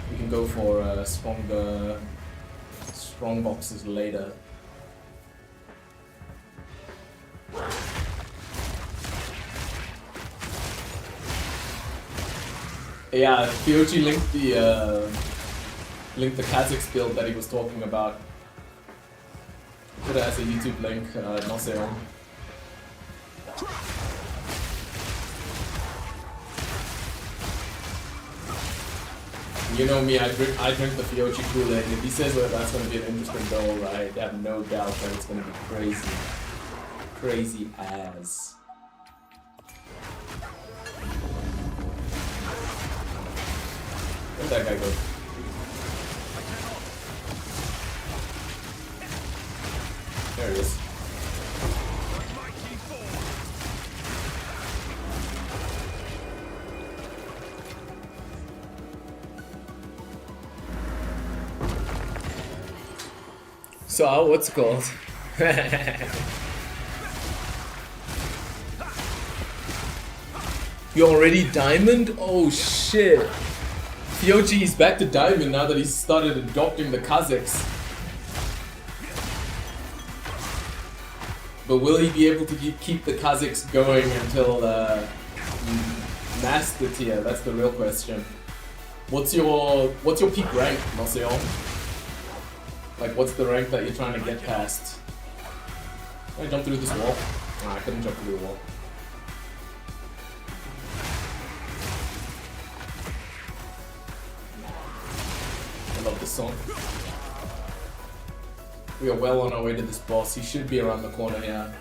We can go for strong boxes later. Yeah, Fiochi linked the Kazakh's build that he was talking about. Put it as a YouTube link, Noseon. You know me, I drink the Fiochi Kool-Aid. If he says that that's going to be an interesting build, I have no doubt that it's going to be crazy. Crazy as. Where'd that guy go? There it is. So, what's it called? You're already diamond? Oh shit. Fiochi is back to diamond now that he's started adopting the Kazakhs. But will he be able to keep the Kazakhs going until master tier? That's the real question. What's your peak rank, Marcel? Like, what's the rank that you're trying to get past? Can I jump through this wall? Nah, I couldn't jump through the wall. I love this song. We are well on our way to this boss. He should be around the corner here.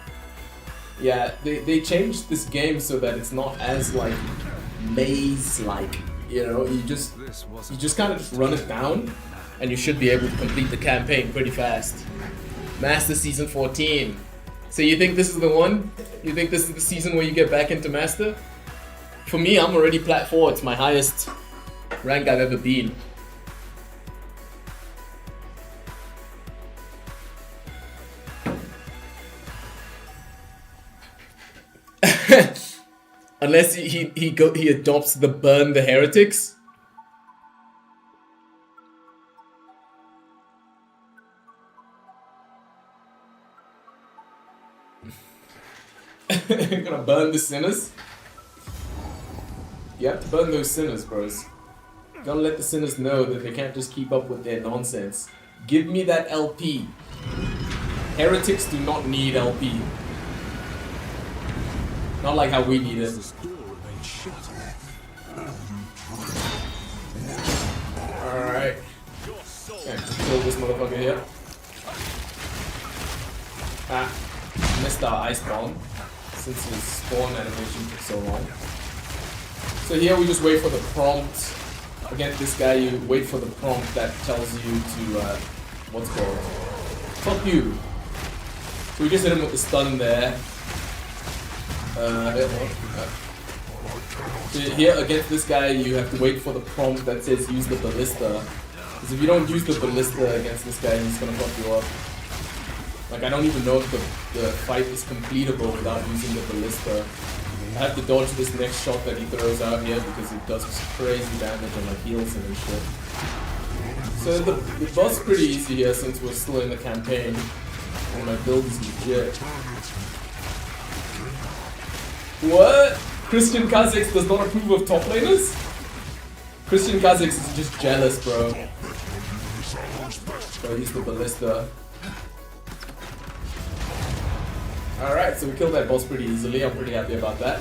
Yeah, they changed this game so that it's not as like maze-like. You know, you just kind of just run it down, and you should be able to complete the campaign pretty fast. Master Season 14. So you think this is the one? You think this is the season where you get back into Master? For me, I'm already Plat 4. It's my highest rank I've ever been. Unless he adopts the burn the heretics. Gonna burn the sinners. You have to burn those sinners, bros. Gotta let the sinners know that they can't just keep up with their nonsense. Give me that LP. Heretics do not need LP. Not like how we need it. Alright. Okay, kill this motherfucker here. Ah, missed our ice bomb since his spawn animation took so long. So here we just wait for the prompt. Against this guy, you wait for the prompt that tells you to, what's called? Fuck you. So we just hit him with the stun there. So here against this guy, you have to wait for the prompt that says use the ballista. Because if you don't use the ballista against this guy, he's gonna fuck you up. Like, I don't even know if the fight is completable without using the ballista. I have to dodge this next shot that he throws out here because it does crazy damage and like heals him and shit. So the boss is pretty easy here since we're still in the campaign. And my build is legit. What? Christian Kazakhs does not approve of top laners? Christian Kazakhs is just jealous, bro. So I use the ballista. Alright, so we killed that boss pretty easily. I'm pretty happy about that.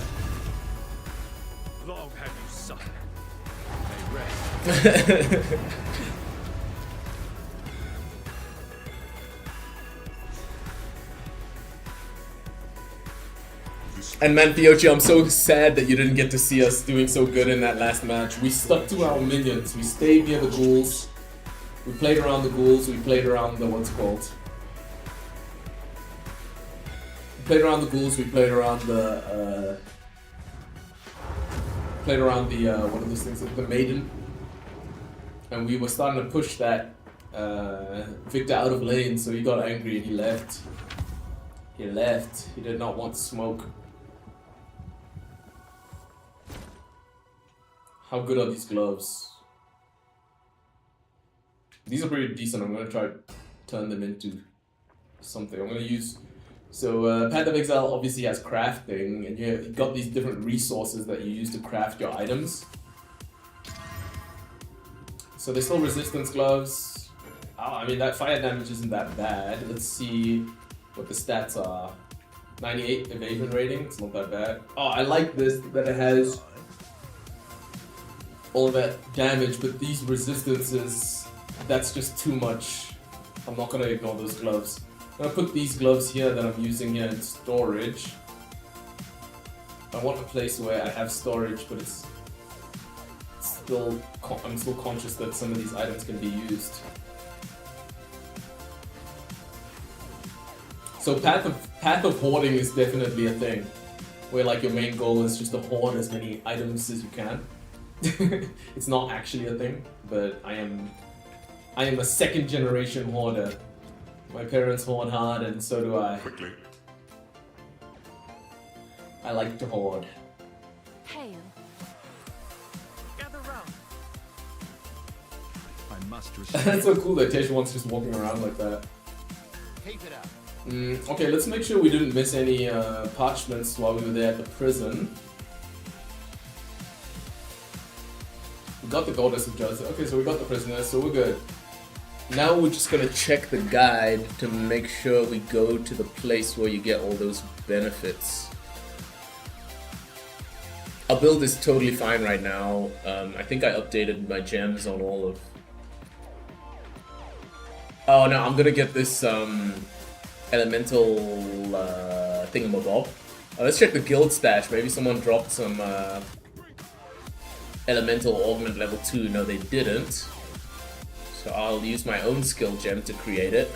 Long have you suffered. May rest. And man, Fiochi, I'm so sad that you didn't get to see us doing so good in that last match. We stuck to our minions. We stayed near the ghouls. We played around the ghouls. We played around the what's called. We played around the ghouls. We played around the what are those things? The maiden. And we were starting to push that Victor out of lane, so he got angry and he left. He left. He did not want smoke. How good are these gloves? These are pretty decent. I'm gonna try to turn them into something. I'm gonna use... So, Path of Exile obviously has crafting, and you got these different resources that you use to craft your items. So they're still resistance gloves. Oh, I mean, that fire damage isn't that bad. Let's see what the stats are. 98 evasion rating, it's not that bad. Oh, I like this, that it has all of that damage, but these resistances, that's just too much. I'm not gonna ignore those gloves. I'm gonna put these gloves here that I'm using here in storage. I want a place where I have storage, but it's still, I'm still conscious that some of these items can be used. So path of hoarding is definitely a thing, where like your main goal is just to hoard as many items as you can. It's not actually a thing, but I am a second generation hoarder. My parents hoard hard, and so do I. Quickly. I like to hoard. Hail. Gather round. I must That's so cool that Teshuan's just walking around like that. Keep it up. Okay, let's make sure we didn't miss any parchments while we were there at the prison. We got the goddess of justice. Okay, so we got the prisoners, so we're good. Now we're just gonna check the guide to make sure we go to the place where you get all those benefits. Our build is totally fine right now. I think I updated my gems on all of... Oh no, I'm gonna get this elemental thingamabob. Let's check the guild stash. Maybe someone dropped some elemental augment level 2. No, they didn't. So I'll use my own skill gem to create it.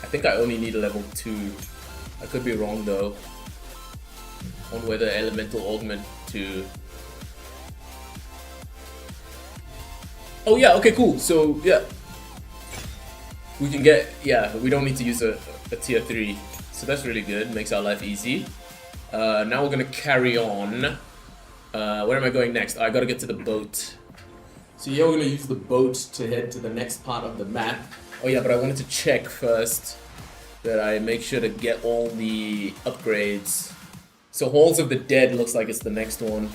I think I only need a level 2. I could be wrong though on whether elemental augment to... Oh yeah, okay, cool. So yeah, we can get, yeah, we don't need to use a tier 3. So that's really good, makes our life easy. Now we're gonna carry on. Where am I going next? I gotta get to the boat. So yeah, we're gonna use the boat to head to the next part of the map. Oh yeah, but I wanted to check first that I make sure to get all the upgrades. So Halls of the Dead looks like it's the next one.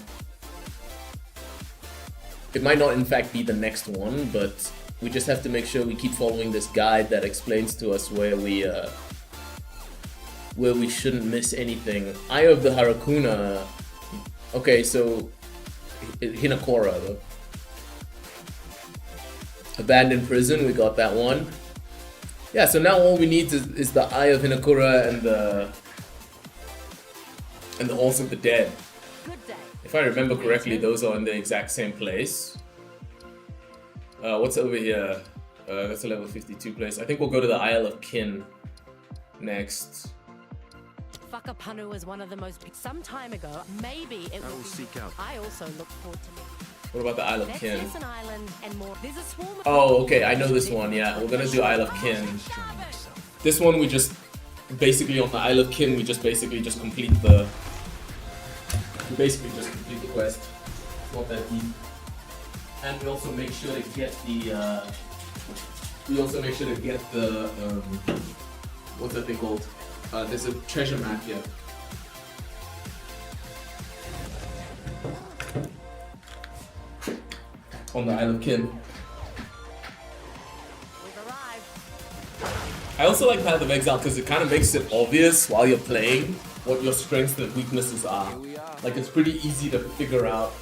It might not in fact be the next one, but we just have to make sure we keep following this guide that explains to us where we shouldn't miss anything. Eye of the Harakuna. Okay, so Hinakora though. Abandoned Prison, we got that one. Yeah, so now all we need is the Eye of Hinakura and the Halls of the Dead. Good day. If I remember correctly, those are in the exact same place. What's over here? That's a level 52 place. I think we'll go to the Isle of Kin next. Whakapanu is one of the most... Some time ago, maybe it will seek out. I also look forward to meeting. What about the Isle of Next Kin? is an island and more. There's a swarm of... Oh, okay, I know this one, yeah. We're gonna do Isle of Kin. This one we just basically on the Isle of Kin we just basically just complete the quest. It's not that deep. And we also make sure to get the what's that thing called? There's a treasure map here. On the Isle of Kin. We've arrived. I also like Path of Exile because it kind of makes it obvious while you're playing what your strengths and weaknesses are. Like it's pretty easy to figure out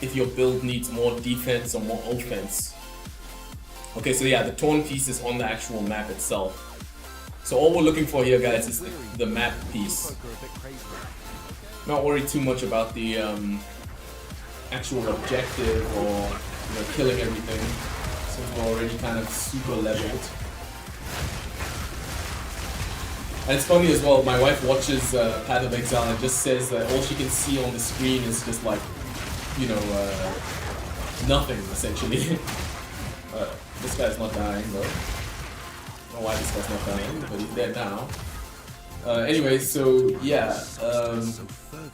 if your build needs more defense or more offense. Okay, so yeah, the torn piece is on the actual map itself. So all we're looking for here, guys, is the map piece. Not worry too much about the actual objective or killing everything, since we're already kind of super leveled. And it's funny as well, my wife watches Path of Exile and just says that all she can see on the screen is just like, nothing essentially. This guy's not dying though. I don't know why this guy's not dying, but he's dead now. Anyway, so yeah,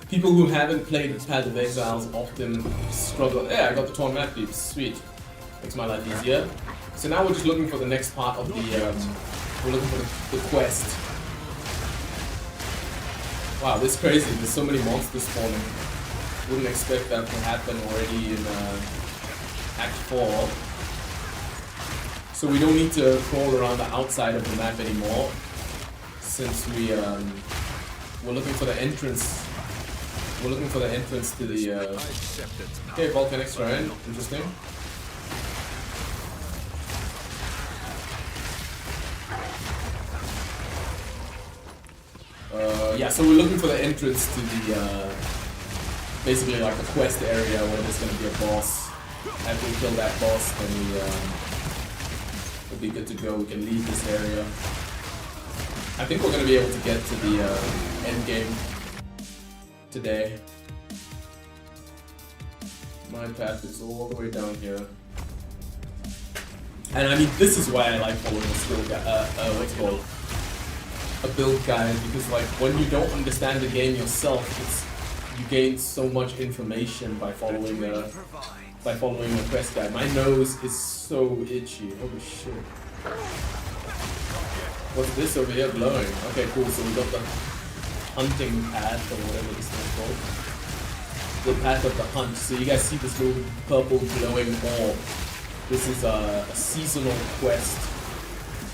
people who haven't played Path of Exiles often struggle. Yeah, I got the torn map peeps, sweet. Makes my life easier. So now we're just looking for the next part of the, we're looking for the quest. Wow, this is crazy, there's so many monsters spawning. Wouldn't expect that to happen already in Act 4. So we don't need to crawl around the outside of the map anymore, since we're looking for the entrance. We're looking for the entrance to the. Okay, Volcanic Shrine. Interesting. Yeah, so we're looking for the entrance to the basically like the quest area where there's gonna be a boss. After we kill that boss, then we'll be good to go. We can leave this area. I think we're gonna be able to get to the end game today. My path is all the way down here. And I mean, this is why I like following a skill guy, what's it called? A build guide, because like when you don't understand the game yourself, you gain so much information by following a quest guide. My nose is so itchy. Holy shit. What's this over here glowing? Okay, cool. So we got the hunting path or whatever this thing's called. The path of the hunt. So you guys see this little purple glowing orb. This is a seasonal quest.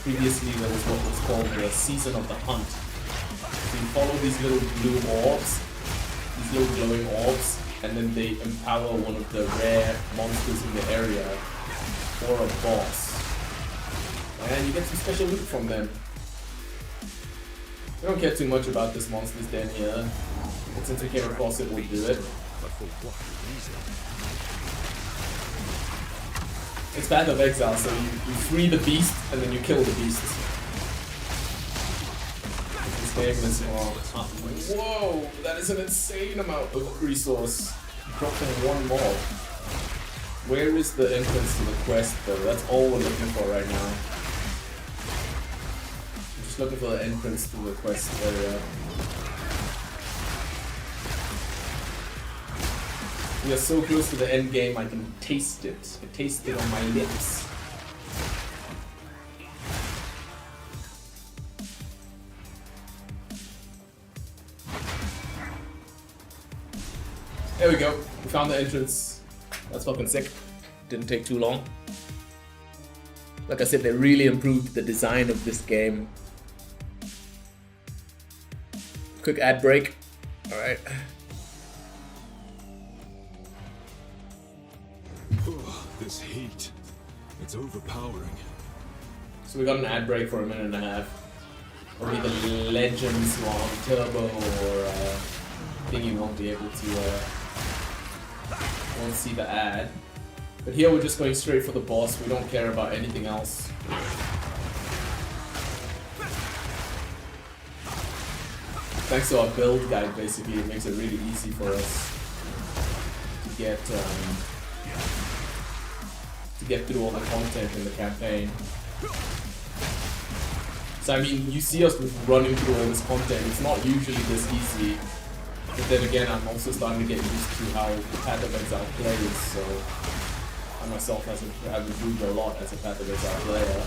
Previously there was what was called the Season of the Hunt. So you follow these little blue orbs, these little glowing orbs, and then they empower one of the rare monsters in the area or a boss. And you get some special loot from them. We don't care too much about this monster's den here, but since we came across it, we'll do it. It's Path of Exile, so you free the beast and then you kill the beast. This game is whoa, that is an insane amount of resource. Dropping one more. Where is the entrance to the quest though? That's all we're looking for right now. I'm just looking for the entrance to the quest area. We are so close to the end game, I can taste it. I taste it on my lips. There we go. We found the entrance. That's fucking sick. Didn't take too long. Like I said, they really improved the design of this game. Quick ad break. Alright. This heat, it's overpowering. So we got an ad break for a minute and a half. Only the legends who are on turbo or thingy won't be able to won't see the ad. But here we're just going straight for the boss. We don't care about anything else. Thanks to our build guide, basically, it makes it really easy for us to get through all the content in the campaign. So I mean, you see us running through all this content, it's not usually this easy. But then again, I'm also starting to get used to how the Path of Exile plays, so I myself have improved a lot as a Path of Exile player.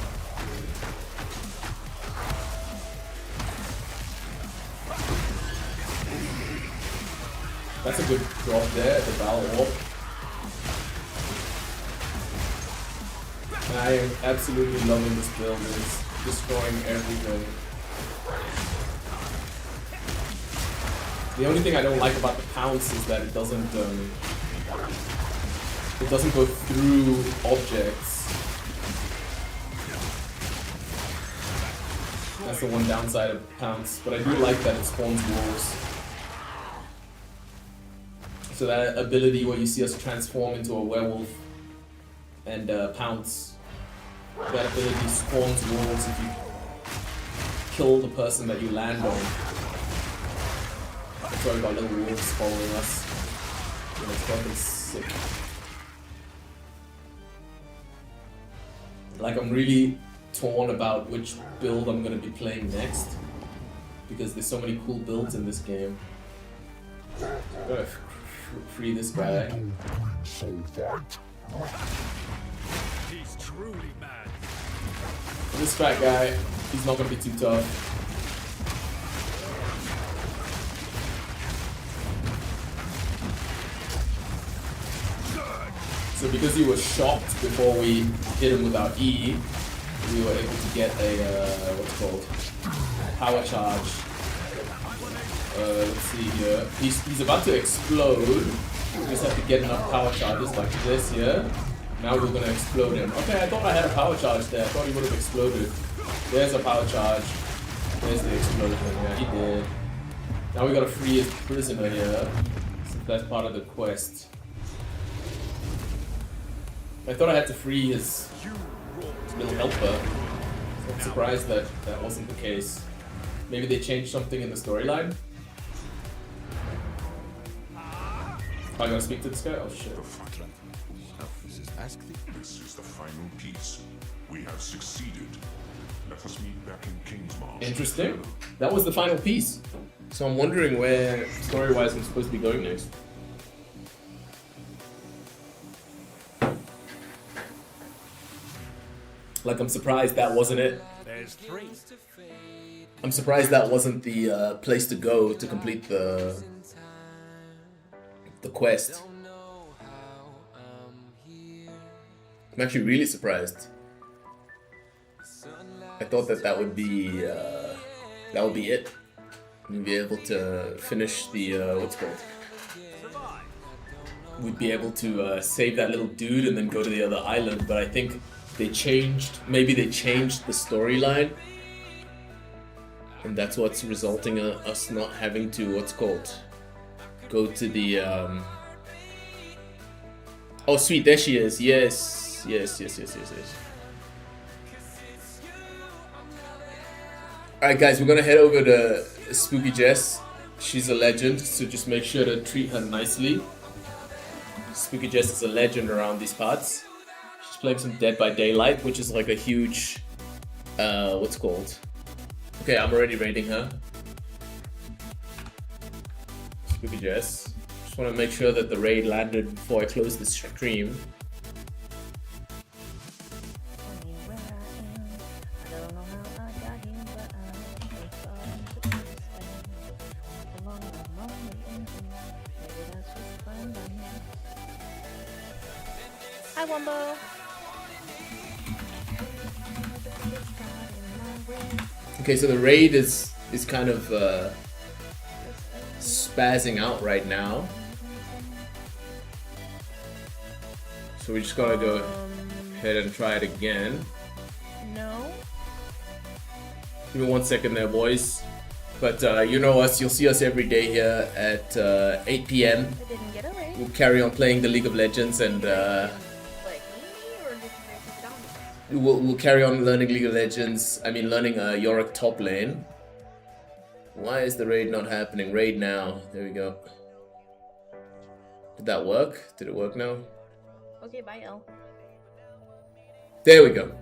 That's a good drop there, the Battle Orb. I am absolutely loving this build, it's destroying everything. The only thing I don't like about the pounce is that it doesn't go through objects. That's the one downside of pounce, but I do like that it spawns wolves. So that ability where you see us transform into a werewolf and pounce, that ability spawns wolves if you kill the person that you land on. That's why we got little wolves following us. And it's fucking sick. Like, I'm really torn about which build I'm gonna be playing next, because there's so many cool builds in this game. Gotta free this guy. He's truly mad. This fat guy, he's not gonna be too tough. So because he was shocked before we hit him with our E, we were able to get a, what's it called? Power charge. Let's see here. He's about to explode. We just have to get enough power charges like this here. Now we're gonna explode him. Okay, I thought I had a power charge there. I thought he would have exploded. There's a power charge. There's the explosion. Yeah, he did. Now we gotta free his prisoner here. So that's part of the quest. I thought I had to free his little helper. So I'm surprised that that wasn't the case. Maybe they changed something in the storyline? I gotta speak to this guy? Oh shit. This is the final piece. We have succeeded. Let us meet back in Kingsmars. Interesting. That was the final piece. So I'm wondering where, story-wise, I'm supposed to be going next. Like, I'm surprised that wasn't it. There's 3. I'm surprised that wasn't the place to go to complete the quest. I'm actually really surprised. I thought that would be it. We'd be able to finish the what's it called? We'd be able to save that little dude and then go to the other island. But I think maybe they changed the storyline, and that's what's resulting in us not having to go to the oh sweet, there she is. Yes. Alright guys, we're gonna head over to Spooky Jess. She's a legend, so just make sure to treat her nicely. Spooky Jess is a legend around these parts. She's playing some Dead by Daylight, which is like a huge what's it called? Okay, I'm already rating her. Spooky Jess. Just want to make sure that the raid landed before I close the stream. Hi, Wombo. Okay, so the raid is kind of spazzing out right now. So we just gotta go ahead and try it again. No. Give me 1 second there, boys. But you know us, you'll see us every day here at 8 p.m. I didn't get a raise. We'll carry on playing the League of Legends and Like me or just raise we'll carry on learning League of Legends. I mean, learning Yorick top lane. Why is the raid not happening? Raid now. There we go. Did that work? Did it work now? Okay, bye, L. There we go.